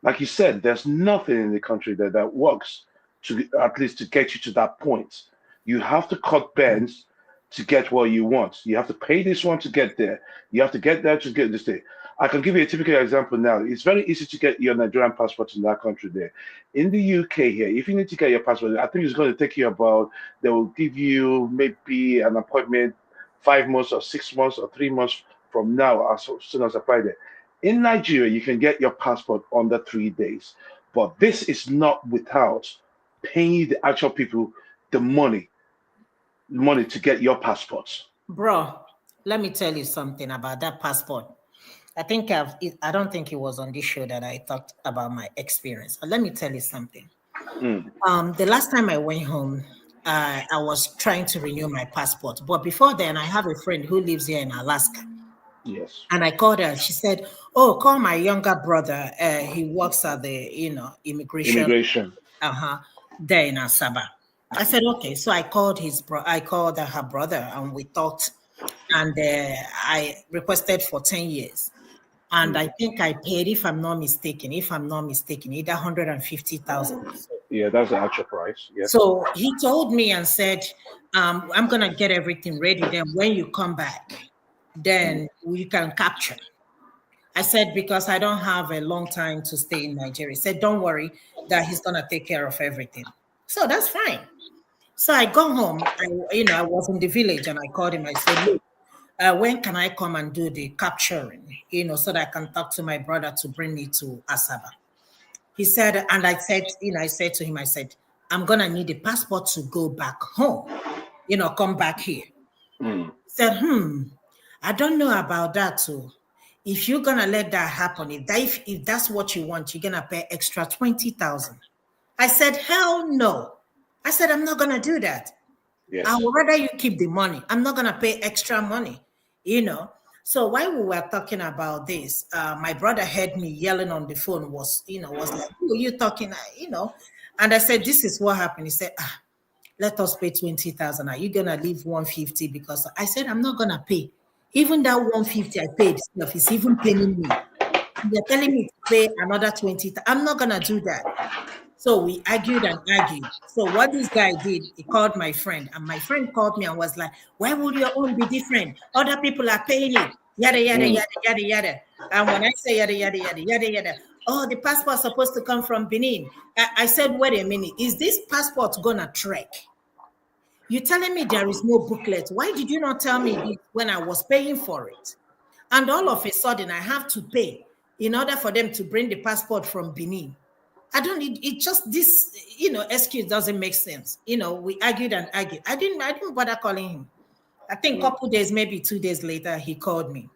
Like you said, there's nothing in the country that works to at least to get you to that point. You have to cut bends to get what you want. You have to pay this one to get there. You have to get there to get this thing. I can give you a typical example now. It's very easy to get your Nigerian passport in that country there. In the UK here, if you need to get your passport, I think it's going to take you about, they will give you maybe an appointment 5 months or 6 months or 3 months from now as soon as I apply there. In Nigeria, you can get your passport under 3 days. But this is not without paying the actual people the money to get your passports. Bro, let me tell you something about that passport. I don't think it was on this show that I talked about my experience. But let me tell you something. The last time I went home, I was trying to renew my passport. But before then, I have a friend who lives here in Alaska. Yes. And I called her. She said, "Oh, call my younger brother. He works at the immigration Immigration. there in Asaba." I said, "Okay." So I called I called her brother, and we talked. And I requested for 10 years. And I think I paid, if I'm not mistaken, either 150,000. Yeah, that's the actual price. Yes. So he told me and said, "I'm gonna get everything ready. Then when you come back, then we can capture." I said, "Because I don't have a long time to stay in Nigeria." He said, "Don't worry, that he's gonna take care of everything." So that's fine. So I go home. I was in the village and I called him. I said, "Look, when can I come and do the capturing? So that I can talk to my brother to bring me to Asaba." He said, and I said, I said to him, I said, "I'm gonna need a passport to go back home. Come back here." He said, "I don't know about that too. If you're gonna let that happen, if that's what you want, you're gonna pay extra 20,000." I said, "Hell no." I said, "I'm not gonna do that. Yes. I would rather you keep the money. I'm not gonna pay extra money." So while we were talking about this, my brother heard me yelling on the phone, was like, "Who are you talking?" And I said, "This is what happened." He said, "Let us pay 20,000. Are you gonna leave 150?" Because I said, "I'm not gonna pay. Even that 150 I paid, it's even paying me. You're telling me to pay another 20. I'm not gonna do that." So we argued and argued. So what this guy did, he called my friend, and my friend called me and was like, "Why would your own be different? Other people are paying it. Yada, yada, yada, yada, yada." And when I say yada, yada, yada, yada, yada, "Oh, the passport's supposed to come from Benin." I said, "Wait a minute, is this passport gonna trek? You're telling me there is no booklet. Why did you not tell me this when I was paying for it?" And all of a sudden, I have to pay in order for them to bring the passport from Benin. I don't need it. Just this, excuse doesn't make sense. We argued and argued. I didn't bother calling him. I think a couple days, maybe 2 days later, he called me.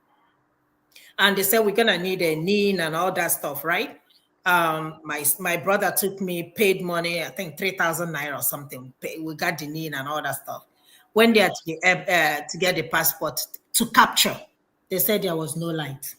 And they said, "We're gonna need a NIN and all that stuff, right?" My brother took me, paid money, I think 3,000 naira or something. We got the NIN and all that stuff. When they had to get the passport to capture, they said there was no light.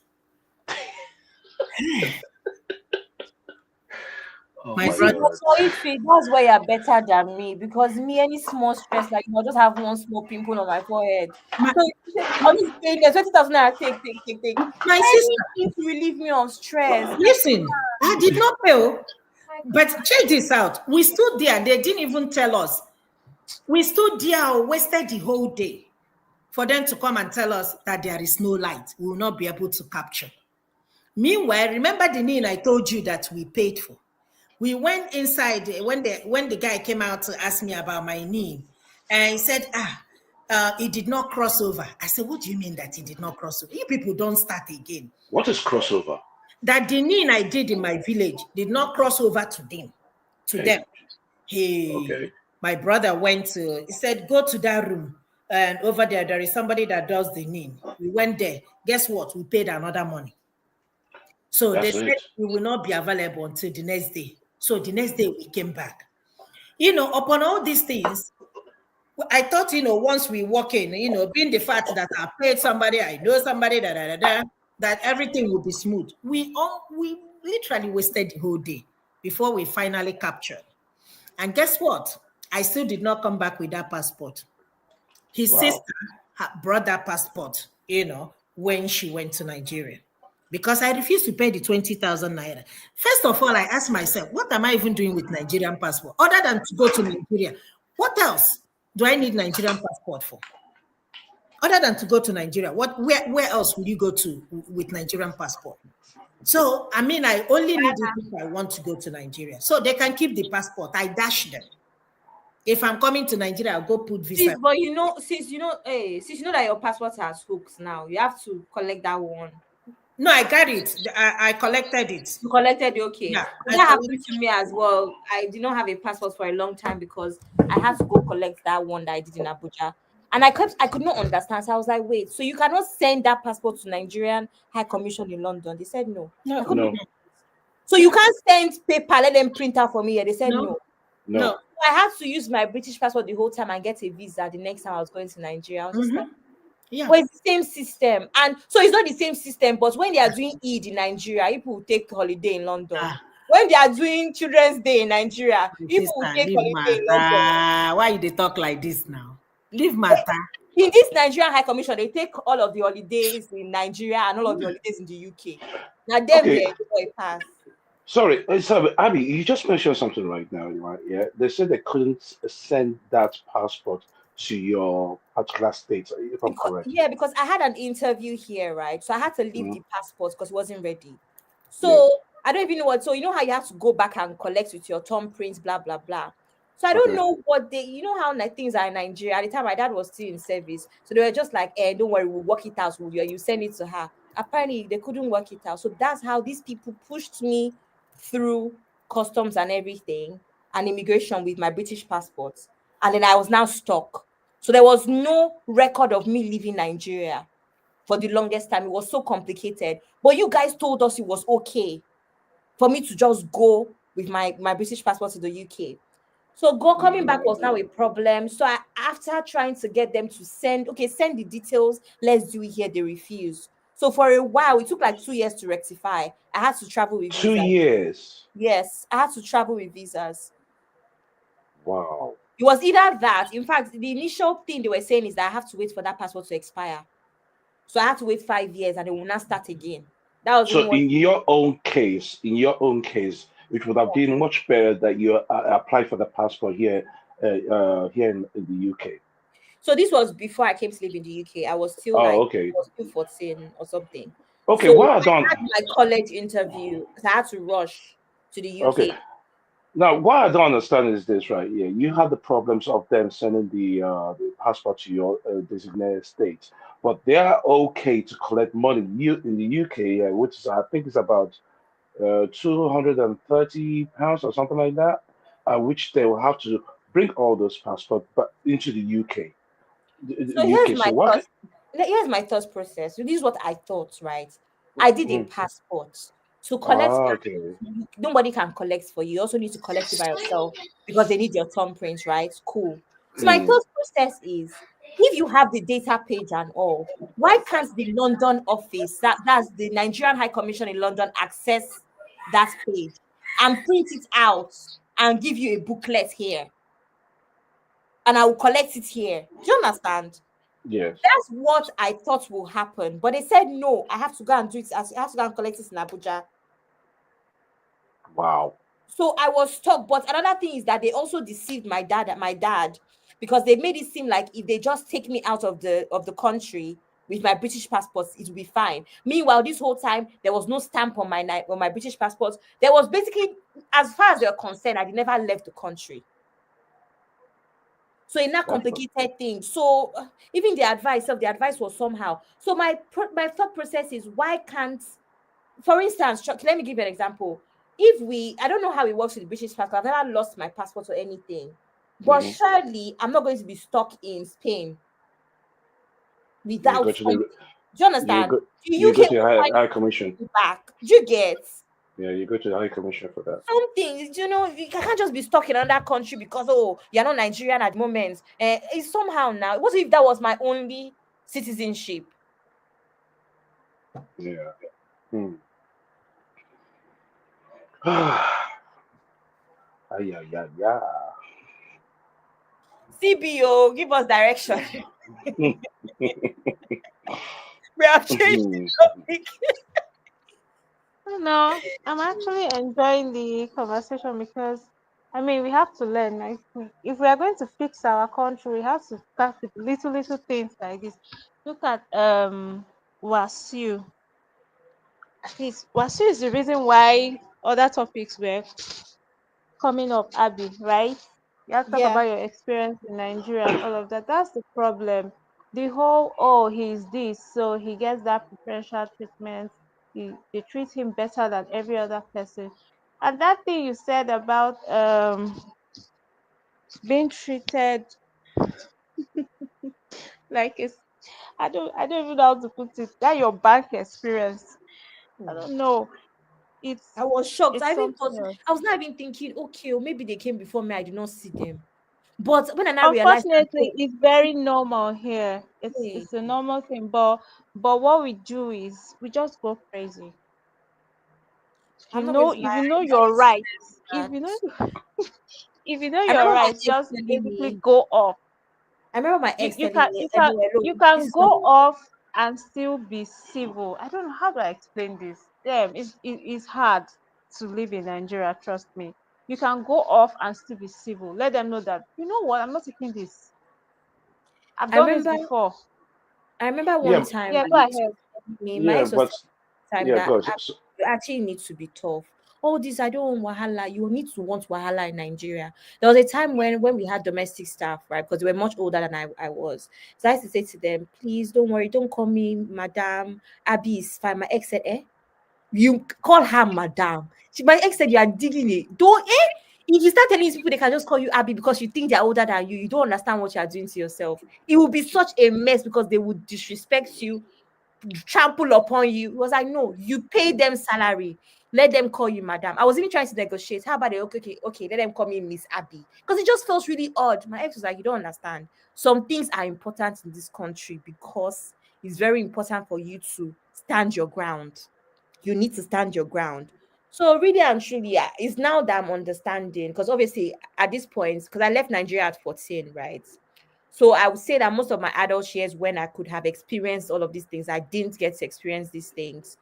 My brother. So if that's why you're better than me, because me, any small stress, like just have one small pimple on my forehead. My, So I'm just saying there's 20,000 naira, take. my sister, Anything to relieve me of stress. listen, I did not pay. But check this out. We stood there. They didn't even tell us. We stood there, wasted the whole day for them to come and tell us that there is no light. We will not be able to capture. Meanwhile, remember the NIN I told you that we paid for? We went inside when the guy came out to ask me about my NIN, and he said, "It did not cross over." I said, "What do you mean that it did not cross over? You people don't start again." What is crossover? That the NIN I did in my village did not cross over to them. Okay. My brother he said, "Go to that room, and over there is somebody that does the NIN." We went there. Guess what? We paid another money. So they said we will not be available until the next day. So the next day we came back. Upon all these things, I thought, once we walk in, being the fact that I paid somebody, I know somebody, that everything will be smooth. We literally wasted the whole day before we finally captured. And guess what? I still did not come back with that passport. His sister brought that passport, when she went to Nigeria. Because I refused to pay the 20,000 naira. First of all, I asked myself, what am I even doing with Nigerian passport? Other than to go to Nigeria, what else do I need Nigerian passport for? other than to go to Nigeria, where else would you go to with Nigerian passport? So I mean, I only need it if I want to go to Nigeria. So they can keep the passport. I dash them. If I'm coming to Nigeria, I'll go put visa. Sis, but since you know that your passport has hooks now, you have to collect that one. No, I got it. I collected it. You collected it, okay. Yeah, But I that happened collected. to me as well. I did not have a passport for a long time because I had to go collect that one that I did in Abuja. And I could not understand. So I was like, wait, so you cannot send that passport to Nigerian High Commission in London? They said no. I No, couldn't. No, So you can't send paper, let them print out for me. Yeah, they said no, no. no. no. I had to use my British passport the whole time and get a visa the next time I was going to Nigeria. I was just like, Yeah. but it's the same system. And so it's not the same system, but when they are doing Eid in Nigeria, people will take holiday in London. Ah, When they are doing Children's Day in Nigeria, my people will sister, take leave holiday in London. matter. Why they talk like this now? Leave matter. In this Nigerian High Commission, they take all of the holidays in Nigeria and all of the holidays in the UK. Now, them Okay, there, they a pass. sorry, Abby, you just mentioned something right now, right? Yeah, they said they couldn't send that passport to your particular state, if I'm correct. Because I had an interview here, right? So I had to leave Mm, the passport because it wasn't ready. yeah. So I don't even know what. So you know how you have to go back and collect with your thumbprints, blah blah blah. So I don't Okay. know what you know how things are in Nigeria. At the time, my dad was still in service, so they were just like, "Eh, don't worry, we'll work it out. You send it to her." Apparently, they couldn't work it out. So that's how these people pushed me through customs and everything and immigration with my British passport, and then I was now stuck. So there was no record of me leaving Nigeria for the longest time. It was so complicated. But you guys told us it was okay for me to just go with my British passport to the UK. So coming back was now a problem. So after trying to get them to send the details, let's do it here, they refused. So for a while, it took like 2 years to rectify. I had to travel with Two visas. years. Yes, I had to travel with visas. Wow. It was either that. In fact, the initial thing they were saying is that I have to wait for that passport to expire. So I had to wait 5 years and it will not start again. That was even So what. in your own case, it would have been much better that you apply for the passport here in the UK. So this was before I came to live in the UK. Oh, I okay. was still 14 or something. Okay, So well I done. had my college interview. So I had to rush to the Okay. UK. Now, what I don't understand is this, right? Yeah, you have the problems of them sending the passport to your designated state, but they are okay to collect money you in the UK, which is I think is about £230 or something like that, which they will have to bring all those passports but into the UK. So The UK. So what? here's my thought process. So this is what I thought, right? I did a Mhm. passport to collect. Okay. Nobody can collect for you. You also need to collect it by yourself because they need your thumbprints, right? Cool. So my Mm, thought process is if you have the data page and all, why can't the London office, that's the Nigerian High Commission in London, access that page and print it out and give you a booklet here? And I will collect it here. Do you understand? yes. That's what I thought will happen. But they said no, I have to go and do it. I have to go and collect it in Abuja. Wow. So I was stuck. But another thing is that they also deceived my dad, because they made it seem like if they just take me out of the country with my British passport, it will be fine. Meanwhile, this whole time there was no stamp on my British passport. There was basically, as far as they're concerned, I never left the country. So in that That's complicated thing. So even the advice was somehow. So my thought process is, why can't, for instance, let me give you an example. If I don't know how it works with the British passport. I've never lost my passport or anything. But mhm. surely I'm not going to be stuck in Spain You without go to something. the Do you you understand? go The you UK go to the will find high commission. me back. Do you get Yeah, you go to the high commission for that. something? You can't just be stuck in another country because you're not Nigerian at the moment. It's somehow now. What if that was my only citizenship? Yeah. Hmm. Ay, ay, ay, ay. CBO, give us direction. We have changed the Mhm. topic. No, I'm actually enjoying the conversation because I mean we have to learn. Like, if we are going to fix our country, we have to start with little things like this. Look at Wasiu. Please, Wasiu is the reason why other topics were coming up, Abby, right? You have to talk Yeah. about your experience in Nigeria and all of that. That's the problem. The whole, oh, he's this, so he gets that preferential treatment. They treat him better than every other person. And that thing you said about being treated like it's, I don't even know how to put it. That your bank experience. I Hmm. don't know. I was shocked. It's I even something thought else. I was not even thinking, okay, or maybe they came before me. I did not see them. But when I now realized, that, Unfortunately, it's very normal here. okay, It's a normal thing, but what we do is we just go crazy. I'm not going to lie, If you know I your used to rights, do if that. you know if you know I your remember my rights, ex just telling basically me, go off. I remember my You ex you telling can me, you can hello, you can this is not go off and still be civil. I don't know how do I explain this. Damn, it's hard to live in Nigeria. Trust me. You can go off and still be civil. Let them know that you know what, I'm not taking this. I've I done this remember before. I remember one Yeah, time Yeah, my go ex ahead. was telling me, my yeah, ex was but telling me time yeah, that go. So, you actually need to be tough. All this, I don't want wahala. You need to want wahala in Nigeria. There was a time when we had domestic staff, right? Because they were much older than I was. So I used to say to them, please don't worry, don't call me madam. Abby is fine. My ex said, eh? You call her madam. My ex said you are digging it. Don't if you start telling these people they can just call you Abby because you think they're older than you don't understand what you are doing to yourself. It will be such a mess because they would disrespect you, trample upon you. It was like, no, you pay them salary. Let them call you madam. I was even trying to negotiate. How about they okay, let them call me Miss Abby. Because it just felt really odd. My ex was like, you don't understand. Some things are important in this country because it's very important for you to stand your ground. You need to stand your ground. So really and truly, yeah, it's now that I'm understanding because obviously at this point, because I left Nigeria at 14, right? So I would say that most of my adult years when I could have experienced all of these things, I didn't get to experience these things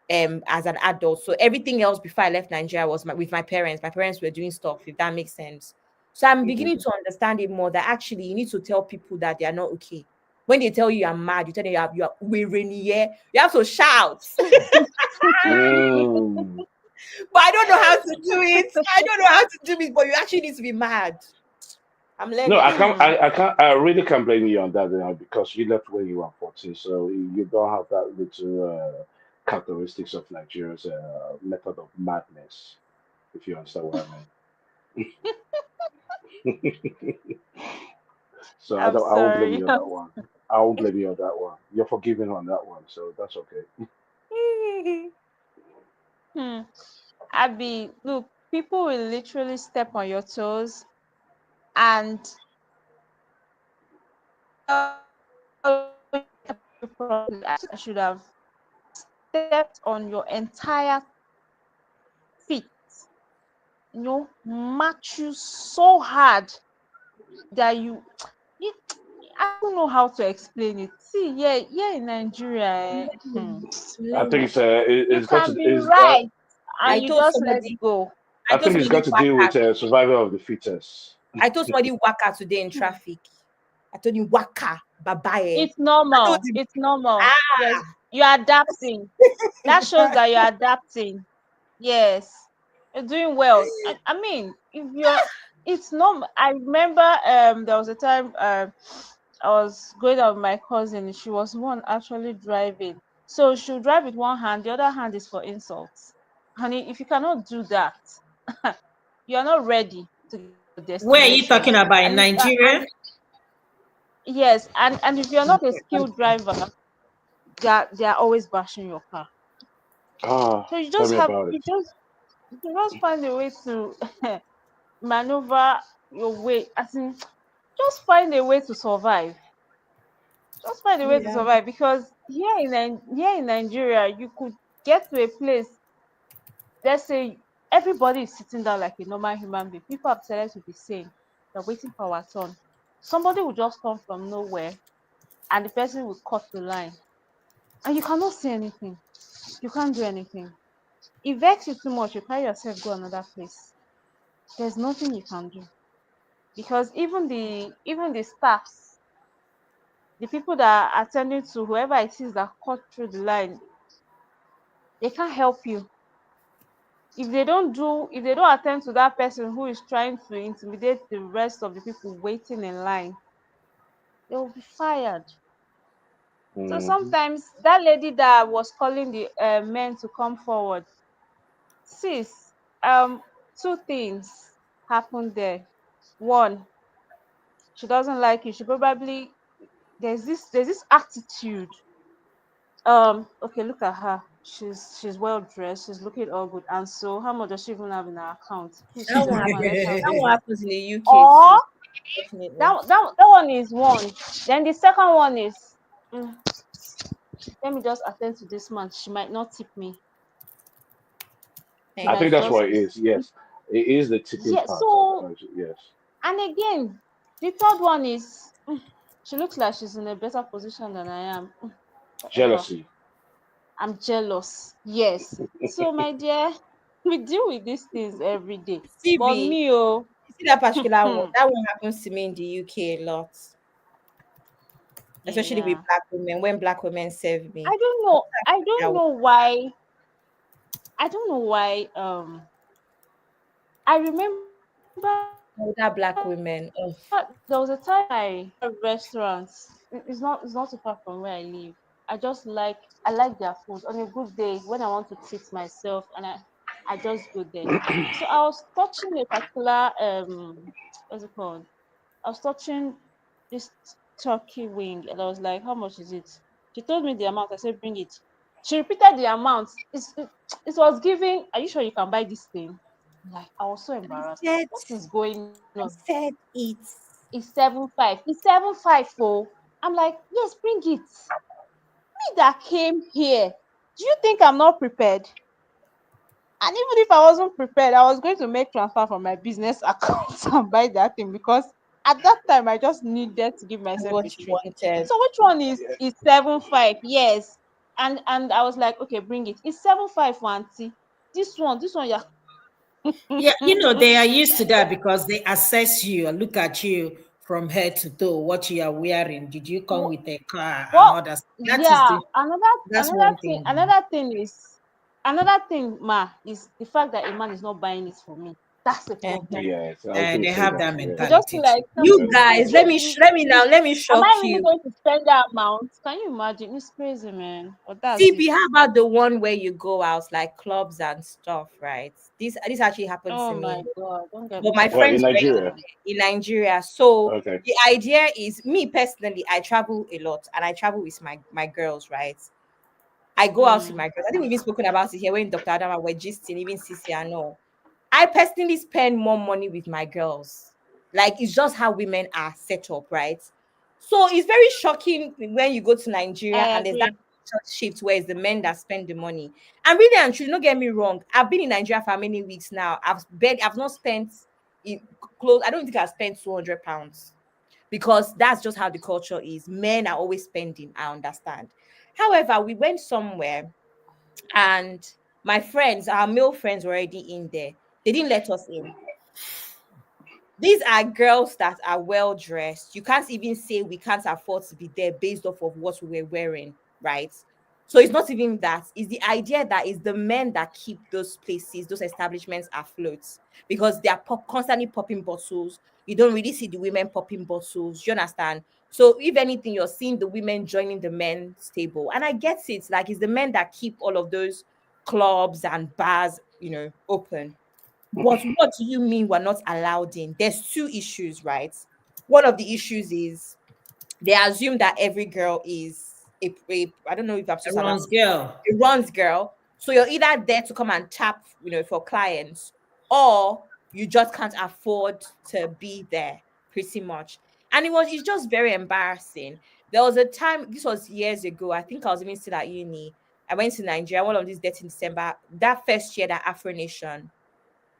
as an adult. So everything else before I left Nigeria was with my parents. My parents were doing stuff, if that makes sense. So I'm mhm. beginning to understand it more that actually you need to tell people that they are not okay. When they tell you you are mad, you tell them you are we're yeah. You have to shout. Mm. But I don't know how to do it. I don't know how to do it, but you actually need to be mad. I'm No, learning. I can't, I really can't blame you on that, because you left when you were 14, so you don't have that little characteristics of Nigeria's method of madness, if you understand what I mean. So I'm I won't blame sorry. you on that one. I won't blame you on that one. You're forgiven on that one, so that's okay. Hmm. Abby, look, people will literally step on your toes and properly. I should have stepped on your entire feet, match you so hard that you I don't know how to explain it. See, yeah, yeah, in Nigeria, I think Learning. you it's got can to be is right I and you told just let somebody, go. I I told think it's somebody got to deal with waka. survival of the fittest. I told somebody waka today in traffic. I told him waka, bye bye. It's I told normal. him, It's normal. ah. Yes, you're adapting. That shows that you're adapting. Yes, you're doing well. I mean, if you're, it's normal. I remember there was a time I was going out with my cousin. She was one actually driving. So she'll drive with one hand, the other hand is for insults. Honey, if you cannot do that, you are not ready to get to your Where are you destination. talking about? In And if Nigeria? and yes, and if you're not a skilled driver, they're always bashing your car. Ah, So you tell just me have about it. you just find a way to maneuver your way. As in, just find a way to survive. Just find a way to Yeah. survive because here in Nigeria, you could get to a place. Let's say everybody is sitting down like a normal human being. People have decided to be sane. They're waiting for our turn. Somebody will just come from nowhere, and the person will cut the line, and you cannot say anything. You can't do anything. It vex you too much. You carry yourself go another place. There's nothing you can do because even the staffs the people that are attending to whoever it is that cut through the line, they can't help you. If they don't attend to that person who is trying to intimidate the rest of the people waiting in line, they will be fired. So Hmm. sometimes that lady that was calling the men to come forward, sis, um two things happened there. One, she doesn't like you. She probably, there's this attitude. Okay, look at her. She's well dressed, she's looking all good, and so how much does she even have in her account? Please That just one come and happens. let's have That this. one happens in the UK Or too. Definitely. that one is one. Then the second one is, mm, let me just attend to this man, she might not tip me. She I Thank think might that's you. just what it be, is. Yes, it is the tipping yeah. part of So, yes, and again, the third one is, she looks like she's in a better position than I am. Whatever. jealousy. I'm jealous. Yes. So, my dear, we deal with these things every day. But CB, me, oh, you see that particular one? hmm, That one happens to me in the UK a lot, especially with yeah. black women. When black women serve me, I don't know. I that don't one- know why. I don't know why. I remember older black women. Oh, there was a time I restaurants. It's not too far from where I live. I like their food. On a good day, when I want to treat myself, and I just go there. So I was touching a particular what's it called? I was touching this turkey wing, and I was like, "How much is it?" She told me the amount. I said, "Bring it." She repeated the amount. It was giving. Are you sure you can buy this thing? Like, I was so I embarrassed. said, What is going I on? said it. It's 7.5. It's 7.5. Oh, I'm like, yes, bring it. Me that came here. Do you think I'm not prepared? And even if I wasn't prepared, I was going to make transfer from my business account and buy that thing, because at that time I just needed to give myself a What you treat. wanted. So which one is 7.5? Yes. And I was like, okay, bring it. It's 7.5 for auntie. This one, yeah. Yeah, they are used to that because they assess you and look at you from head to toe, what you are wearing. Did you come with a car and Well, all that? yeah. That's one thing. Another thing, ma, is the fact that a man is not buying it for me. That's the problem. Yes, I was going to They say have that. that They Yes, just mentality feel too. like, You guys, let me let me am shock I really you. going to spend that amount? Can you imagine? It's crazy, man. But that's it. CB, how about the one where you go out like clubs and stuff, right? This actually happened Oh to my me. God, don't get But me my well, started. in friends went Nigeria. in Nigeria. So Okay. the idea is me personally, I travel a lot and I travel with my girls, right? I go out with Mm. my girls. I think we've even spoken about it here when Dr. Adama were gisting, even Sisi, I know. I personally spend more money with my girls. Like it's just how women are set up, right? So it's very shocking when you go to Nigeria I and there's that agree. shift where it's the men that spend the money. And really and truly, don't get me wrong. I've been in Nigeria for many weeks now. I've not spent in close. I don't think I've spent £200 because that's just how the culture is. Men are always spending. I understand. However, we went somewhere and my friends, our male friends, were already in there. They didn't let us in. These are girls that are well dressed. You can't even say we can't afford to be there based off of what we were wearing, right? So it's not even that. It's the idea that it's the men that keep those places, those establishments afloat because they are constantly popping bottles. You don't really see the women popping bottles. You understand? So if anything, you're seeing the women joining the men's table, and I get it. Like it's the men that keep all of those clubs and bars, open. But what do you mean we're not allowed in? There's two issues, right? One of the issues is they assume that every girl is a I don't know if I'm supposed to allow Everyone's girl. a runs girl. So you're either there to come and tap, for clients, or you just can't afford to be there, pretty much. And it's just very embarrassing. There was a time, this was years ago. I think I was even still at uni. I went to Nigeria, one of these dates in December. That first year that Afro Nation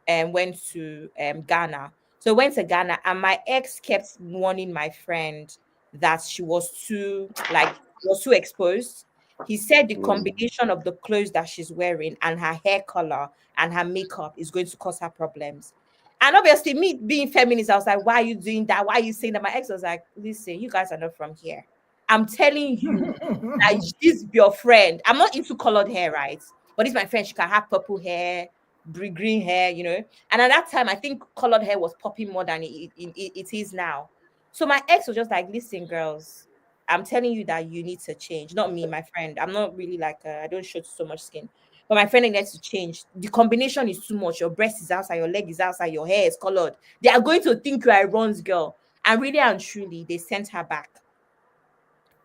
went to Ghana. So went to Ghana, and my ex kept warning my friend that she was too like was too exposed. He said the Mm. combination of the clothes that she's wearing and her hair color and her makeup is going to cause her problems. And obviously, me being feminist, I was like, "Why are you doing that? Why are you saying that?" My ex was like, "Listen, you guys are not from here. I'm telling you that this your friend. I'm not into colored hair, right? But this my friend. She can have purple hair, green hair, you know. And at that time, I think colored hair was popping more than it is now. So my ex was just like, "Listen, girls, I'm telling you that you need to change. Not me, my friend. I'm not really like I don't show so much skin." But my friend needs to change. The combination is too much. Your breast is outside, your leg is outside, your hair is colored. They are going to think you are a runs girl. And really and truly, they sent her back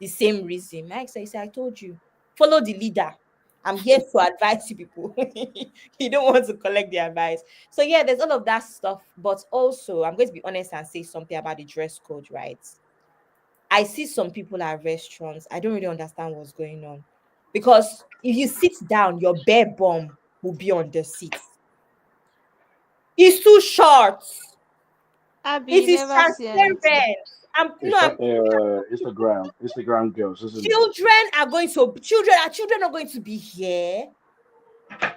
the same reason. Mike says, I told you, follow the leader. I'm here to advise you people. You don't want to collect the advice. So, yeah, there's all of that stuff. But also, I'm going to be honest and say something about the dress code, right? I see some people at restaurants. I don't really understand what's going on. Because if you sit down, your bare bum will be on the seat. It's too short. Abby, It you is never see anything. transparent. I'm no, It's I'm Instagram girls, isn't it? children are going to be here.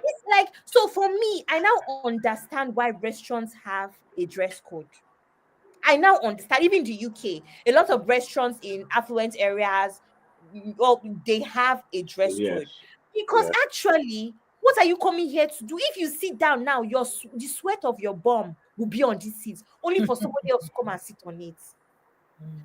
It's like, so for me, I now understand why restaurants have a dress code. I now understand, even the UK, a lot of restaurants in affluent areas, well, they have a dress Yes. code. Because Yes. actually, what are you coming here to do? If you sit down now, the sweat of your bum will be on this seat, only for somebody else to come and sit on it.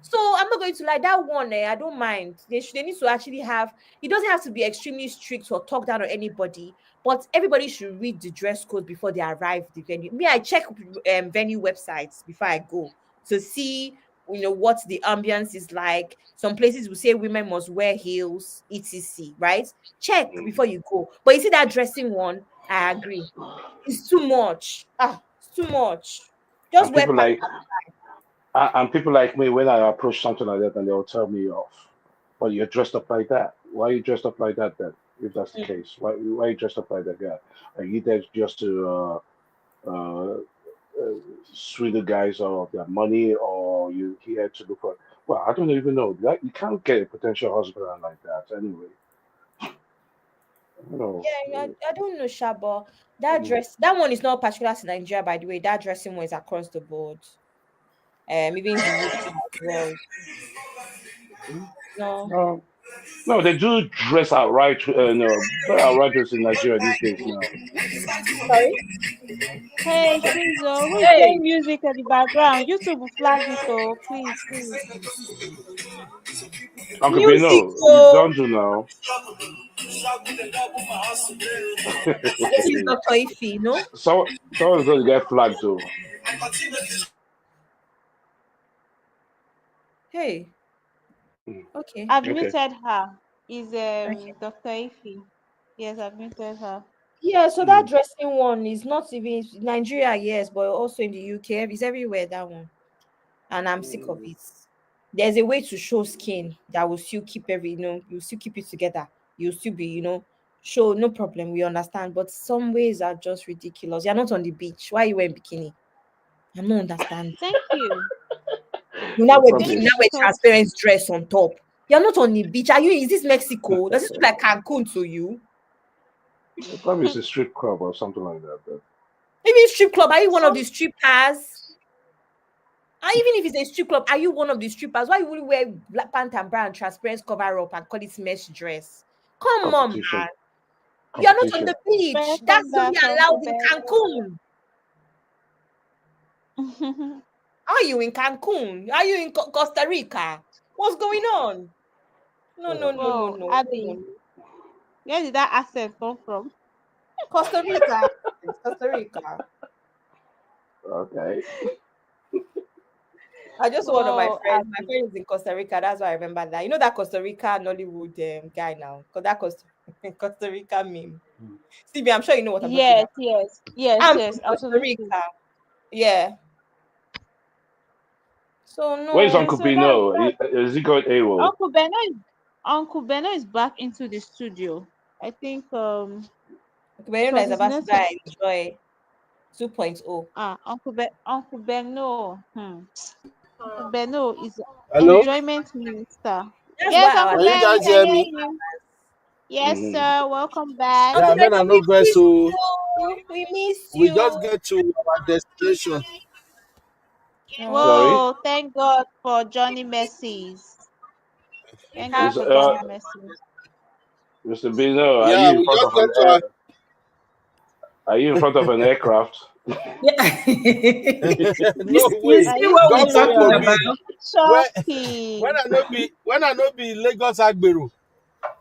So I'm not going to lie, that one, I don't mind. They need to actually have. It doesn't have to be extremely strict or talk down on anybody, but everybody should read the dress code before they arrive the venue. Me, I check venue websites before I go to see, what the ambience is like. Some places will say women must wear heels, etc. Right? Check Mm. before you go. But you see that dressing one, I agree. It's too much. It's too much. Just And wear people pants. like and people like me, when I approach something like that, and they'll tell me off. Well, you're dressed up like that. Why are you dressed up like that then? If that's the case, why are you dressed up like that guy? Are you there just to uh, uh, sweet the guys of their money, or you here to look for? Well, I don't even know. That you can't get a potential husband like that anyway. You know. Yeah, I don't know, Shaba. Mm. That one is not particular to Nigeria, by the way. That dressing one is across the board. Even the UK as well. No, No, no, they do dress outright. No, very outrageous in Nigeria these days now. sorry. Hey, Shizo, who is Hey, playing music at the background? YouTube will flag it, oh, please, please. Uncle music. Bino, you Oh, don't do now. this is Dr. Ife, no? Someone's going to get flagged too. Hey, Mm. okay. I've Okay. muted her. Is Okay. Dr. Ify. Yes, I've muted her. Yeah, so that Mm. dressing one is not even Nigeria, yes, but also in the UK. It's everywhere, that one. And I'm sick of Mm. it. There's a way to show skin that will still keep you still keep it together. You'll still be, show no problem. We understand, but some ways are just ridiculous. You're not on the beach. Why are you wearing bikini? I'm not understand. Thank you. You now No wear Maybe bikini, problem. now they wear thought transparent dress on top. You're not on the beach. Are you? Is this Mexico? Does it look like Cancun to you? Probably it's a strip club or something like that. But Maybe strip club. Are you one of some the strippers? Even if it's a strip club, are you one of the strippers? Why you will wear black pant and brown transparent cover up and call it mesh dress? Come on, man. competition. You're not on Competition. the beach. welcome That's back, only Uncle allowed in Beno. Cancun. Are you in Cancun? Are you in Costa Rica? What's going on? No, no, no, no, Whoa, no, no, Abby, no. where did that accent come from? Costa Rica. Costa Rica. Okay. I just one of my Whoa, friends. My Abby. friend is in Costa Rica. That's why I remember that. You know that Costa Rica Nollywood guy now? Because that Costa Rica meme. Mm. Stevie, I'm sure you know what I'm talking Yes, about. yes, yes, I'm yes, from Costa absolutely. Rica. Yeah. So Where is no. Yeah, Uncle so that Bino? that Is he going AWOL? Uncle Beno is Uncle Beno is back into the studio. I think But you know because that is his about to network. die. Enjoy 2.0. Uncle Beno. Uncle Beno is Hello, enjoyment minister. That's Yes, why our Uncle can you Ben, we guys can hear hear me? you. Yes, Mm-hmm. sir. Welcome back. Yeah, Uncle I mean, Beno, I we know guys, miss so you. We miss we you. just get to our destination. Oh. Sorry? Whoa, thank God for Johnny Mercies. Thank you Have Mr. for Uh, this message. Mr. Bino, are Yeah, you in we front just of an got air? to Are you in front of an aircraft? Yeah. no You way. Are see you what we're God God talking serious? forbid. about? When Shocking. I no be Lagos Agbero.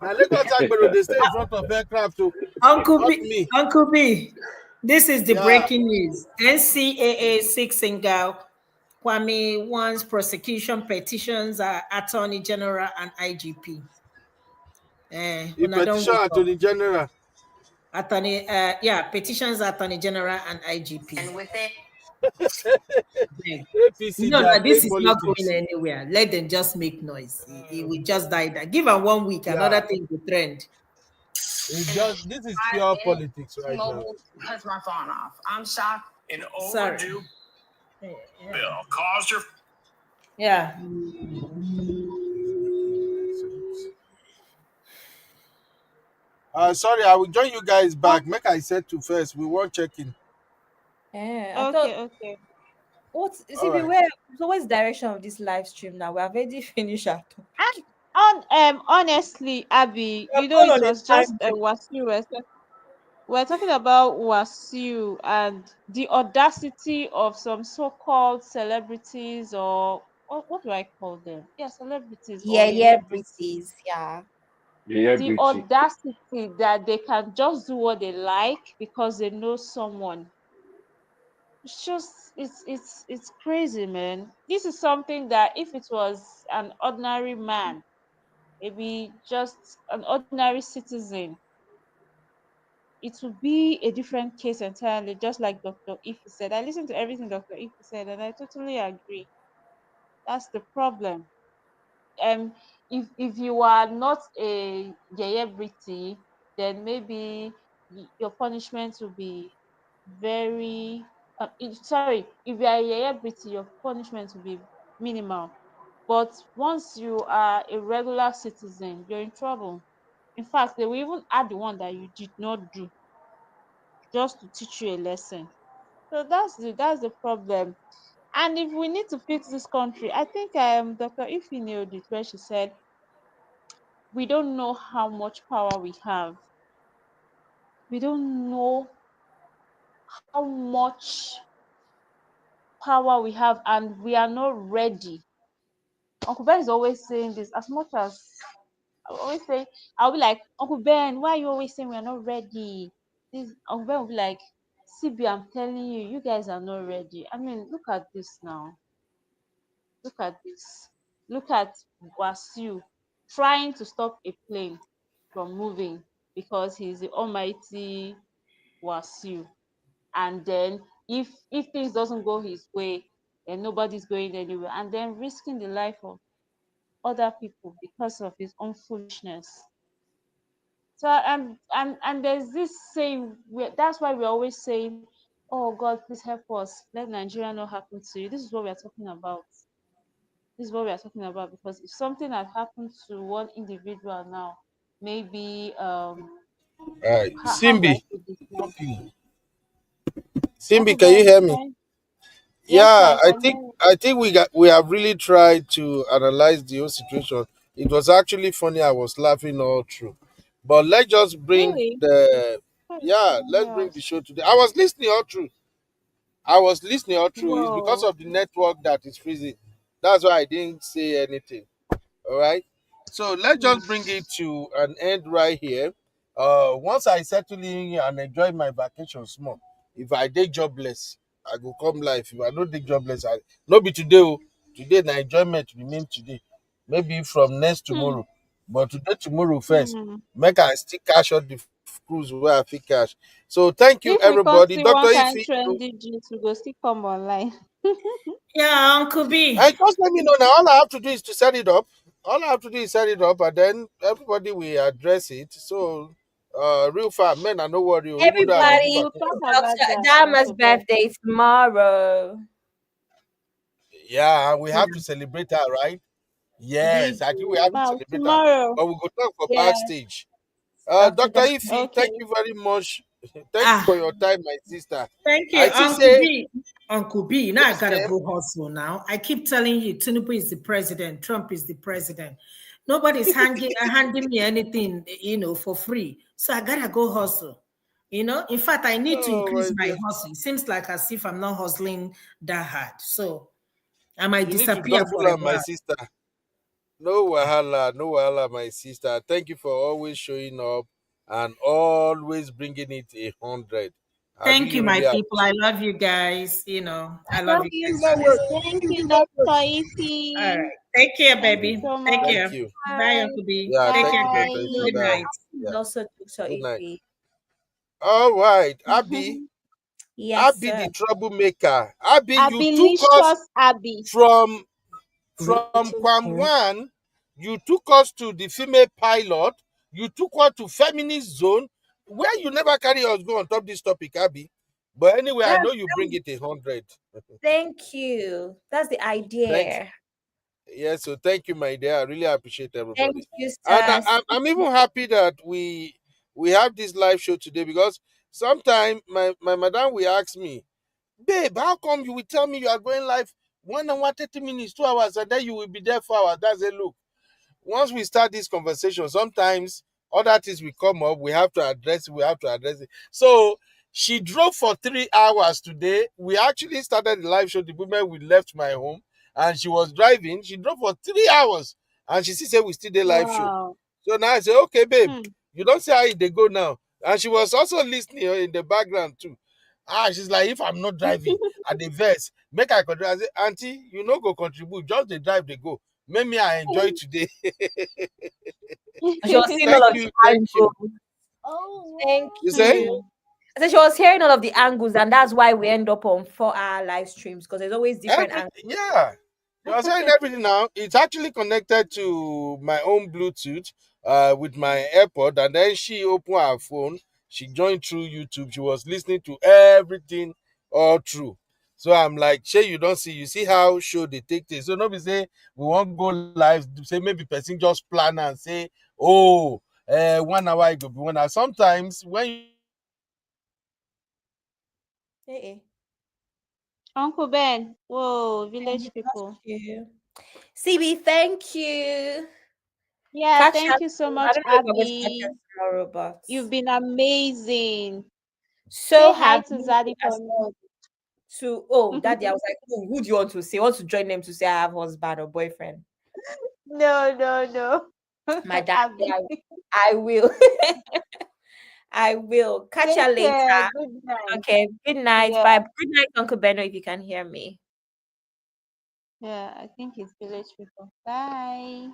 Now Lagos Agbero they stay in front of aircraft too, Uncle not B, me. Uncle B, this is the Yeah, breaking news. NCAA six single Kwame wants prosecution petitions Attorney General and IGP. he When I don't petition wake up. Attorney General. Petitions Attorney General and IGP. And with it, APC no, they are no, playing this is not going politics. anywhere. Let them just make noise. It will just die there. Give them 1 week, Yeah, another thing will trend. it's just this is pure politics right now. Mobile cuts my phone off. I'm shocked. An overdue bill caused her. Yeah. Sorry, I will join you guys back. Make I set to first. We won't check in. I thought Okay, okay. what All CB, right. where so what's the direction of this live stream now? We have already finished our And topic. on honestly, Abby, We're it going on a was just time a Wasiu. We're talking about Wasiu and the audacity of some so-called celebrities, or what do I call them? Yeah, celebrities or Yeah, yeah, celebrities. British, yeah. Yeah, The beauty. audacity that they can just do what they like because they know someone. It's just it's crazy, man. This is something that if it was an ordinary man, maybe just an ordinary citizen, it would be a different case entirely, just like Dr. Ife said. I listened to everything Dr. Ife said and I totally agree. That's the problem. Um if you are not a celebrity, then maybe your punishment will be very sorry, if you are a celebrity, your punishment will be minimal. But once you are a regular citizen, you're in trouble. In fact, they will even add the one that you did not do just to teach you a lesson. So that's the problem. And if we need to fix this country, I think Dr. Ife nailed it when she said we don't know how much power we have. We don't know how much power we have, and we are not ready. Uncle Ben is always saying this. As much as I always say, I'll be like, Uncle Ben, why are you always saying we are not ready? This Uncle Ben will be like, CB, I'm telling you, you guys are not ready. I mean, look at this now. Look at this. Look at Wasiu trying to stop a plane from moving because he's the almighty Wasiu. And then if things doesn't go his way, then nobody's going anywhere. And then risking the life of other people because of his own foolishness. So and there's this saying, that's why we're always saying, oh God, please help us, let Nigeria not happen to you. This is what we're talking about. This is what we are talking about, because if something had happened to one individual now, maybe All right. how do I Simbi, put this now? Simbi, Uncle can you Ben, hear me? fine. Yes, sir, Yeah, I can hear you. I think we have really tried to analyze the whole situation. It was actually funny. I was laughing all through. But let's just bring Really? the Sorry, yeah, someone let's bring the else. show today. I was listening all through. I was listening all through. It's because Whoa. of the network that is freezing. That's why I didn't say anything. All right. So let's Hmm. just bring it to an end right here. Once I settle in and enjoy my vacation small, if I dey jobless, I go come live. If I no dey jobless, I no be today. Oh. Today na enjoyment remain today. Maybe from next Hmm. tomorrow. But today, tomorrow first. Hmm. Make I still cash out the cruise where I fit cash. So thank you If we can't everybody. see Dr. one kind Ify, trendy gist, we go still come online. Yeah, Uncle B. and just let me know now. All I have to do is to set it up. All I have to do is set it up, and then everybody will address it. So, real fast, men, I no worry. Even though I dey do Yes, Everybody, we'll talk vacation. about Dr. that, Dama's Uncle Ben. birthday tomorrow. Yeah, we have to celebrate her, right? Good. Yes, I think we have to Wow, celebrate her. tomorrow. But we go talk for Yeah, backstage. Dr. Dr. Dam. Ify, Okay. thank you very much. Thank you for Ah, your time, my sister. thank you, I see Uncle say B. Uncle B, now I yes, gotta dear. go hustle now. I keep telling you, Tinubu is the president, Trump is the president. Nobody's handing me anything, for free. So I gotta go hustle. In fact, I need to Oh increase my my dear. hustle. It seems like as if I'm not hustling that hard. So I might You need to disappear double for a on my while. sister. No wahala, no wahala, my sister. Thank you for always showing up and always bringing it 100. I Thank really, you, my really people. I appreciate. love you guys. I love Love you you guys It's not too. work. too. Thank you, It's not work. Dr. All Ify. right. Take care, Thank you baby. so Take much. Thank care. you. Bye, Bye. Uncle B. Yeah, Take thank care, you, guys. Dr. Bye. Ify. Good Bye. night. He's Yeah. also Dr. Good night. Ify. All right, Abby. Yes, Abby sir. the troublemaker. Abby, you took us Abilicious Abby. from Kwam 1, you took us to the female pilot, you took us to feminist zone, where you never carry us go on top this topic, Abby. But anyway, I That, know you bring it 100. thank you. That's the Thank idea. Yeah, so thank you, my dear. I really appreciate Thank everybody. you, And sir. I'm even happy that we have this live show today, because sometimes my madam will ask me, babe, how come you will tell me you are going live 1 hour, 30 minutes, 2 hours, and then you will be there 4 hours? That's a look. Once we start this conversation, sometimes other things will come up. We have to address it. So she drove for 3 hours today. We actually started the live show the moment we left my home, and she was driving. She drove for 3 hours, and she still said we still did live show. Wow. So now I say, okay, babe, Hmm. you don't say how they go now. And she was also listening in the background too. She's like, if I'm not driving at the verse, make I contribute. I say, auntie, you no go contribute, just the drive they go. Make me I enjoy today. And she was seeing all Thank of the you, thank you. angles. Thank Oh, You say? wow. you. I said she was hearing all of the angles, and that's why we end up on 4 hour live streams because there's always different Every angles. Yeah. You are saying everything now. It's actually connected to my own Bluetooth with my AirPod, and then she opened her phone. She joined through YouTube. She was listening to everything all through. So I'm like, Shay, you see how show they take this. So nobody say we won't go live. Say maybe person just plan and say, oh, 1 hour it could be 1 hour. Sometimes when you don't know the time, you don't know the time. Hey, Uncle Ben. Whoa, hey, village that's people. you. CB, thank you. Yeah, Catch thank us. you so I much, don't know if we're going to catch us Abby. tomorrow, but You've been amazing. so Say hi have to you Zaddy as for well. me. Daddy, I was like, who do you want to say? Want to join them to say I have husband or boyfriend? No, no, no. My dad, Abby. I will. I will. Catch Take you later. care. Good night. Okay. Good night. Yeah, Bye. Good night, Uncle Benno, if you can hear me. yeah, I think it's village people. Bye.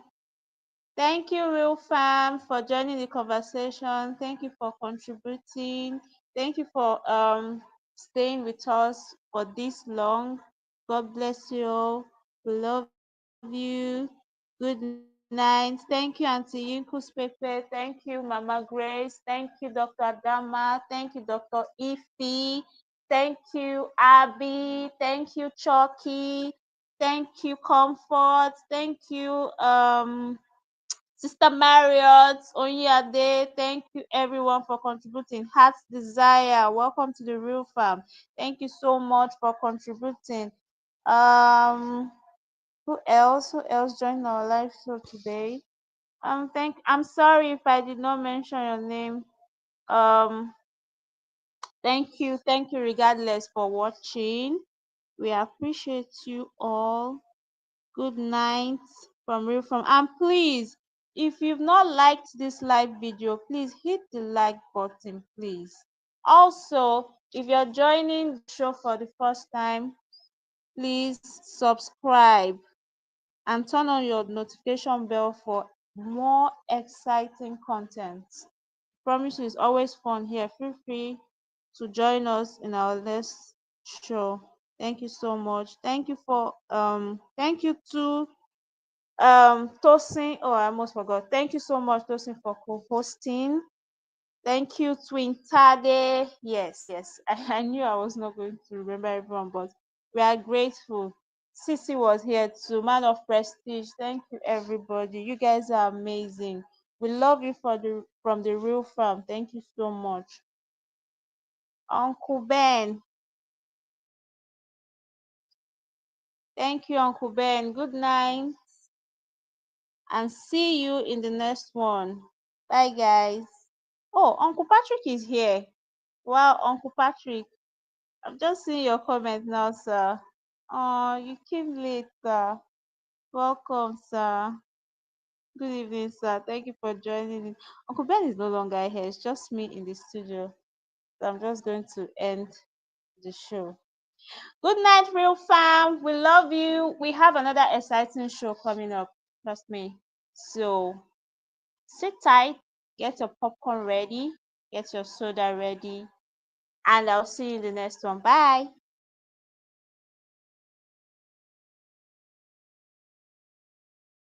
Thank you, Real Fam, for joining the conversation. Thank you for contributing. Thank you for staying with us for this long. God bless you all. We love you. Good night. Thank you, Auntie Yinkus Pepe. Thank you, Mama Grace. Thank you, Dr. Adama. Thank you, Dr. Ify. Thank you, Abby. Thank you, Chalky. Thank you, Comfort. Thank you, Sister Marriott, Onyade, thank you everyone for contributing. Heart's Desire, welcome to the Real Farm. Thank you so much for contributing. Um, who else? Who else joined our live show today? I'm sorry if I did not mention your name. Um, thank you regardless for watching. We appreciate you all. Good night from Real From. And please, if you've not liked this live video, please hit the like button, please. Also, if you're joining the show for the first time, please subscribe and turn on your notification bell for more exciting content. Promise you it's always fun here. Feel free to join us in our next show. Thank you so much. Thank you to Tosin. Oh, I almost forgot. Thank you so much, Tosin, for co-hosting. Thank you, Twin Tade. Yes, yes. I knew I was not going to remember everyone, but we are grateful. Sissy was here too, man of prestige. Thank you, everybody. You guys are amazing. We love you from the real farm. Thank you so much. Uncle Ben. Thank you, Uncle Ben. Good night. and see you in the next one. Bye, guys. Oh, Uncle Patrick is here. Wow, Uncle Patrick, I've just seen your comment now, sir. Oh, you came late, sir. Welcome, sir. Good evening, sir. Thank you for joining in. Uncle Ben is no longer here. It's just me in the studio. So I'm just going to end the show. Good night, real fam. We love you. We have another exciting show coming up. Trust me. So sit tight, get your popcorn ready, get your soda ready, and I'll see you in the next one. Bye.